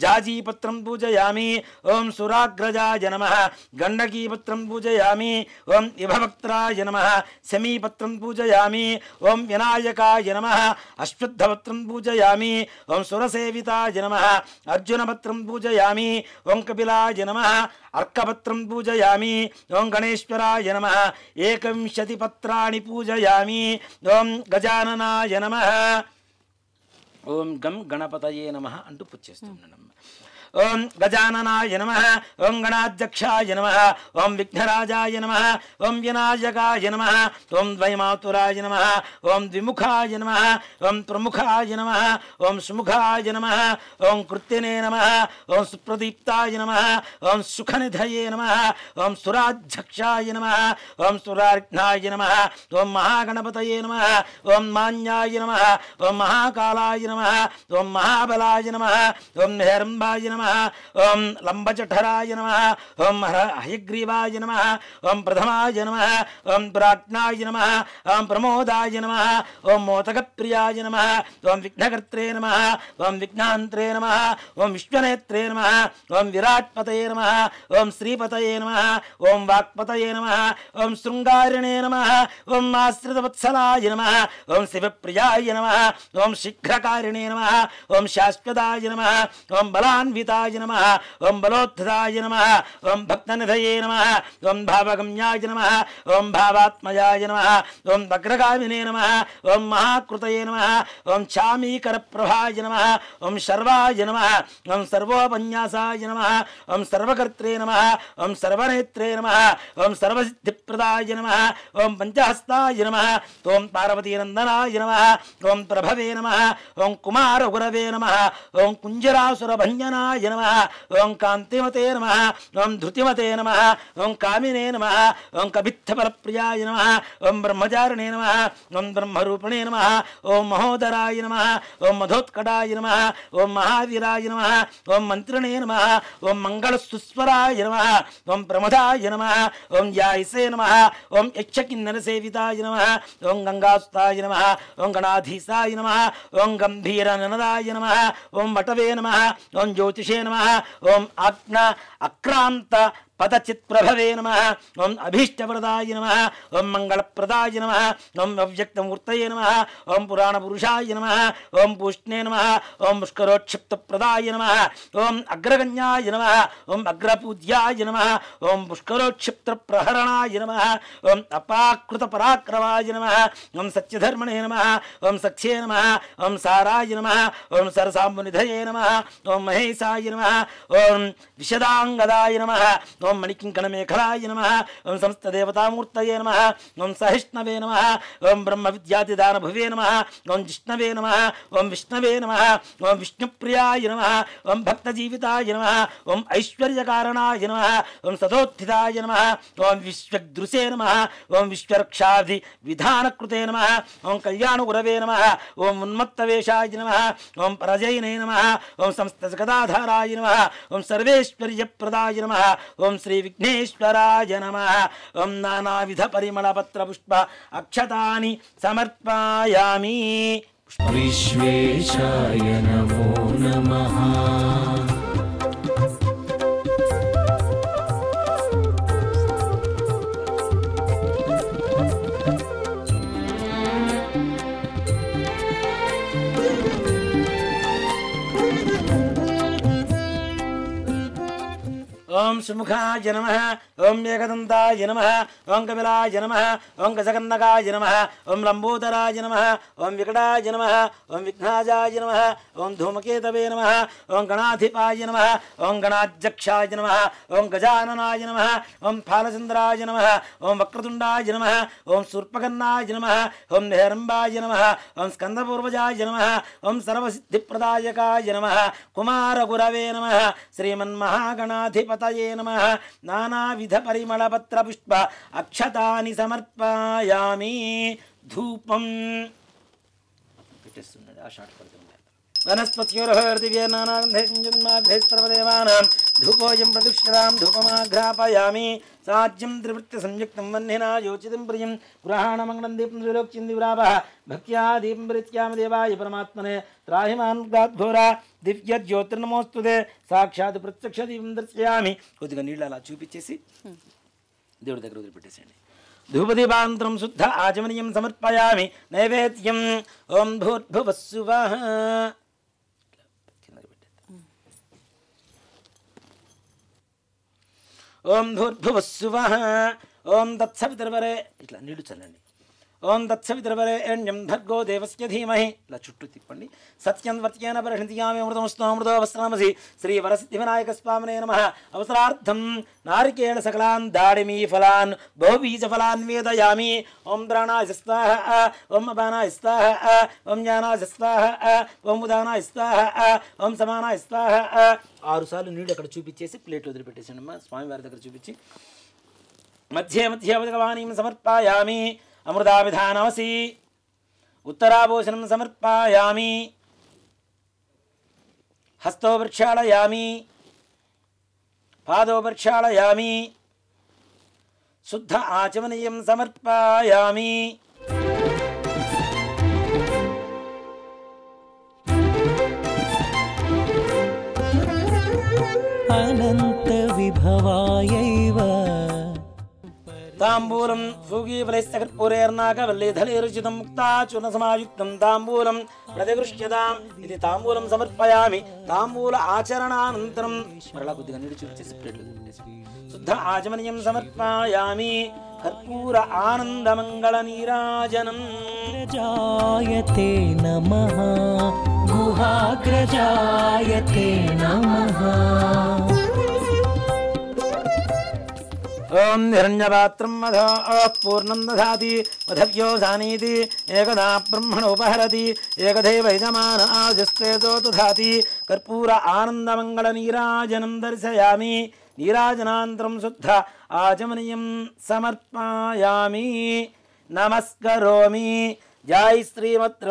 జాజీపత్రం పూజయామి. ఓం సురాగ్రజాయ నమః. గండకీపత్రం పూజయామి. ఓం ఇభవక్త్రాయ నమః. శమీపత్రం పూజయామి. ఓం వినాయకాయ నమః. అశ్వత్థపత్రం పూజయామి. ఓం సురసేవితాయ నమః. అర్జునపత్రం పూజయామి. ఓం కపిలాయ నమః. అర్కపత్రం పూజయామి. ఓం గణేశ్వరాయ నమః. 21 పత్రాణి పూజయామి. ఓం గజాననాయ నమః. ఓం గం గణపతయే నమః అంటూ పూజ చేస్తున్నాం. ఓం గజాననాయ నమః. ఓం గణాధ్యక్షాయ నమః. ఓం విఘ్నరాజాయ నమః. ఓం వినాయకాయ నమః. ఓం ద్వైమాతురాయ నమః. ఓం ద్విముఖాయ నమః. ఓం ప్రముఖాయ నమః. ఓం సుముఖాయ నమః. ఓం కృత్యనే నమః. ఓం సుప్రదీప్తాయ నమః. ఓం సుఖనిధయే నమః. ఓం సురాధ్యక్షాయ నమః. ఓం సురార్ఘ్నాయ నమః. ఓం మహాగణపతయే నమః. ఓం మాన్యాయ నమః. ఓం మహాకాలాయ నమః. ఓం మహాబలాయ నమః. ఓం హేరంబాయ నమః. ఓం లంబజఠరాయ నమః. ఓం హయగ్రీవాయ నమః. ఓం ప్రథమాయ నమః. ఓం ప్రాజ్ఞాయ నమః. ఓం ప్రమోదాయ నమః. ఓం మోదకప్రియాయ నమః. ఓం విఘ్నకర్త్రే నమః. ఓం విఘ్నాంత్రే నమః. ఓం విశ్వనేత్రే నమః. ఓం విరాట్పతయే నమః. ఓం శ్రీపతయే నమః. ఓం వాక్పతయే నమః. ఓం శృంగారిణే నమః. ఓం ఆశ్రితవత్సలాయ నమః. ఓం శివప్రియాయ నమః. ఓం శీఘ్రకారిణే నమః. ఓం శాశ్వతాయ నమః. ఓం బలాన్వితాయ నమః. ఓం బలోద్ధతాయ నమః. ఓం భక్తనిధయే నమః. ఓం భావగమ్యాయ నమః. ఓం భావాత్మయాయ నమః. ఓం వగ్రగామినే నమః. ఓం మహాకృతయే నమః. ఓం చామీకరప్రభాయ నమః. ఓం శర్వాయ నమః. ఓం సర్వోపన్యాసాయ నమః. ఓం సర్వకర్త్రే నమః. ఓం సర్వనేత్రే నమః. ఓం సర్వసిద్ధిప్రదాయ నమః. ఓం పంచహస్తాయ నమః. ఓం పార్వతీనందనాయ నమః. ఓం ప్రభవే నమః. ఓం కుమారగురవే నమః. ఓం కుంజరాసురభంజనాయ నమః. ఓం కాంతిమతే నమః. ఓం ధృతిమతే నమః. ఓం కామినే నమః. ఓం కవిత్తపరప్రియాయ నమః. ఓం బ్రహ్మచారిణే నమః. ఓం బ్రహ్మరూపిణే నమః. ఓం మహోదరాయ నమః. ఓం మధోత్కటాయ నమః. ఓం మహావీరాయ నమః. ఓం మంత్రిణే నమః. ఓం మంగళసుస్వరాయ నమః. ఓం ప్రమదాయ నమః. ఓం యాయసే నమః. ఓం యక్షకిన్నరసేవితాయ నమః. ఓం గంగాసుతాయ నమః. ఓం గణాధీశాయ నమః. ఓం గంభీరననదాయ నమః. ఓం వటవే నమః. ఓం జ్యోతిషే నమః. ఓం అక్రాంత పదచిత్ప్రభవే నమః. ఓం అభీష్టప్రదాయ నమః. ఓం మంగళప్రదాయ నమః. ఓం అవ్యక్తమూర్తయే నమః. ఓం పురాణపురుషాయ నమః. ఓం పూష్ణే నమః. ఓం పుష్కరోక్షిప్తప్రదాయ నమః. ఓం అగ్రగణ్యాయ నమః. ఓం అగ్రపూజ్యాయ నమః. ఓం పుష్కరోక్షిప్తప్రహరణాయ నమః. ఓం అపాకృతపరాక్రమాయ నమః. ఓం సత్యధర్మణే నమః. ఓం సఖ్యే నమః. ఓం సారాయ నమః. ఓం సరసాంబునిధయే నమః. ఓం మహేశాయ నమః. ఓం విశదాంగదాయ నమః. ఓం మణికింకణమేఖలాయ నమః. ఓం సమస్తదేవతామూర్తయే నమః. ఓం సహిష్ణవే నమః. ఓం బ్రహ్మవిద్యాతిదానభువే నమః. ఓం జిష్ణవే నమః. ఓం విష్ణవే నమః. ఓం విష్ణుప్రియాయ నమః. ఓం భక్తజీవితాయ నమః. ఓం ఐశ్వర్యకారణాయ నమః. ఓం సదోత్థితాయ నమః. ఓం విశ్వదృశే నమః. ఓం విశ్వరక్షాధి విధానకృతే నమః. ఓం కళ్యాణగురవే నమః. ఓం ఉన్మత్తవేషాయ నమః. ఓం పరజయినే నమః. ఓం సమస్తజగదాధారాయ నమః. ఓం సర్వేశ్వర్యప్రదాయ నమః. ఓం శ్రీ విఘ్నేశ్వరాయ నమః. ఓం నానావిధ పరిమళపత్ర పుష్ప అక్షతాని సమర్పయామి. విశ్వేశాయ నమో నమః. ఓం సుముఖాయ నమః. ఓం ఏకదంతాయ నమః. ఓం కపిలాయ నమః. ఓం గజకర్ణకాయ నమః. ఓం లంబోదరాయ నమః. ఓం వికటాయ నమః. ఓం విఘ్నాజాయ నమః. ఓం ధూమకేతవే నమః. ఓం గణాధిపాయ నమః. ఓం గణాధ్యక్షాయ నమః. ఓం గజాననాయ నమః. ఓం ఫాలచంద్రాయ నమః. ఓం వక్రతుండాయ నమః. ఓం శూర్పకర్ణాయ నమః. ఓం హేరంబాయ నమః. ఓం స్కందపూర్వజాయ నమః. ఓం సర్వసిద్ధిప్రదాయకాయ నమః. కుమారగురవే నమః. శ్రీమన్మహాగణాధిపతయే నమః. నానావిధ పరిమళపత్ర పుష్ప అక్షతాని సమర్పయామి. ధూపం పెట్టేస్తున్నది ఆ షాట్ పడుతుంది. वनस्पत्योर्हृदिव्यनानाग्धैस्पर्वदेवानां धूपोऽयं प्रदुष्यतां धूपमाघ्रापयामि साज्यं त्रिवृत्ति संयुक्तं वह्निना योचितं प्रियं गृहाणमङ्गलं दीपं त्रिलोक्यं दिव्रावः भक्त्या दीपं प्रीत्याम देवाय परमात्मने त्राहिमान् घोरा दिव्य ज्योतिर्नमोस्तुते साक्षात् प्रत्यक्ष दीपं दर्शयामि కొద్దిగా నీళ్ళు అలా చూపించేసి దేవుడి దగ్గర వదిలిపెట్టేసేయండి ధూపదీపాంతరం శుద్ధ ఆచమనీయం సమర్పయామి నైవేద్యం ఓం భూర్భువస్సువః ఓం భూర్భువస్సువః ఓం తత్సవితుర్వరే ఇట్లా నీళ్లు చల్లండి ఓం తత్సవితుర్వరేణ్యం భర్గో దేవస్య ధీమహి ఇలా చుట్టూ తిప్పండి సత్యం వర్త్యేన పరిణితియామి అమృతమస్తు అమృతోవస్త్రమసి శ్రీ వరసిద్ధి వినాయక స్వామినే నమః అవసరార్థం నారికేళ సకలాన్ దాడిమీ ఫలాన్ బహుబీజ ఫలాన్ వేదయామి ఓం ప్రాణాయ స్వాహ ఓం అపానాయ స్వాహ ఓం జ్ఞానాయ స్వాహ ఓం ఉదానాయ స్వాహ ఓం సమానాయ స్వాహ 6 సార్లు నీళ్ళు అక్కడ చూపించేసి ప్లేట్ వదిలిపెట్టేసండి అమ్మా స్వామివారి దగ్గర చూపించి మధ్య మధ్య భగవానీం సమర్పయామి అమృతాభిధానమసి ఉత్తరాభూషణం సమర్పయామి హస్తో ప్రక్షాళయామి పాదో ప్రక్షాళయామి శుద్ధ ఆచమనీయం సమర్పయామి అనంత విభవాయైవ తాంబూలం సూగీఫలైస్తకర్పూరేర్నాకవల్లీధలేరుచితం ముక్తాచూర్ణసమాయుక్తం తాంబూలం ప్రతిగృహ్యతాం ఇది తాంబూలం సమర్పయామి తాంబూల ఆచరణానంతరం మరలా కొద్దిగా నీళ్ళు చూపించేసి ప్లేట్లు శుద్ధ ఆచమనీయం సమర్పయామి కర్పూర ఆనందమంగళ నీరాజనం గ్రజాయతే నమః గుహాగ్రజాయతే నమః ఓం హిరణ్యపాత్రం మధో పూర్ణం దధాతి మధవ్యో జానీతి ఏకదా బ్రహ్మణోపహరతి ఏకదైవ యజమాన ఆజస్తేజో దధాతి కర్పూర ఆనందమంగళ నీరాజనం దర్శయామి నీరాజనాంతరం శుద్ధ ఆచమనీయం సమర్పయామి నమస్కరోమి జై శ్రీమద్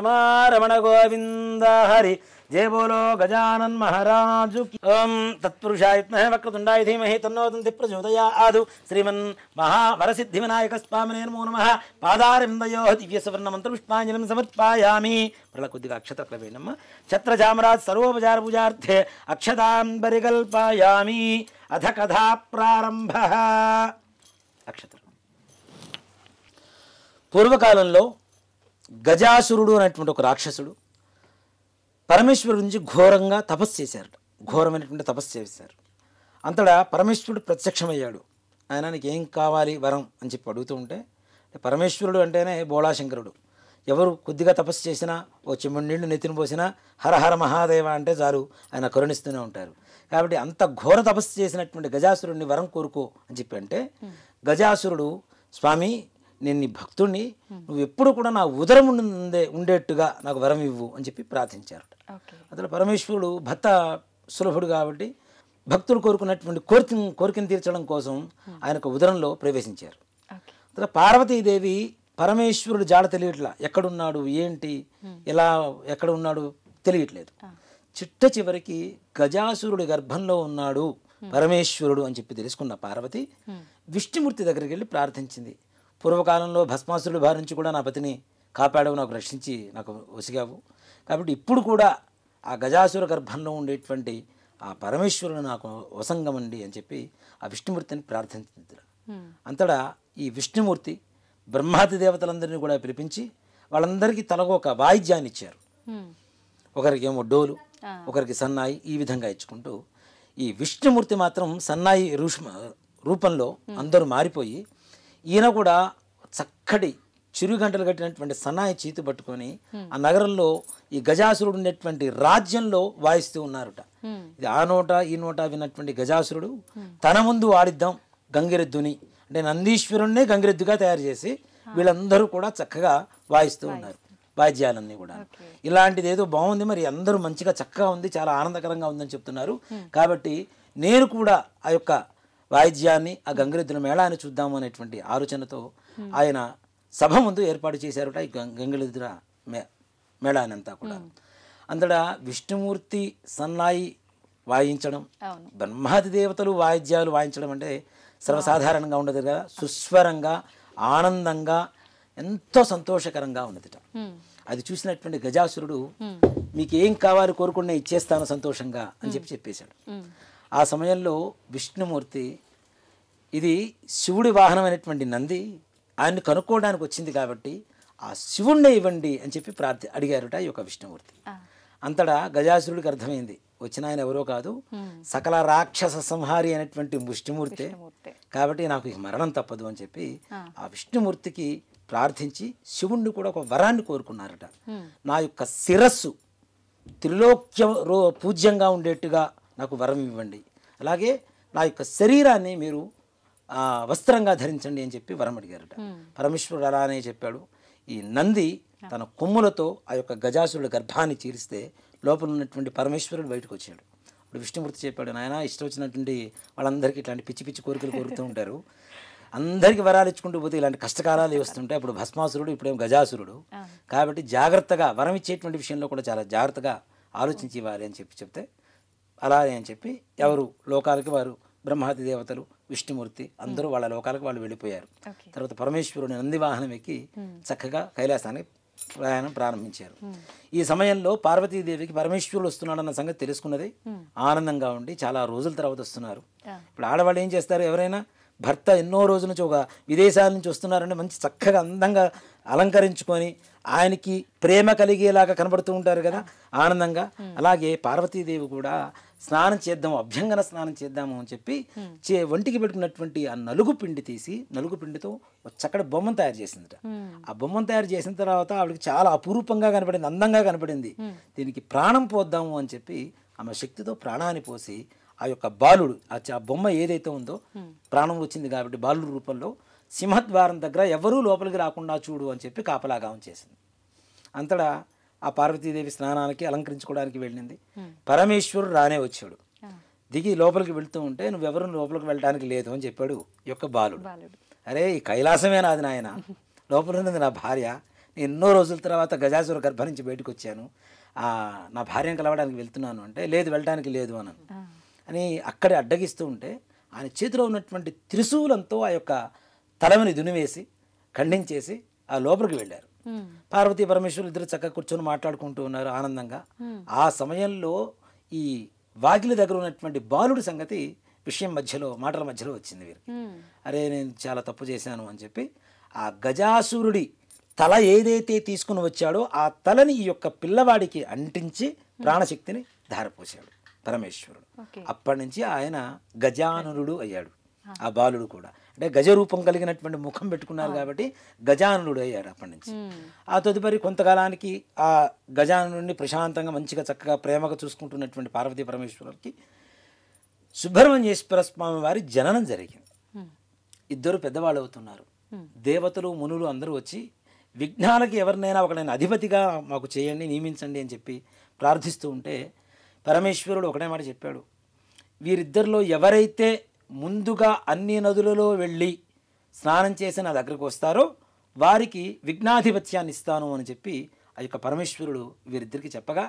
రమణ గోవింద హరి జయ బోలో గజానన్ మహారాజు ఓం తత్పురుషాయ విద్మహే వక్రతుండాయ ధీమహి తన్నో దంతి ప్రచోదయాత్ శ్రీమన్ మహావరసిద్ధి వినాయక స్వామినే నమో నమః పాదారవిందయో దివ్య సువర్ణ మంత్ర పుష్పాంజలిం సమర్పయామి మరలా కొద్దిగా అక్షతలు వేయనమ్మ ఛత్రజామరాజ్ సర్వోపచార పూజార్థే అక్షతాన్ పరికల్పయామి అథ కథా ప్రారంభ అక్షతలు పూర్వకాలంలో గజాసురుడు అనేటువంటి ఒక రాక్షసుడు పరమేశ్వరుడి నుంచి ఘోరంగా తపస్సు చేశారట ఘోరమైనటువంటి తపస్సు చేశారు అంతటా పరమేశ్వరుడు ప్రత్యక్షమయ్యాడు ఆయన నీకు ఏం కావాలి వరం అని చెప్పి అడుగుతూ ఉంటే పరమేశ్వరుడు అంటేనే బోళాశంకరుడు ఎవరు కొద్దిగా తపస్సు చేసినా ఓ చెంబడి నీళ్లు నెత్తిన పోసినా హరహర మహాదేవ అంటే చాలు ఆయన కరుణిస్తూనే ఉంటారు కాబట్టి అంత ఘోర తపస్సు చేసినటువంటి గజాసురుడిని వరం కోరుకో అని చెప్పి అంటే గజాసురుడు స్వామి నేను నీ భక్తుడిని నువ్వు ఎప్పుడు కూడా నా ఉదరం ఉండేట్టుగా నాకు వరం ఇవ్వు అని చెప్పి ప్రార్థించారు అసలు పరమేశ్వరుడు భక్త సులభుడు కాబట్టి భక్తుడు కోరుకున్నటువంటి కోరికను తీర్చడం కోసం ఆయనకు ఉదరంలో ప్రవేశించారు అసలు పార్వతీదేవి పరమేశ్వరుడు జాడ తెలియట్లా ఎక్కడున్నాడు ఏంటి ఎలా ఎక్కడ ఉన్నాడు తెలియట్లేదు చిట్ట చివరికి గజాసురుడి గర్భంలో ఉన్నాడు పరమేశ్వరుడు అని చెప్పి తెలుసుకున్న పార్వతి విష్ణుమూర్తి దగ్గరికి వెళ్ళి ప్రార్థించింది పూర్వకాలంలో భస్మాసురుడి బారి నుంచి కూడా నా పతిని కాపాడవు నాకు రక్షించి నాకు వసిగావు కాబట్టి ఇప్పుడు కూడా ఆ గజాసుర గర్భంలో ఉండేటువంటి ఆ పరమేశ్వరుడు నాకు వసంగమండి అని చెప్పి ఆ విష్ణుమూర్తిని ప్రార్థించారు అంతటా ఈ విష్ణుమూర్తి బ్రహ్మాది దేవతలందరినీ కూడా పిలిపించి వాళ్ళందరికీ తలకు ఒక వాయిద్యాన్ని ఇచ్చారు ఒకరికి ఏమో డోలు ఒకరికి సన్నాయి ఈ విధంగా ఇచ్చుకుంటూ ఈ విష్ణుమూర్తి మాత్రం సన్నాయి రూపంలో అందరూ మారిపోయి ఈయన కూడా చక్కటి చిరుగంటలు కట్టినటువంటి సన్నాయి చేతి పట్టుకొని ఆ నగరంలో ఈ గజాసురుడు ఉండేటువంటి రాజ్యంలో వాయిస్తూ ఉన్నారట ఇది ఆ నోట ఈ నోట విన్నటువంటి గజాసురుడు తన ముందు ఆడిద్దాం గంగిరెద్దుని అంటే నందీశ్వరుణ్ణే గంగిరెద్దుగా తయారు చేసి వీళ్ళందరూ కూడా చక్కగా వాయిస్తూ ఉన్నారు వాయిద్యాలన్నీ కూడా ఇలాంటిది ఏదో బాగుంది మరి అందరూ మంచిగా చక్కగా ఉంది చాలా ఆనందకరంగా ఉందని చెప్తున్నారు కాబట్టి నేను కూడా ఆ యొక్క వాయిద్యాన్ని ఆ గంగిరెద్దుల మేళాన్ని చూద్దాము అనేటువంటి ఆలోచనతో ఆయన సభ ముందు ఏర్పాటు చేశారట ఈ గంగిరెద్దుల మేళాన్ని అంతా కూడా అంతటా విష్ణుమూర్తి సన్నాయి వాయించడం, అవును. బ్రహ్మాది దేవతలు వాయిద్యాలు వాయించడం అంటే సర్వసాధారణంగా ఉండదు కదా. సుస్వరంగా ఆనందంగా ఎంతో సంతోషకరంగా ఉన్నదిట. అది చూసినటువంటి గజాసురుడు మీకు ఏం కావాలి కోరుకున్నా ఇచ్చేస్తాను సంతోషంగా అని చెప్పేశాడు. ఆ సమయంలో విష్ణుమూర్తి ఇది శివుడి వాహనమైనటువంటి నంది ఆయన్ని కనుక్కోవడానికి వచ్చింది కాబట్టి ఆ శివుణ్ణి ఇవ్వండి అని చెప్పి అడిగారుట ఈ యొక్క విష్ణుమూర్తి. అంతటా గజాసురుడికి అర్థమైంది వచ్చిన ఆయన ఎవరో కాదు, సకల రాక్షస సంహారి అయినటువంటి విష్ణుమూర్తే, కాబట్టి నాకు ఇక మరణం తప్పదు అని చెప్పి ఆ విష్ణుమూర్తికి ప్రార్థించి శివుణ్ణి కూడా ఒక వరాన్ని కోరుకున్నారట. నా యొక్క శిరస్సు త్రిలోక్య పూజ్యంగా ఉండేట్టుగా నాకు వరం ఇవ్వండి, అలాగే నా యొక్క శరీరాన్ని మీరు వస్త్రంగా ధరించండి అని చెప్పి వరం అడిగారట. పరమేశ్వరుడు అలానే చెప్పాడు. ఈ నంది తన కొమ్ములతో ఆ యొక్క గజాసురుడి గర్భాన్ని చీరిస్తే లోపల ఉన్నటువంటి పరమేశ్వరుడు బయటకు వచ్చాడు. ఇప్పుడు విష్ణుమూర్తి చెప్పాడు, నాయన ఇష్టం వచ్చినటువంటి వాళ్ళందరికీ ఇట్లాంటి పిచ్చి పిచ్చి కోరికలు కోరుతూ ఉంటారు, అందరికీ వరాలు ఇచ్చుకుంటూ పోతే ఇలాంటి కష్టకాలాలు వస్తుంటాయి. అప్పుడు భస్మాసురుడు, ఇప్పుడేమో గజాసురుడు, కాబట్టి జాగ్రత్తగా వరం ఇచ్చేటువంటి విషయంలో కూడా చాలా జాగ్రత్తగా ఆలోచించి ఇవ్వాలి అని చెప్తే అలానే అని చెప్పి ఎవరు లోకాలకి వారు బ్రహ్మాది దేవతలు విష్ణుమూర్తి అందరూ వాళ్ళ లోకాలకు వాళ్ళు వెళ్ళిపోయారు. తర్వాత పరమేశ్వరుని నంది వాహనం ఎక్కి చక్కగా కైలాసానికి ప్రయాణం ప్రారంభించారు. ఈ సమయంలో పార్వతీదేవికి పరమేశ్వరుడు వస్తున్నాడన్న సంగతి తెలుసుకున్నది, ఆనందంగా ఉండి చాలా రోజుల తర్వాత వస్తున్నారు. ఇప్పుడు ఆడవాళ్ళు ఏం చేస్తారు, ఎవరైనా భర్త ఎన్నో రోజుల నుంచి ఒక విదేశాల నుంచి వస్తున్నారంటే మంచి చక్కగా అందంగా అలంకరించుకొని ఆయనకి ప్రేమ కలిగేలాగా కనబడుతూ ఉంటారు కదా ఆనందంగా. అలాగే పార్వతీదేవి కూడా స్నానం చేద్దాము, అభ్యంగన స్నానం చేద్దాము అని చెప్పి ఒంటికి పెట్టుకున్నటువంటి ఆ నలుగు పిండి తీసి నలుగు పిండితో ఒక చక్కటి బొమ్మను తయారు చేసిందట. ఆ బొమ్మను తయారు చేసిన తర్వాత ఆవిడకి చాలా అపురూపంగా కనపడింది, అందంగా కనపడింది. దీనికి ప్రాణం పోద్దాము అని చెప్పి ఆమె శక్తితో ప్రాణాన్ని పోసి ఆ యొక్క బాలుడు ఆ బొమ్మ ఏదైతే ఉందో ప్రాణం వచ్చింది కాబట్టి బాలుడు రూపంలో సింహద్వారం దగ్గర ఎవరూ లోపలికి రాకుండా చూడు అని చెప్పి కాపలాగా ఉంచేసింది. అంతటా ఆ పార్వతీదేవి స్నానానికి అలంకరించుకోవడానికి వెళ్ళింది. పరమేశ్వరుడు రానే వచ్చాడు. దిగి లోపలికి వెళ్తూ ఉంటే నువ్వెవరు లోపలికి వెళ్ళడానికి లేదు అని చెప్పాడు ఈ యొక్క బాలుడు. అరే ఈ కైలాసమే నాది నాయన, లోపల ఉన్నది నా భార్య, నేను ఎన్నో రోజుల తర్వాత గజాసుర గర్భం నుంచి బయటకు వచ్చాను, నా భార్యను కలవడానికి వెళ్తున్నాను అంటే లేదు వెళ్ళడానికి లేదు అని అక్కడే అడ్డగిస్తూ ఉంటే ఆయన చేతిలో ఉన్నటువంటి త్రిశూలంతో ఆ యొక్క తలమని దునివేసి ఖండించేసి ఆ లోపలికి వెళ్ళారు. పార్వతీ పరమేశ్వరులు ఇద్దరు చక్కగా కూర్చొని మాట్లాడుకుంటూ ఉన్నారు ఆనందంగా. ఆ సమయంలో ఈ వాకిలి దగ్గర ఉన్నటువంటి బాలుడి సంగతి విషయం మధ్యలో మాటల మధ్యలో వచ్చింది వీరికి. అరే నేను చాలా తప్పు చేశాను అని చెప్పి ఆ గజాసురుడి తల ఏదైతే తీసుకుని వచ్చాడో ఆ తలని ఈ యొక్క పిల్లవాడికి అంటించి ప్రాణశక్తిని ధారపోసాడు పరమేశ్వరుడు. అప్పటి నుంచి ఆయన గజాననుడు అయ్యాడు. ఆ బాలుడు కూడా అంటే గజరూపం కలిగినటువంటి ముఖం పెట్టుకున్నారు కాబట్టి గజాననుడు అయ్యాడు అప్పటి నుంచి. ఆ తదుపరి కొంతకాలానికి ఆ గజాననుడిని ప్రశాంతంగా మంచిగా చక్కగా ప్రేమగా చూసుకుంటున్నటువంటి పార్వతీ పరమేశ్వరుడికి సుబ్రహ్మణ్యేశ్వర స్వామి వారి జననం జరిగింది. ఇద్దరు పెద్దవాళ్ళు అవుతున్నారు. దేవతలు మునులు అందరూ వచ్చి విఘ్నాలకి ఎవరినైనా ఒకడైనా అధిపతిగా మాకు చేయండి, నియమించండి అని చెప్పి ప్రార్థిస్తూ ఉంటే పరమేశ్వరుడు ఒకటే మాట చెప్పాడు, వీరిద్దరిలో ఎవరైతే ముందుగా అన్ని నదులలో వెళ్ళి స్నానం చేసి నా దగ్గరకు వస్తారో వారికి విఘ్నాధిపత్యాన్ని ఇస్తాను అని చెప్పి ఆ యొక్క పరమేశ్వరుడు వీరిద్దరికి చెప్పగా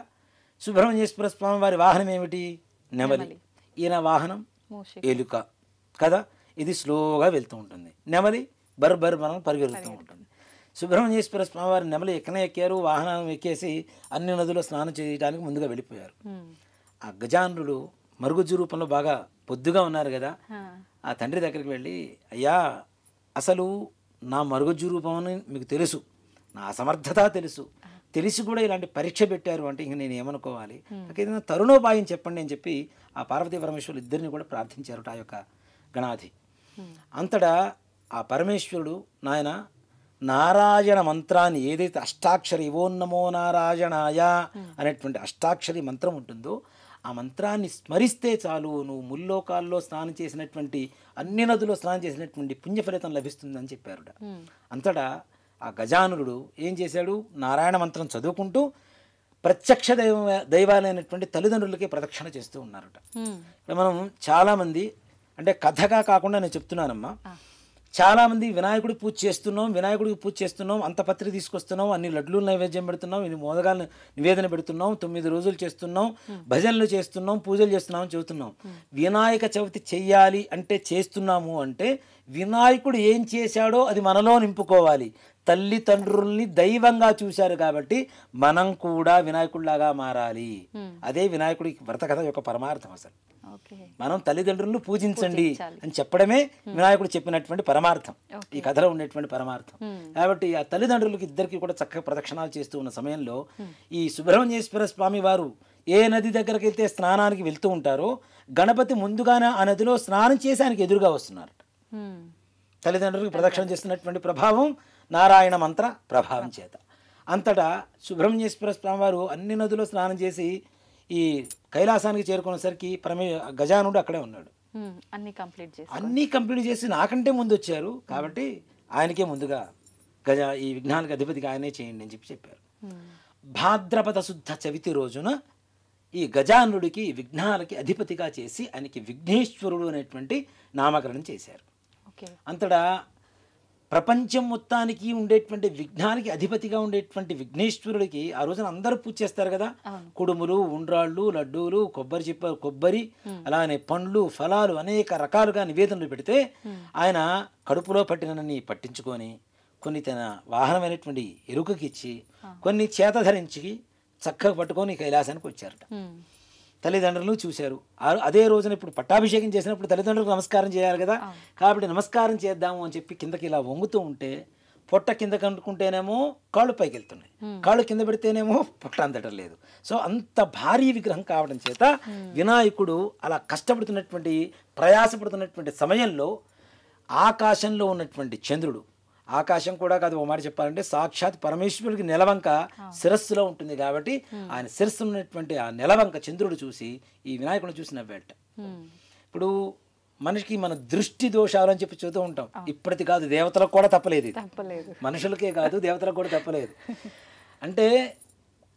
సుబ్రహ్మణ్యేశ్వర స్వామి వారి వాహనం ఏమిటి? నెమలి. ఈయన వాహనం ఎలుక కదా, ఇది స్లోగా వెళ్తూ ఉంటుంది. నెమలి బర్బర్ మనం పరిగెడుతూ ఉంటుంది. సుబ్రహ్మణ్యేశ్వర స్వామి వారి నెమలి ఎక్కారు, వాహనం ఎక్కేసి అన్ని నదుల్లో స్నానం చేయడానికి ముందుగా వెళ్ళిపోయారు. ఆ గజానుడు మరుగుజ్జు రూపంలో బాగా పొద్దుగా ఉన్నారు కదా, ఆ తండ్రి దగ్గరికి వెళ్ళి అయ్యా అసలు నా మరుగుజ్జు రూపం అని మీకు తెలుసు, నా అసమర్థత తెలిసి కూడా ఇలాంటి పరీక్ష పెట్టారు అంటే ఇంక నేను ఏమనుకోవాలి, నాకు ఏదైనా తరుణోపాయం చెప్పండి అని చెప్పి ఆ పార్వతీ పరమేశ్వరులు ఇద్దరిని కూడా ప్రార్థించారు ఆ యొక్క గణాధి. అంతటా ఆ పరమేశ్వరుడు నాయన నారాయణ మంత్రాన్ని ఏదైతే అష్టాక్షరి ఓం నమో నారాయణాయ అనేటువంటి అష్టాక్షరి మంత్రం ఉంటుందో ఆ మంత్రాన్ని స్మరిస్తే చాలు నువ్వు ముల్లోకాల్లో స్నానం చేసినటువంటి అన్ని నదుల్లో స్నానం చేసినటువంటి పుణ్యఫలితం లభిస్తుందని చెప్పారు. అంతటా ఆ గజానుడు ఏం చేశాడు, నారాయణ మంత్రం చదువుకుంటూ ప్రత్యక్ష దైవాలైనటువంటి తల్లిదండ్రులకి ప్రదక్షిణ చేస్తూ ఉన్నారట. మనం చాలామంది అంటే కథగా కాకుండా నేను చెప్తున్నానమ్మా, చాలామంది వినాయకుడికి పూజ చేస్తున్నాం అంత పత్రిక తీసుకొస్తున్నాం, అన్ని లడ్లు నైవేద్యం పెడుతున్నాం, ఇన్ని మోదగాలను నివేదన పెడుతున్నాం, 9 రోజులు చేస్తున్నాం, భజనలు చేస్తున్నాం, పూజలు చేస్తున్నాం అని చెబుతున్నాం. వినాయక చవితి చెయ్యాలి అంటే చేస్తున్నాము అంటే వినాయకుడు ఏం చేశాడో అది మనలో నింపుకోవాలి. తల్లిదండ్రుల్ని దైవంగా చూశారు కాబట్టి మనం కూడా వినాయకుడిలాగా మారాలి. అదే వినాయకుడికి వ్రత కథ యొక్క పరమార్థం. అసలు మనం తల్లిదండ్రులను పూజించండి అని చెప్పడమే వినాయకుడు చెప్పినటువంటి పరమార్థం, ఈ కథలో ఉండేటువంటి పరమార్థం. కాబట్టి ఆ తల్లిదండ్రులకి ఇద్దరికి కూడా చక్కగా ప్రదక్షిణాలు చేస్తూ ఉన్న సమయంలో ఈ సుబ్రహ్మణ్యేశ్వర స్వామి వారు ఏ నది దగ్గరికి వెళ్తే స్నానానికి వెళ్తూ ఉంటారో గణపతి ముందుగానే ఆ నదిలో స్నానం చేసి ఆయనకి ఎదురుగా వస్తున్నారట. తల్లిదండ్రులకు ప్రదక్షిణ చేస్తున్నటువంటి ప్రభావం నారాయణ మంత్ర ప్రభావం చేత అంతటా సుబ్రహ్మణ్యేశ్వర స్వామి వారు అన్ని నదుల్లో స్నానం చేసి ఈ కైలాసానికి చేరుకునేసరికి గజానుడు అక్కడే ఉన్నాడు. అన్నీ కంప్లీట్ చేసి నాకంటే ముందు వచ్చారు కాబట్టి ఆయనకే ముందుగా ఈ విఘ్నాలకు అధిపతిగా ఆయనే చేయండి అని చెప్పారు. భాద్రపద శుద్ధ చవితి రోజున ఈ గజానుడికి విఘ్నాలకి అధిపతిగా చేసి ఆయనకి విఘ్నేశ్వరుడు అనేటువంటి నామకరణం చేశారు. అంతటా ప్రపంచం మొత్తానికి ఉండేటువంటి విఘ్నానికి అధిపతిగా ఉండేటువంటి విఘ్నేశ్వరుడికి ఆ రోజున అందరూ పూజ చేస్తారు కదా. కుడుములు, ఉండ్రాళ్ళు, లడ్డూలు, కొబ్బరి అలానే పండ్లు, ఫలాలు అనేక రకాలుగా నివేదనలు పెడితే ఆయన కడుపులో పట్టినన్ని పట్టించుకొని కొన్ని తన వాహనమైనటువంటి ఎరుకకిచ్చి కొన్ని చేత ధరించి చక్కగా పట్టుకొని కైలాసానికి వచ్చారట. తల్లిదండ్రులు చూశారు. అదే రోజున ఇప్పుడు పట్టాభిషేకం చేసినప్పుడు తల్లిదండ్రులకు నమస్కారం చేయాలి కదా. కాబట్టి నమస్కారం చేద్దాము అని చెప్పి కిందకి ఇలా వంగుతూ ఉంటే పొట్ట కింద కనుక్కుంటేనేమో కాళ్ళు పైకి వెళ్తున్నాయి, కాళ్ళు కింద పెడితేనేమో పొట్ట అందటం లేదు. సో అంత భారీ విగ్రహం కావడం చేత వినాయకుడు అలా కష్టపడుతున్నటువంటి ప్రయాసపడుతున్నటువంటి సమయంలో ఆకాశంలో ఉన్నటువంటి చంద్రుడు, ఆకాశం కూడా కాదు ఓ మాట చెప్పాలంటే సాక్షాత్ పరమేశ్వరుడికి నెలవంక శిరస్సులో ఉంటుంది కాబట్టి ఆయన శిరస్సు ఉన్నటువంటి ఆ నెలవంక చంద్రుడు చూసి ఈ వినాయకుడిని చూసి నవ్వాట. ఇప్పుడు మనిషికి మన దృష్టి దోషాలు అని చెప్పి చూస్తూ ఉంటాం. ఇప్పటిది కాదు, దేవతలకు కూడా తప్పలేదు, మనుషులకే కాదు దేవతలకు కూడా తప్పలేదు. అంటే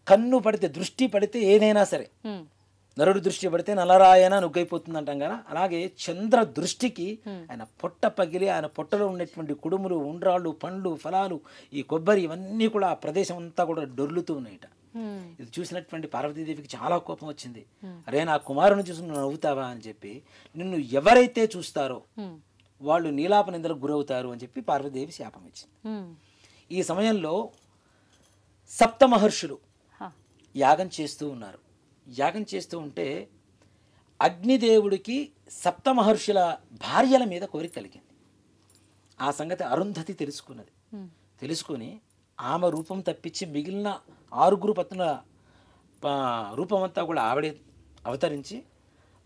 కన్ను పడితే దృష్టి పడితే ఏదైనా సరే, నరుడు దృష్టి పడితే నలరాయన నుగ్గైపోతుంది అంటాం కదా. అలాగే చంద్ర దృష్టికి ఆయన పొట్ట పగిలి ఆయన పొట్టలో ఉన్నటువంటి కుడుములు, ఉండ్రాళ్ళు, పండ్లు, ఫలాలు, ఈ కొబ్బరి ఇవన్నీ కూడా ఆ ప్రదేశం అంతా కూడా డొర్లుతూ ఉన్నాయట. ఇది చూసినటువంటి పార్వతీదేవికి చాలా కోపం వచ్చింది. అరే నా కుమారుని చూసి నువ్వు నవ్వుతావా అని చెప్పి, నిన్ను ఎవరైతే చూస్తారో వాళ్ళు నీలాప నిందలకు గురవుతారు అని చెప్పి పార్వతీదేవి శాపం ఇచ్చింది. ఈ సమయంలో సప్త మహర్షులు యాగం చేస్తూ ఉన్నారు. యాగం చేస్తూ ఉంటే అగ్నిదేవుడికి సప్త మహర్షుల భార్యల మీద కోరిక కలిగింది. ఆ సంగతి అరుంధతి తెలుసుకొని ఆమె రూపం తప్పించి మిగిలిన 6 పత్నుల రూపమంతా కూడా ఆవిడే అవతరించి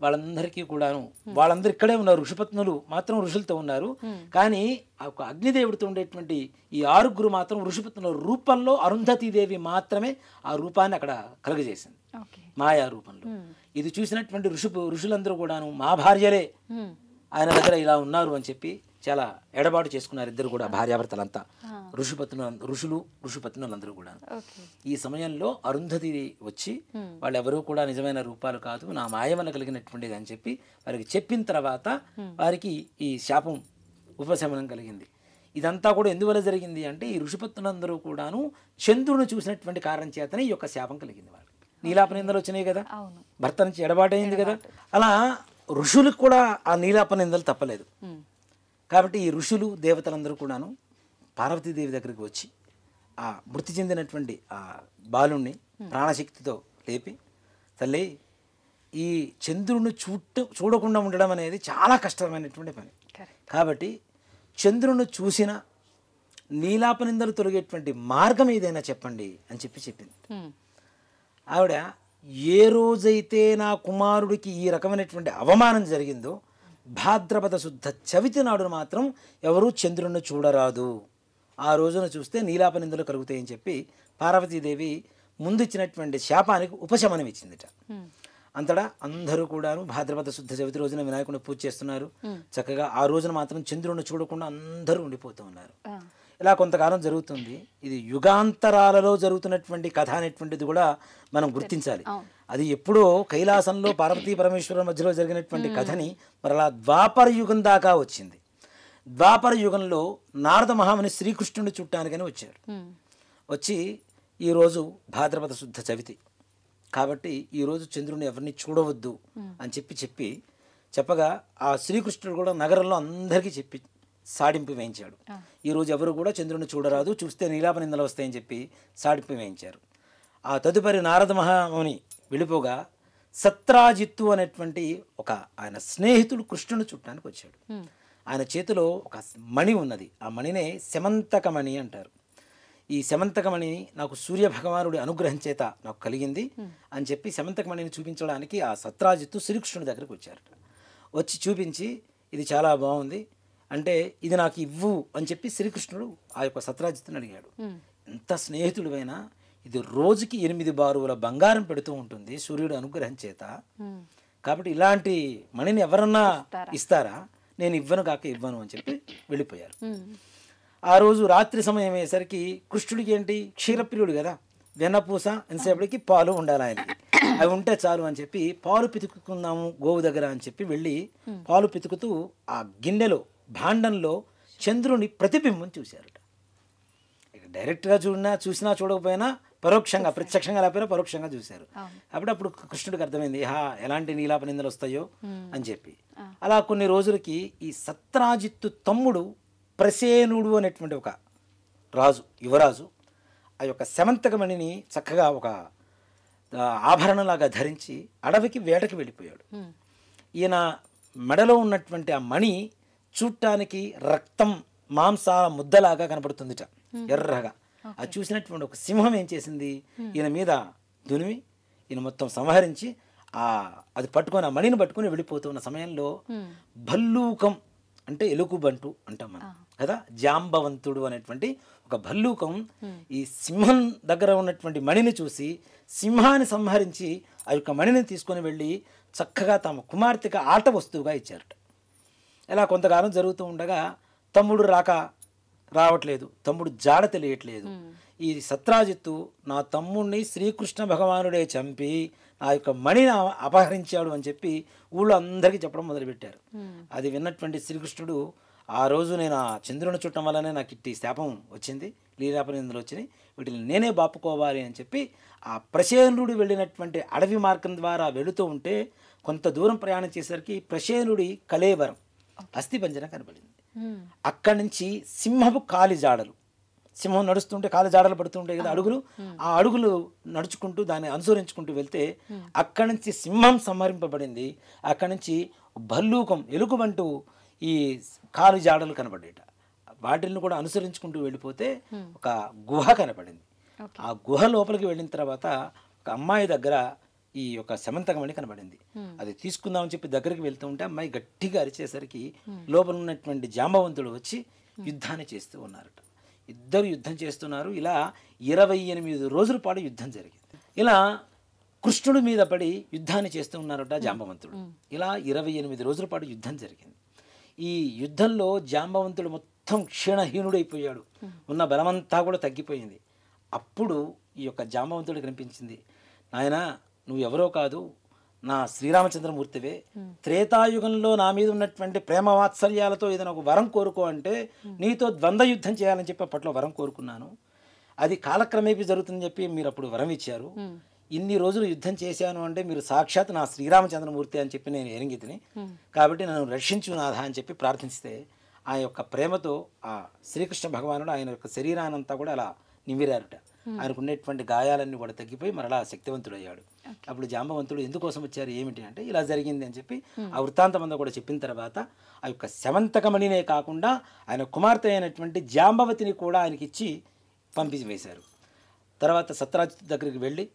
వాళ్ళందరికీ కూడాను, వాళ్ళందరూ ఇక్కడే ఉన్నారు, ఋషిపత్నులు మాత్రం ఋషులతో ఉన్నారు. కానీ ఒక అగ్నిదేవుడితో ఉండేటువంటి ఈ 6 మాత్రం ఋషిపత్నుల రూపంలో అరుంధతీదేవి మాత్రమే ఆ రూపాన్ని అక్కడ కలుగజేసింది మాయా రూపంలో. ఇది చూసినటువంటి ఋషులందరూ కూడాను మా భార్యలే ఆయన దగ్గర ఇలా ఉన్నారు అని చెప్పి చాలా ఎడబాటు చేసుకున్నారు ఇద్దరు కూడా, భార్యాభర్తలంతా, ఋషిపత్నులందరూ కూడా. ఈ సమయంలో అరుంధతి వచ్చి వాళ్ళెవరూ కూడా నిజమైన రూపాలు కాదు, నా మాయ వల్ల కలిగినటువంటిది అని చెప్పి వారికి చెప్పిన తర్వాత వారికి ఈ శాపం ఉపశమనం కలిగింది. ఇదంతా కూడా ఎందువల్ల జరిగింది అంటే ఈ ఋషిపత్నులందరూ కూడాను చంద్రుని చూసినటువంటి కారణం చేతనే ఈ యొక్క శాపం కలిగింది. వాళ్ళకి నీలాప నిందలు వచ్చినాయి కదా, భర్త నుంచి ఎడబాటు అయింది కదా. అలా ఋషులకు కూడా ఆ నీలాప నిందలు తప్పలేదు. కాబట్టి ఈ ఋషులు దేవతలందరూ కూడాను పార్వతీదేవి దగ్గరికి వచ్చి ఆ మృతి చెందినటువంటి ఆ బాలుణ్ణి ప్రాణశక్తితో లేపి, తల్లి ఈ చంద్రుడిని చూడకుండా ఉండడం అనేది చాలా కష్టమైనటువంటి పని, కాబట్టి చంద్రుడిని చూసిన నీలాప నిందలు తొలగేటువంటి మార్గం ఏదైనా చెప్పండి అని చెప్పింది. ఆవిడ ఏ రోజైతే నా కుమారుడికి ఈ రకమైనటువంటి అవమానం జరిగిందో భాద్రపద శుద్ధ చవితి నాడు మాత్రం ఎవరూ చంద్రుడిని చూడరాదు, ఆ రోజున చూస్తే నీలాప నిందలు కలుగుతాయని చెప్పి పార్వతీదేవి ముందు ఇచ్చినటువంటి శాపానికి ఉపశమనం ఇచ్చిందిట. అంతటా అందరూ కూడాను భాద్రపద శుద్ధ చవితి రోజున వినాయకుడిని పూజ చేస్తున్నారు. చక్కగా ఆ రోజున మాత్రం చంద్రుడిని చూడకుండా అందరూ ఉండిపోతూ ఉన్నారు. ఇలా కొంతకాలం జరుగుతుంది. ఇది యుగాంతరాలలో జరుగుతున్నటువంటి కథ అనేటువంటిది కూడా మనం గుర్తించాలి. అది ఎప్పుడో కైలాసంలో పార్వతీ పరమేశ్వరుల మధ్యలో జరిగినటువంటి కథని మరలా ద్వాపర యుగం దాకా వచ్చింది. ద్వాపర యుగంలో నారద మహాముని శ్రీకృష్ణుని చుట్టానికని వచ్చారు. వచ్చి ఈరోజు భాద్రపద శుద్ధ చవితి కాబట్టి ఈరోజు చంద్రుని ఎవరిని చూడవద్దు అని చెప్పి చెప్పగా ఆ శ్రీకృష్ణుడు కూడా నగరంలో అందరికీ చెప్పి సాడింపు వేయించాడు. ఈరోజు ఎవరు కూడా చంద్రుని చూడరాదు, చూస్తే నీలాప నిందలు వస్తాయని చెప్పి సాడింపు వేయించారు. ఆ తదుపరి నారద మహాముని వెళ్ళిపోగా సత్రాజిత్తు అనేటువంటి ఒక ఆయన స్నేహితుడు కృష్ణుని చుట్టానికి వచ్చాడు. ఆయన చేతిలో ఒక మణి ఉన్నది. ఆ మణినే శమంతకమణి అంటారు. ఈ శమంతకమణి నాకు సూర్య భగవానుడి అనుగ్రహం చేత నాకు కలిగింది అని చెప్పి శమంతకమణిని చూపించడానికి ఆ సత్రాజిత్తు శ్రీకృష్ణుడి దగ్గరికి వచ్చారట. వచ్చి చూపించి ఇది చాలా బాగుంది అంటే ఇది నాకు ఇవ్వు అని చెప్పి శ్రీకృష్ణుడు ఆ యొక్క సత్రాజిత్తుని అడిగాడు. ఎంత స్నేహితుడివైనా ఇది రోజుకి 8 బారువుల బంగారం పెడుతూ ఉంటుంది సూర్యుడు అనుగ్రహం చేత, కాబట్టి ఇలాంటి మణిని ఎవరన్నా ఇస్తారా, నేను ఇవ్వను కాక ఇవ్వను అని చెప్పి వెళ్ళిపోయారు. ఆ రోజు రాత్రి సమయం అయ్యేసరికి కృష్ణుడికి ఏంటి క్షీరప్రియుడు కదా, వెన్నపూస ఎంతసేపటికి పాలు ఉండాలి ఆయనకి, అవి ఉంటే చాలు అని చెప్పి పాలు పితుకుకుందాము గోవు దగ్గర అని చెప్పి వెళ్ళి పాలు పితుకుతూ ఆ గిన్నెలో భాండంలో చంద్రుని ప్రతిబింబం చూశారట. డైరెక్ట్గా చూసినా చూడకపోయినా పరోక్షంగా, ప్రత్యక్షంగా లేకపోయినా పరోక్షంగా చూశారు. అప్పుడు కృష్ణుడికి అర్థమైంది ఎలాంటి నీలాప నిందలు వస్తాయో అని చెప్పి. అలా కొన్ని రోజులకి ఈ సత్రాజిత్తు తమ్ముడు ప్రసేనుడు అనేటువంటి ఒక రాజు, యువరాజు ఆ యొక్క శమంతకమణిని చక్కగా ఒక ఆభరణలాగా ధరించి అడవికి వేటకి వెళ్ళిపోయాడు. ఈయన మెడలో ఉన్నటువంటి ఆ మణి చూడటానికి రక్తం మాంసాల ముద్దలాగా కనపడుతుందిట, ఎర్రగా. అది చూసినటువంటి ఒక సింహం ఏం చేసింది, ఈయన మీద దునిమి ఈయన మొత్తం సంహరించి అది పట్టుకొని ఆ మణిని పట్టుకొని వెళ్ళిపోతున్న సమయంలో భల్లూకం అంటే ఎలుగుబంటు అంటాం మనం కదా, జాంబవంతుడు అనేటువంటి ఒక భల్లూకం ఈ సింహం దగ్గర ఉన్నటువంటి మణిని చూసి సింహాన్ని సంహరించి ఆ యొక్క మణిని తీసుకొని వెళ్ళి చక్కగా తమ కుమార్తెకి ఆట వస్తువుగా ఇచ్చారట. ఇలా కొంతకాలం జరుగుతూ ఉండగా తమ్ముడు రావట్లేదు, తమ్ముడు జాడ తెలియట్లేదు. ఈ సత్రాజిత్తు నా తమ్ముడిని శ్రీకృష్ణ భగవానుడే చంపి నా యొక్క మణిని అపహరించాడు అని చెప్పి ఊళ్ళో అందరికీ చెప్పడం మొదలుపెట్టారు. అది విన్నటువంటి శ్రీకృష్ణుడు ఆ రోజు నేను ఆ చంద్రుని చుట్టం వల్లనే నాకు ఇట్టి శాపం వచ్చింది, లీలాపనిందులు వచ్చినాయి, వీటిని నేనే బాపుకోవాలి అని చెప్పి ఆ ప్రసేనుడు వెళ్ళినటువంటి అడవి మార్గం ద్వారా వెళుతూ ఉంటే కొంత దూరం ప్రయాణం చేసేసరికి ప్రసేనుడి కళేవరం అస్థిపంజరం కనబడింది. అక్కడి నుంచి సింహపు కాలి జాడలు, సింహం నడుస్తుంటే కాలి జాడలు పడుతుంటాయి కదా అడుగులు, ఆ అడుగులు నడుచుకుంటూ దాన్ని అనుసరించుకుంటూ వెళ్తే అక్కడి నుంచి సింహం సంహరింపబడింది. అక్కడి నుంచి భల్లూకం ఎలుగుబంటూ ఈ కాలి జాడలు కనబడేట, వాటిని కూడా అనుసరించుకుంటూ వెళ్ళిపోతే ఒక గుహ కనపడింది. ఆ గుహ లోపలికి వెళ్ళిన తర్వాత ఒక అమ్మాయి దగ్గర ఈ యొక్క శమంతకమణి కనబడింది. అది తీసుకుందామని చెప్పి దగ్గరికి వెళ్తూ ఉంటే అమ్మాయి గట్టిగా అరిచేసరికి లోపల ఉన్నటువంటి జాంబవంతుడు వచ్చి యుద్ధాన్ని చేస్తూ ఉన్నారట. ఇద్దరు యుద్ధం చేస్తున్నారు. ఇలా 28 రోజుల పాటు యుద్ధం జరిగింది. ఇలా కృష్ణుడి మీద పడి యుద్ధాన్ని చేస్తూ ఉన్నారట జాంబవంతుడు. ఇలా 28 రోజుల పాటు యుద్ధం జరిగింది. ఈ యుద్ధంలో జాంబవంతుడు మొత్తం క్షీణహీనుడైపోయాడు, ఉన్న బలమంతా కూడా తగ్గిపోయింది. అప్పుడు ఈ యొక్క జాంబవంతుడు కనిపించింది, నాయనా నువ్వు ఎవరో కాదు, నా శ్రీరామచంద్రమూర్తివే, త్రేతాయుగంలో నా మీద ఉన్నటువంటి ప్రేమ వాత్సల్యాలతో ఏదైనా ఒక వరం కోరుకో అంటే నీతో ద్వంద్వ యుద్ధం చేయాలని చెప్పి అప్పట్లో వరం కోరుకున్నాను. అది కాలక్రమేపీ జరుగుతుందని చెప్పి మీరు అప్పుడు వరం ఇచ్చారు. ఇన్ని రోజులు యుద్ధం చేశాను అంటే మీరు సాక్షాత్ నా శ్రీరామచంద్రమూర్తి అని చెప్పి నేను ఎరింగితిని, కాబట్టి నన్ను రక్షించు నాథ అని చెప్పి ప్రార్థిస్తే ఆ యొక్క ప్రేమతో ఆ శ్రీకృష్ణ భగవానుడు ఆయన యొక్క శరీరానంతా కూడా అలా నిమిరారుట. ఆయనకు ఉండేటువంటి గాయాలన్నీ కూడా తగ్గిపోయి మరలా శక్తివంతుడయ్యాడు. అప్పుడు జాంబవంతుడు ఎందుకోసం వచ్చారు ఏమిటి అంటే ఇలా జరిగింది అని చెప్పి ఆ వృత్తాంతం అంతా కూడా చెప్పిన తర్వాత ఆ యొక్క శమంతకమణినే కాకుండా ఆయన కుమార్తె అయినటువంటి జాంబవతిని కూడా ఆయనకి ఇచ్చి పంపించి వేశారు. తర్వాత సత్రాజిత్ దగ్గరికి వెళ్ళి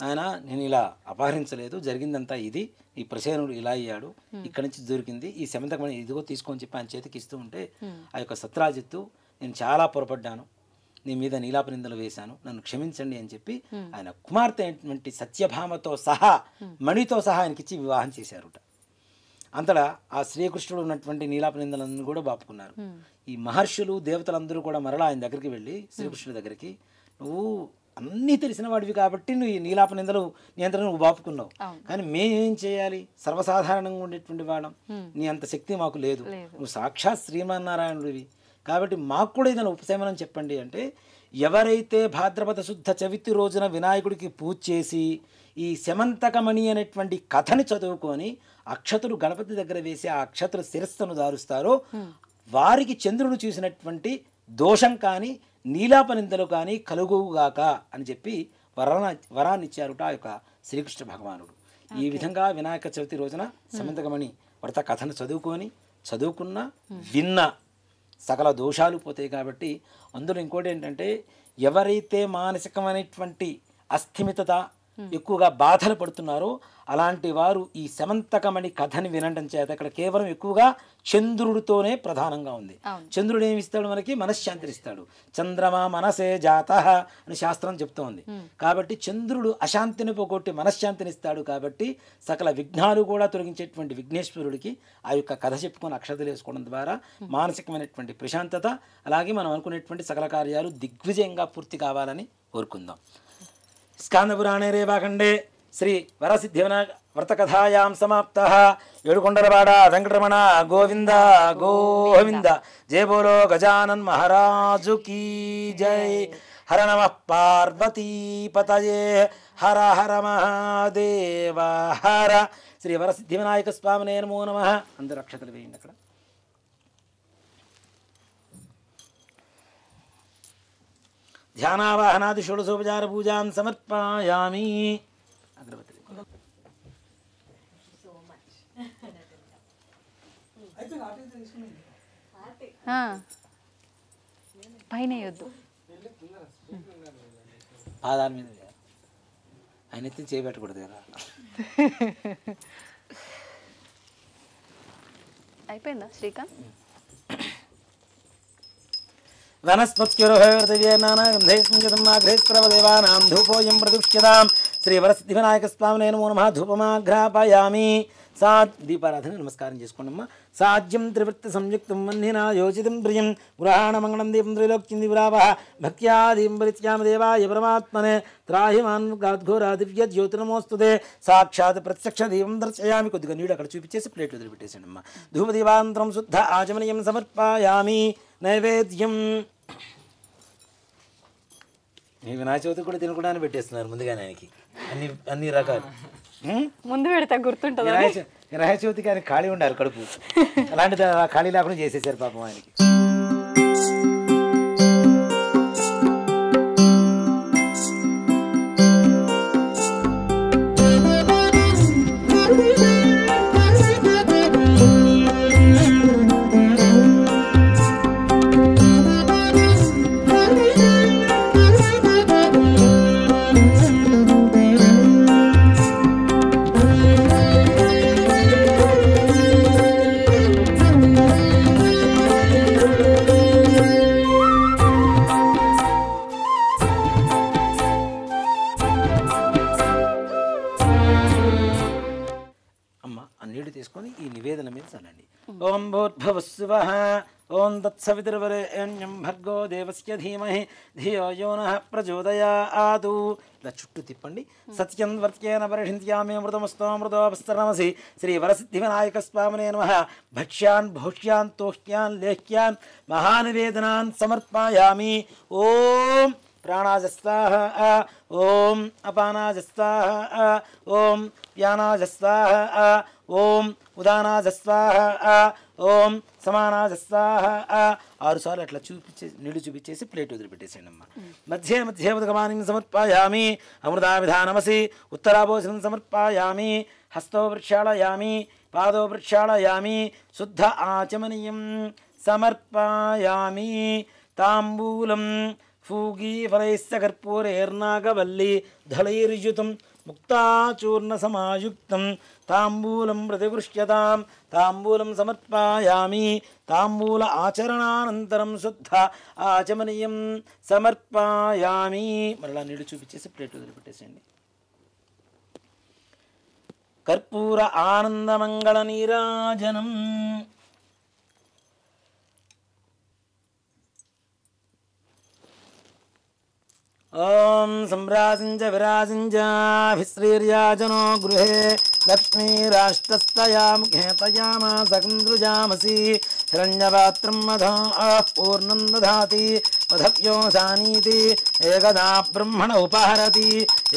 ఆయన నేను ఇలా అపహరించలేదు, జరిగిందంతా ఇది, ఈ ప్రసేనుడు ఇలా అయ్యాడు, ఇక్కడి నుంచి దొరికింది ఈ శమంతకమణి ఇదిగో తీసుకొని చెప్పి ఆయన చేతికి ఇస్తూ ఉంటే ఆ యొక్క సత్రాజిత్తు నేను చాలా పొరపడ్డాను, నీ మీద నీలాప నిందలు వేశాను, నన్ను క్షమించండి అని చెప్పి ఆయన కుమార్తె అయినటువంటి సత్యభామతో సహా మణితో సహా ఆయనకిచ్చి వివాహం చేశారుట. అంతటా ఆ శ్రీకృష్ణుడు ఉన్నటువంటి నీలాప నిందలను కూడా బాపుకున్నారు. ఈ మహర్షులు దేవతలందరూ కూడా మరలా ఆయన దగ్గరికి వెళ్ళి శ్రీకృష్ణుడి దగ్గరికి నువ్వు అన్నీ తెలిసిన వాడివి కాబట్టి నువ్వు ఈ నీలాప నిందలు నియంత్రణ నువ్వు బాపుకున్నావు. కానీ మేమేం చేయాలి? సర్వసాధారణంగా ఉండేటువంటి వాళ్ళం, నీ అంత శక్తి మాకు లేదు, నువ్వు సాక్షాత్ శ్రీమన్నారాయణుడివి కాబట్టి మాకు కూడా ఏదైనా ఉపశమనం చెప్పండి అంటే, ఎవరైతే భాద్రపద శుద్ధ చవితి రోజున వినాయకుడికి పూజ చేసి ఈ శమంతకమణి అనేటువంటి కథని చదువుకొని అక్షతులు గణపతి దగ్గర వేసి ఆ అక్షతుల శిరస్సును దారుస్తారో వారికి చంద్రుడు చూసినటువంటి దోషం కానీ నీలాపనిందలు కానీ కలుగుగాక అని చెప్పి వరాన్ని ఇచ్చారుట ఆ యొక్క శ్రీకృష్ణ భగవానుడు. ఈ విధంగా వినాయక చవితి రోజున శమంతకమణి వ్రత కథను చదువుకున్న విన్న సకల దోషాలు పోతాయి. కాబట్టి అందులో ఇంకోటి ఏంటంటే, ఎవరైతే మానసికమైనటువంటి అస్థిమితత ఎక్కువగా బాధలు పడుతున్నారో అలాంటి వారు ఈ శమంతకమణి కథని వినడం చేత ఇక్కడ కేవలం ఎక్కువగా చంద్రుడితోనే ప్రధానంగా ఉంది. చంద్రుడు ఏమి ఇస్తాడు? మనకి మనశ్శాంతిని ఇస్తాడు. చంద్రమా మనసే జాతః అని శాస్త్రం చెప్తోంది. కాబట్టి చంద్రుడు అశాంతిని పోగొట్టి మనశ్శాంతిని ఇస్తాడు. కాబట్టి సకల విఘ్నాలు కూడా తొలగించేటువంటి విఘ్నేశ్వరుడికి ఆ యొక్క కథ చెప్పుకొని అక్షతలు వేసుకోవడం ద్వారా మానసికమైనటువంటి ప్రశాంతత, అలాగే మనం అనుకునేటువంటి సకల కార్యాలు దిగ్విజయంగా పూర్తి కావాలని కోరుకుందాం. స్కాందపురాణే రేవాఖండే శ్రీ వరసిద్ధి వ్రతకథాయాం సమాప్తః. ఏడుకొండలవాడ వెంకటరమణ గోవింద గోవింద. జయ బోలో గజానన్ మహారాజు కీ జై. హర నమః పార్వతీపతయే హర హర మహాదేవ హర. శ్రీ వరసిద్ధి వినాయక స్వామినే నమో నమః. అందరూ అక్షతలు వేయండి. అక్కడ ధ్యానావాహనాది షోడశోపచార పూజాం సమర్పయామి. అగ్రవతి పైన వద్దు, పాదాల మీద ఆయన ఎత్తి చేయబెట్టకూడదు కదా. అయిపోయిందా శ్రీకాంత్? వనస్పత్యుర్హృదయేనానాగంధైస్మృతమాఘ్రేస్త్రవదేవానాం ధూపోయం ప్రదుష్యతాం. శ్రీ వరసిద్ధి వినాయక స్వామినే నమో నమః. ధూపమాఘ్రాపయామి. దీపారాధన నమస్కారం చేసుకోండమ్మా. సాధ్యం త్రివృత్తి సంయుక్తం వన్నినా యోజితం ప్రియం గృహాణ మంగళం దీపం త్రైలోక్యం దివిరావః భక్త్యాదీం పరిత్యామ దేవాయ పరమాత్మనే త్రాహి మాన్ గాద్ఘోరా దివ్య జ్యోతిర్నమోస్తుతే. సాక్షాత్ ప్రత్యక్ష దీపం దర్శయామి. కొద్దిగా నీళ్ళు అక్కడ చూపించేసి ప్లేట్లు వదిలిపెట్టేసాడు అమ్మా. ధూపదీపాంతరం శుద్ధ ఆచమనీయం సమర్పయామి. నైవేద్యం మీ వినాయక చవితి కూడా తినకూడదని పెట్టేస్తున్నారు ముందుగానే ఆయనకి అన్ని రకాలు. ముందు పెడితే గుర్తుంటుంది. వినాయక చవితికి ఆయన ఖాళీ ఉండాలి కడుపు, అలాంటిది ఖాళీ లేకుండా చేసేసారు పాపం ఆయనకి. తీసుకొని ఈ నివేదన మీద చల్లండి. ఓం భూర్భువస్సువః ఓం తత్సవితుర్వరేణ్యం భర్గో దేవస్య ధీమహి ధియో యో నః ప్రచోదయాత్. ఇలా చుట్టూ తిప్పండి. సత్యం వర్త్యేన పరిషింత్యామి మృతమస్తోమృతోపస్తనమసి. శ్రీ వరసిద్ధి వినాయక స్వామినే నమః. భక్ష్యాన్ భౌష్యాన్ తోష్యాన్ లేహ్యాన్ మహానివేదనాన్ సమర్పయామి. ఓం ప్రాణాజస్వాహ ఓం అపానాజస్వాహ ఓం వ్యానాజస్వాహ ఓం ఉదానాజస్వాహ ఓం సమానాజస్వాహ. 6 సార్లు అట్లా నీళ్లు చూపించేసి ప్లేట్ వదిలిపెట్టేసేయండి అమ్మ. మధ్యే మధ్యే ఉదకమానిం సమర్పయామి. అమృతాభిధానమసి. ఉత్తరాభోజనం సమర్పయామి. హస్తో ప్రక్షాళయామి. పాదో ప్రక్షాళయామి. శుద్ధ ఆచమనీయం సమర్పయామి. తాంబూలం ఫూగీఫలైశ్చ కర్పూరైర్నాగవల్లి దళైర్యుతం ముక్తాచూర్ణ సమాయుక్తం తాంబూలం ప్రతిగృహ్యతాం. తాంబూలం సమర్పయామి. తాంబూల ఆచరణానంతరం శుద్ధ ఆచమనీయం సమర్పయామి. మరలా నీళ్ళు చూపించేసి ప్లేట్ వదిలిపెట్టేసేయండి. కర్పూర ఆనందమంగళ నీరాజనం. ఓం ఓం సంరాజించ విరాజించాభిశ్రీర్యాజనో గృహే లక్ష్మీరాష్ట్రస్తయా ముఖే తయామా సకందృజామసి హిరణ్యపాత్రం మధా పూర్ణం దధాతి వధవ్యో సానీతి ఏకదా బ్రహ్మణ ఉపహరతి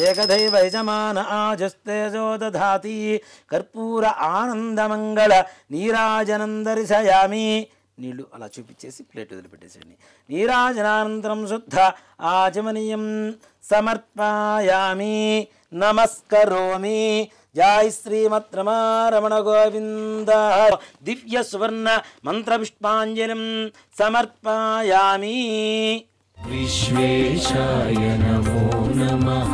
ఏకదైవ యజమాన ఆజస్తేజో దధాతి కర్పూర ఆనందమంగళ నీరాజనం దర్శయామి. నీళ్లు అలా చూపించేసి ప్లేట్ వదిలిపెట్టేసేయండి. నీరాజనానంతరం శుద్ధ ఆచమనీయం సమర్పయామి నమస్కరోమి. జై శ్రీమద్రమారమణ గోవింద. దివ్య సువర్ణ మంత్ర పుష్పాంజలిం సమర్పయామి. విశ్వేశాయ నమో నమః.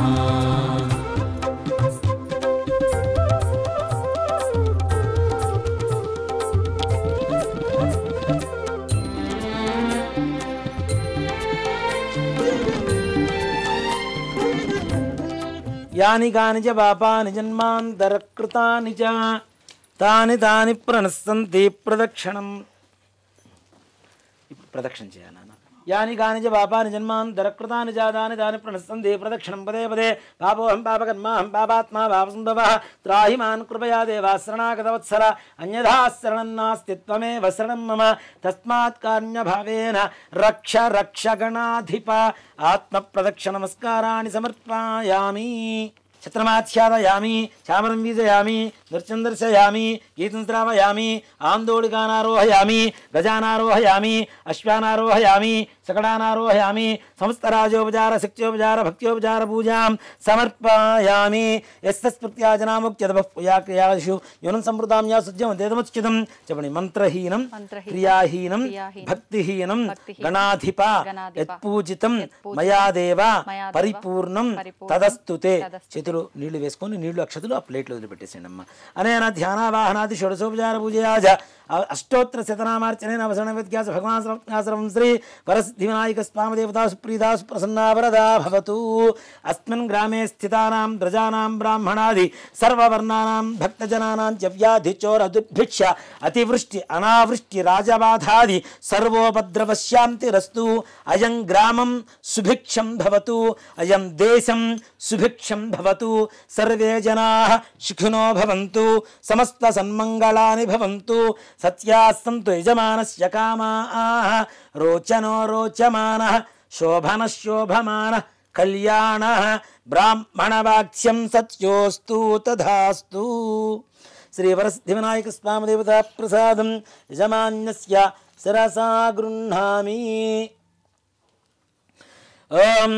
యాని కాని చ పాపాని జన్మాంతరకృతాని చ తాని తాని ప్రణశ్యంతి ప్రదక్షిణం. ఇప్పుడు ప్రదక్షిణ చేయాలి నాన్న. యాని కాని చ పాపాని జన్మాంతరకృతాని చ తాని తాని ప్రణశ్యంతి ప్రదక్షిణం పదే పదే. పాపోహం పాపకర్మాహం పాపాత్మా పాపసంభవః త్రాహి మాన్ కృపయా దేవా శరణాగతవత్సల అన్యథా శరణం నాస్తి త్వమేవ శరణం మమ తస్మాత్ కారుణ్యభావేన రక్ష రక్ష గణాధిప. ఆత్మ ప్రదక్షిణ నమస్కారాన్ని సమర్పయామి. ఛత్రమాచ్ఛాదయామి చామరం వీజయామి నృత్యం దర్శయామి గీతం శ్రావయామి ఆందోళికానారోహయామి గజానారోహయామి అశ్వానారోహయామి సకడానారోహయామి సమస్తరాజోపచార శక్త్యోపచార భక్త్యోపచార పూజాం సమర్పయామి. యస్మృత్యాజనాముక్త్యదపయాక్రియాషు యూనం సంవృతాం యా సుజ్యం దేదముచ్యుతం చెప్పండి. మంత్రహీనం క్రియాహీనం భక్తిహీనం గణాధిప యత్పూజితం మయా దేవ పరిపూర్ణం తదస్తుతే. చేతులు నీళ్లు వేసుకొని నీళ్లు అక్షతులు ఆ ప్లేట్లో వదిలిపెట్టేసేయండి అమ్మ. అనేన ధ్యానావాహనాది షోడశోపచార పూజయాజ అష్టోత్తర శతనామార్చనే అవసరణ వ్యత్యాస భగవాన్ శ్రీ వరసిద్ధి వినాయక స్వామి దేవతా సుప్రీతా సుప్రసన్నా వరదా భవతు. అస్మిన్ గ్రామే స్థితానాం ప్రజానాం బ్రాహ్మణాది సర్వవర్ణానాం భక్తజనానాం చ వ్యాధి చోర దుర్భిక్ష అతివృష్టి అనావృష్టి రాజబాధాది సర్వోపద్రవశాంతిరస్తు. అయం గ్రామం సుభిక్షం భవతు అయం దేశం సుభిక్షం భవతు. సర్వే జనాః సుఖినో భవంతు సమస్త సన్మంగళాని భవంతు. సత్యాః సంతు యజమానస్య కామాః రోచనో రోచమానః శోభనః శోభమానః కళ్యాణః బ్రాహ్మణవాక్స్యం సత్యోస్తు తథాస్తు. శ్రీ వరసిద్ధి వినాయక స్వామి దేవతా ప్రసాదం యజమాన్యస్య శిరసా గృహ్ణామి. ఓం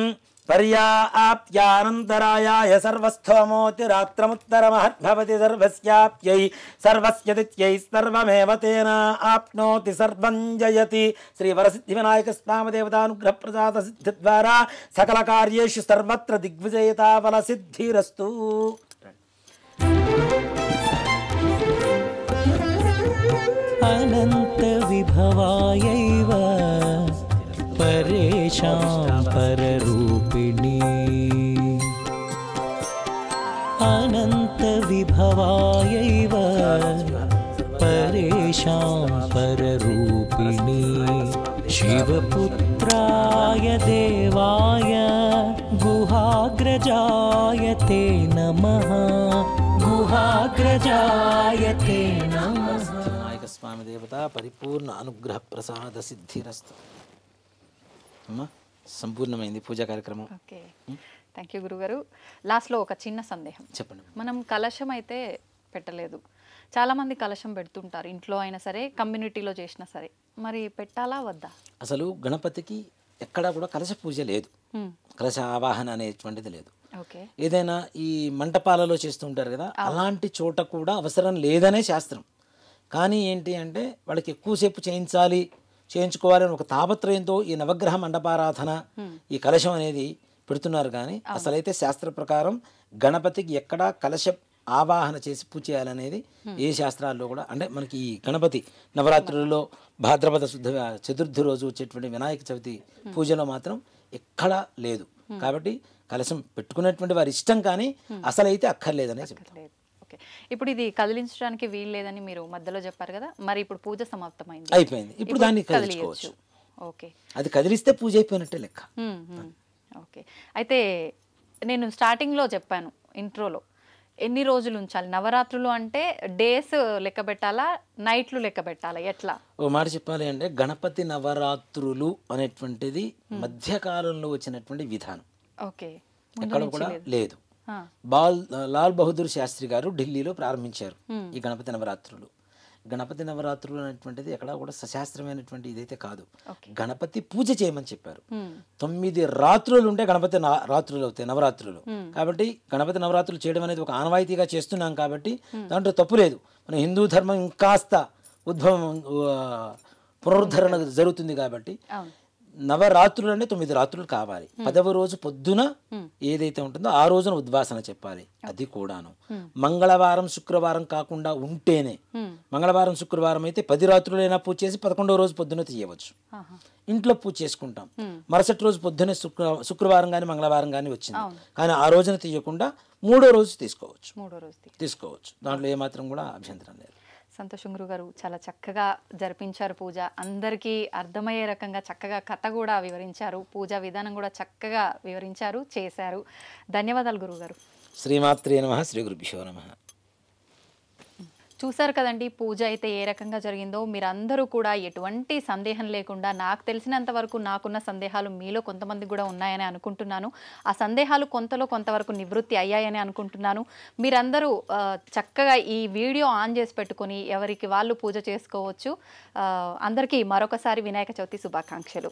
పర్యాప్త్యానంతరాయాయ సర్వస్థోమోతిరాత్రముత్తరమహద్భవతి సర్వస్యాప్యై సర్వస్యతిథ్యై సర్వమేవ తేన ఆప్నోతి సర్వం జయతి. శ్రీ వరసిద్ధి వినాయక స్వామి దేవతానుగ్రహ ప్రసాద సిద్ధి ద్వారా సకల కార్యేషు సర్వత్ర దిగ్విజయతా ఫల సిద్ధిరస్తు. అనంత విభవాయైవ పరేషాం పరరూపిణి. అనంత విభవాయైవ పరేషాం పరరూపిణి. శివపుత్రాయ దేవాయ గుహాగ్రజాయ తే నమః. గుహాగ్రజాయ తే నమః. వినాయక స్వామి దేవత పరిపూర్ణ అనుగ్రహ ప్రసాద సిద్ధిరస్తు. అమ్మా సంపూర్ణమైంది పూజా కార్యక్రమం. ఓకే, థ్యాంక్ యూ గురుగారు. లాస్ట్లో ఒక చిన్న సందేహం. చెప్పండి. మనం కలశం అయితే పెట్టలేదు, చాలామంది కలశం పెడుతుంటారు, ఇంట్లో అయినా సరే కమ్యూనిటీలో చేసినా సరే, మరి పెట్టాలా వద్దా? అసలు గణపతికి ఎక్కడా కూడా కలశ పూజ లేదు, కలశ ఆవాహన అనేటువంటిది లేదు. ఓకే, ఏదైనా ఈ మంటపాలలో చేస్తూ ఉంటారు కదా, అలాంటి చోట కూడా అవసరం లేదనే శాస్త్రం. కానీ ఏంటి అంటే వాళ్ళకి ఎక్కువసేపు చేయించుకోవాలని ఒక తాపత్రయంతో ఈ నవగ్రహ మండపారాధన ఈ కలశం అనేది పెడుతున్నారు. కానీ అసలైతే శాస్త్ర ప్రకారం గణపతికి ఎక్కడా కలశ ఆవాహన చేసి పూజ చేయాలనేది ఏ శాస్త్రాల్లో కూడా, అంటే మనకి ఈ గణపతి నవరాత్రులలో భాద్రపద శుద్ధ చతుర్థి రోజు వచ్చేటువంటి వినాయక చవితి పూజలో మాత్రం ఎక్కడా లేదు. కాబట్టి కలశం పెట్టుకునేటువంటి వారి ఇష్టం, కానీ అసలైతే అక్కర్లేదనే చెప్తారు. ఓకే, ఇప్పుడు ఇది కదిలించడానికి వీలు లేదని మీరు మధ్యలో చెప్పారు కదా, మరి ఇప్పుడు పూజ సమాప్తమైంది, అయిపోయింది, ఇప్పుడు దాన్ని కదిలించుకోవచ్చు. ఓకే, అది కదిలిస్తే పూజ అయిపోయినట్టే లెక్క. ఓకే. అయితే నేను స్టార్టింగ్లో చెప్పాను ఇంట్రోలో, ఎన్ని రోజులు ఉంచాలి నవరాత్రులు అంటే? డేస్ లెక్క పెట్టాలా, నైట్లు లెక్క పెట్టాలా, ఎట్లా? ఓ మాట చెప్పాలి అంటే గణపతి నవరాత్రులు అనేటువంటిది మధ్యకాలంలో వచ్చినటువంటి విధానం. ఓకే. ఎక్కడ కూడా లేదు. ఆ. లాల్ బహదూర్ శాస్త్రి గారు ఢిల్లీలో ప్రారంభించారు ఈ గణపతి నవరాత్రులు. గణపతి నవరాత్రులు అనేటువంటిది ఎక్కడ కూడా సశాస్త్రమైనటువంటి ఇదైతే కాదు. గణపతి పూజ చేయమని చెప్పారు. 9 రాత్రులు ఉంటే గణపతి రాత్రులు అవుతాయి, నవరాత్రులు. కాబట్టి గణపతి నవరాత్రులు చేయడం అనేది ఒక ఆనవాయితీగా చేస్తున్నాం కాబట్టి దాంట్లో తప్పు లేదు. మన హిందూ ధర్మం ఇంకాస్త పునరుద్ధరణ జరుగుతుంది కాబట్టి నవరాత్రులు అంటే 9 రాత్రులు కావాలి. 10వ రోజు పొద్దున ఏదైతే ఉంటుందో ఆ రోజున ఉద్వాసన చెప్పాలి. అది కూడాను మంగళవారం శుక్రవారం కాకుండా ఉంటేనే, మంగళవారం శుక్రవారం అయితే 10 రాత్రులైనా పూజ చేసి 11వ రోజు పొద్దున తీయవచ్చు. ఇంట్లో పూజ చేసుకుంటాం. మరుసటి రోజు పొద్దునే శుక్రవారం కానీ మంగళవారం కానీ వచ్చింది, కానీ ఆ రోజున తీయకుండా 3వ రోజు తీసుకోవచ్చు. దాంట్లో ఏమాత్రం కూడా అభ్యంతరం లేదు. సంతోషం గురుగారు, చాలా చక్కగా జరిపించారు పూజ. అందరికీ అర్థమయ్యే రకంగా చక్కగా కథ కూడా వివరించారు, పూజా విధానం కూడా చక్కగా వివరించారు, చేశారు. ధన్యవాదాలు గురుగారు. శ్రీమాత్రే నమః. శ్రీ గురుభ్యో నమః. చూసారు కదండి పూజ అయితే ఏ రకంగా జరిగిందో. మీరందరూ కూడా ఎటువంటి సందేహం లేకుండా, నాకు తెలిసినంత వరకు నాకున్న సందేహాలు మీలో కొంతమంది కూడా ఉన్నాయని అనుకుంటున్నాను. ఆ సందేహాలు కొంతవరకు నివృత్తి అయ్యాయని అనుకుంటున్నాను. మీరందరూ చక్కగా ఈ వీడియో ఆన్ చేసి పెట్టుకొని ఎవరికి వాళ్ళు పూజ చేసుకోవచ్చు. అందరికీ మరొకసారి వినాయక చవితి శుభాకాంక్షలు.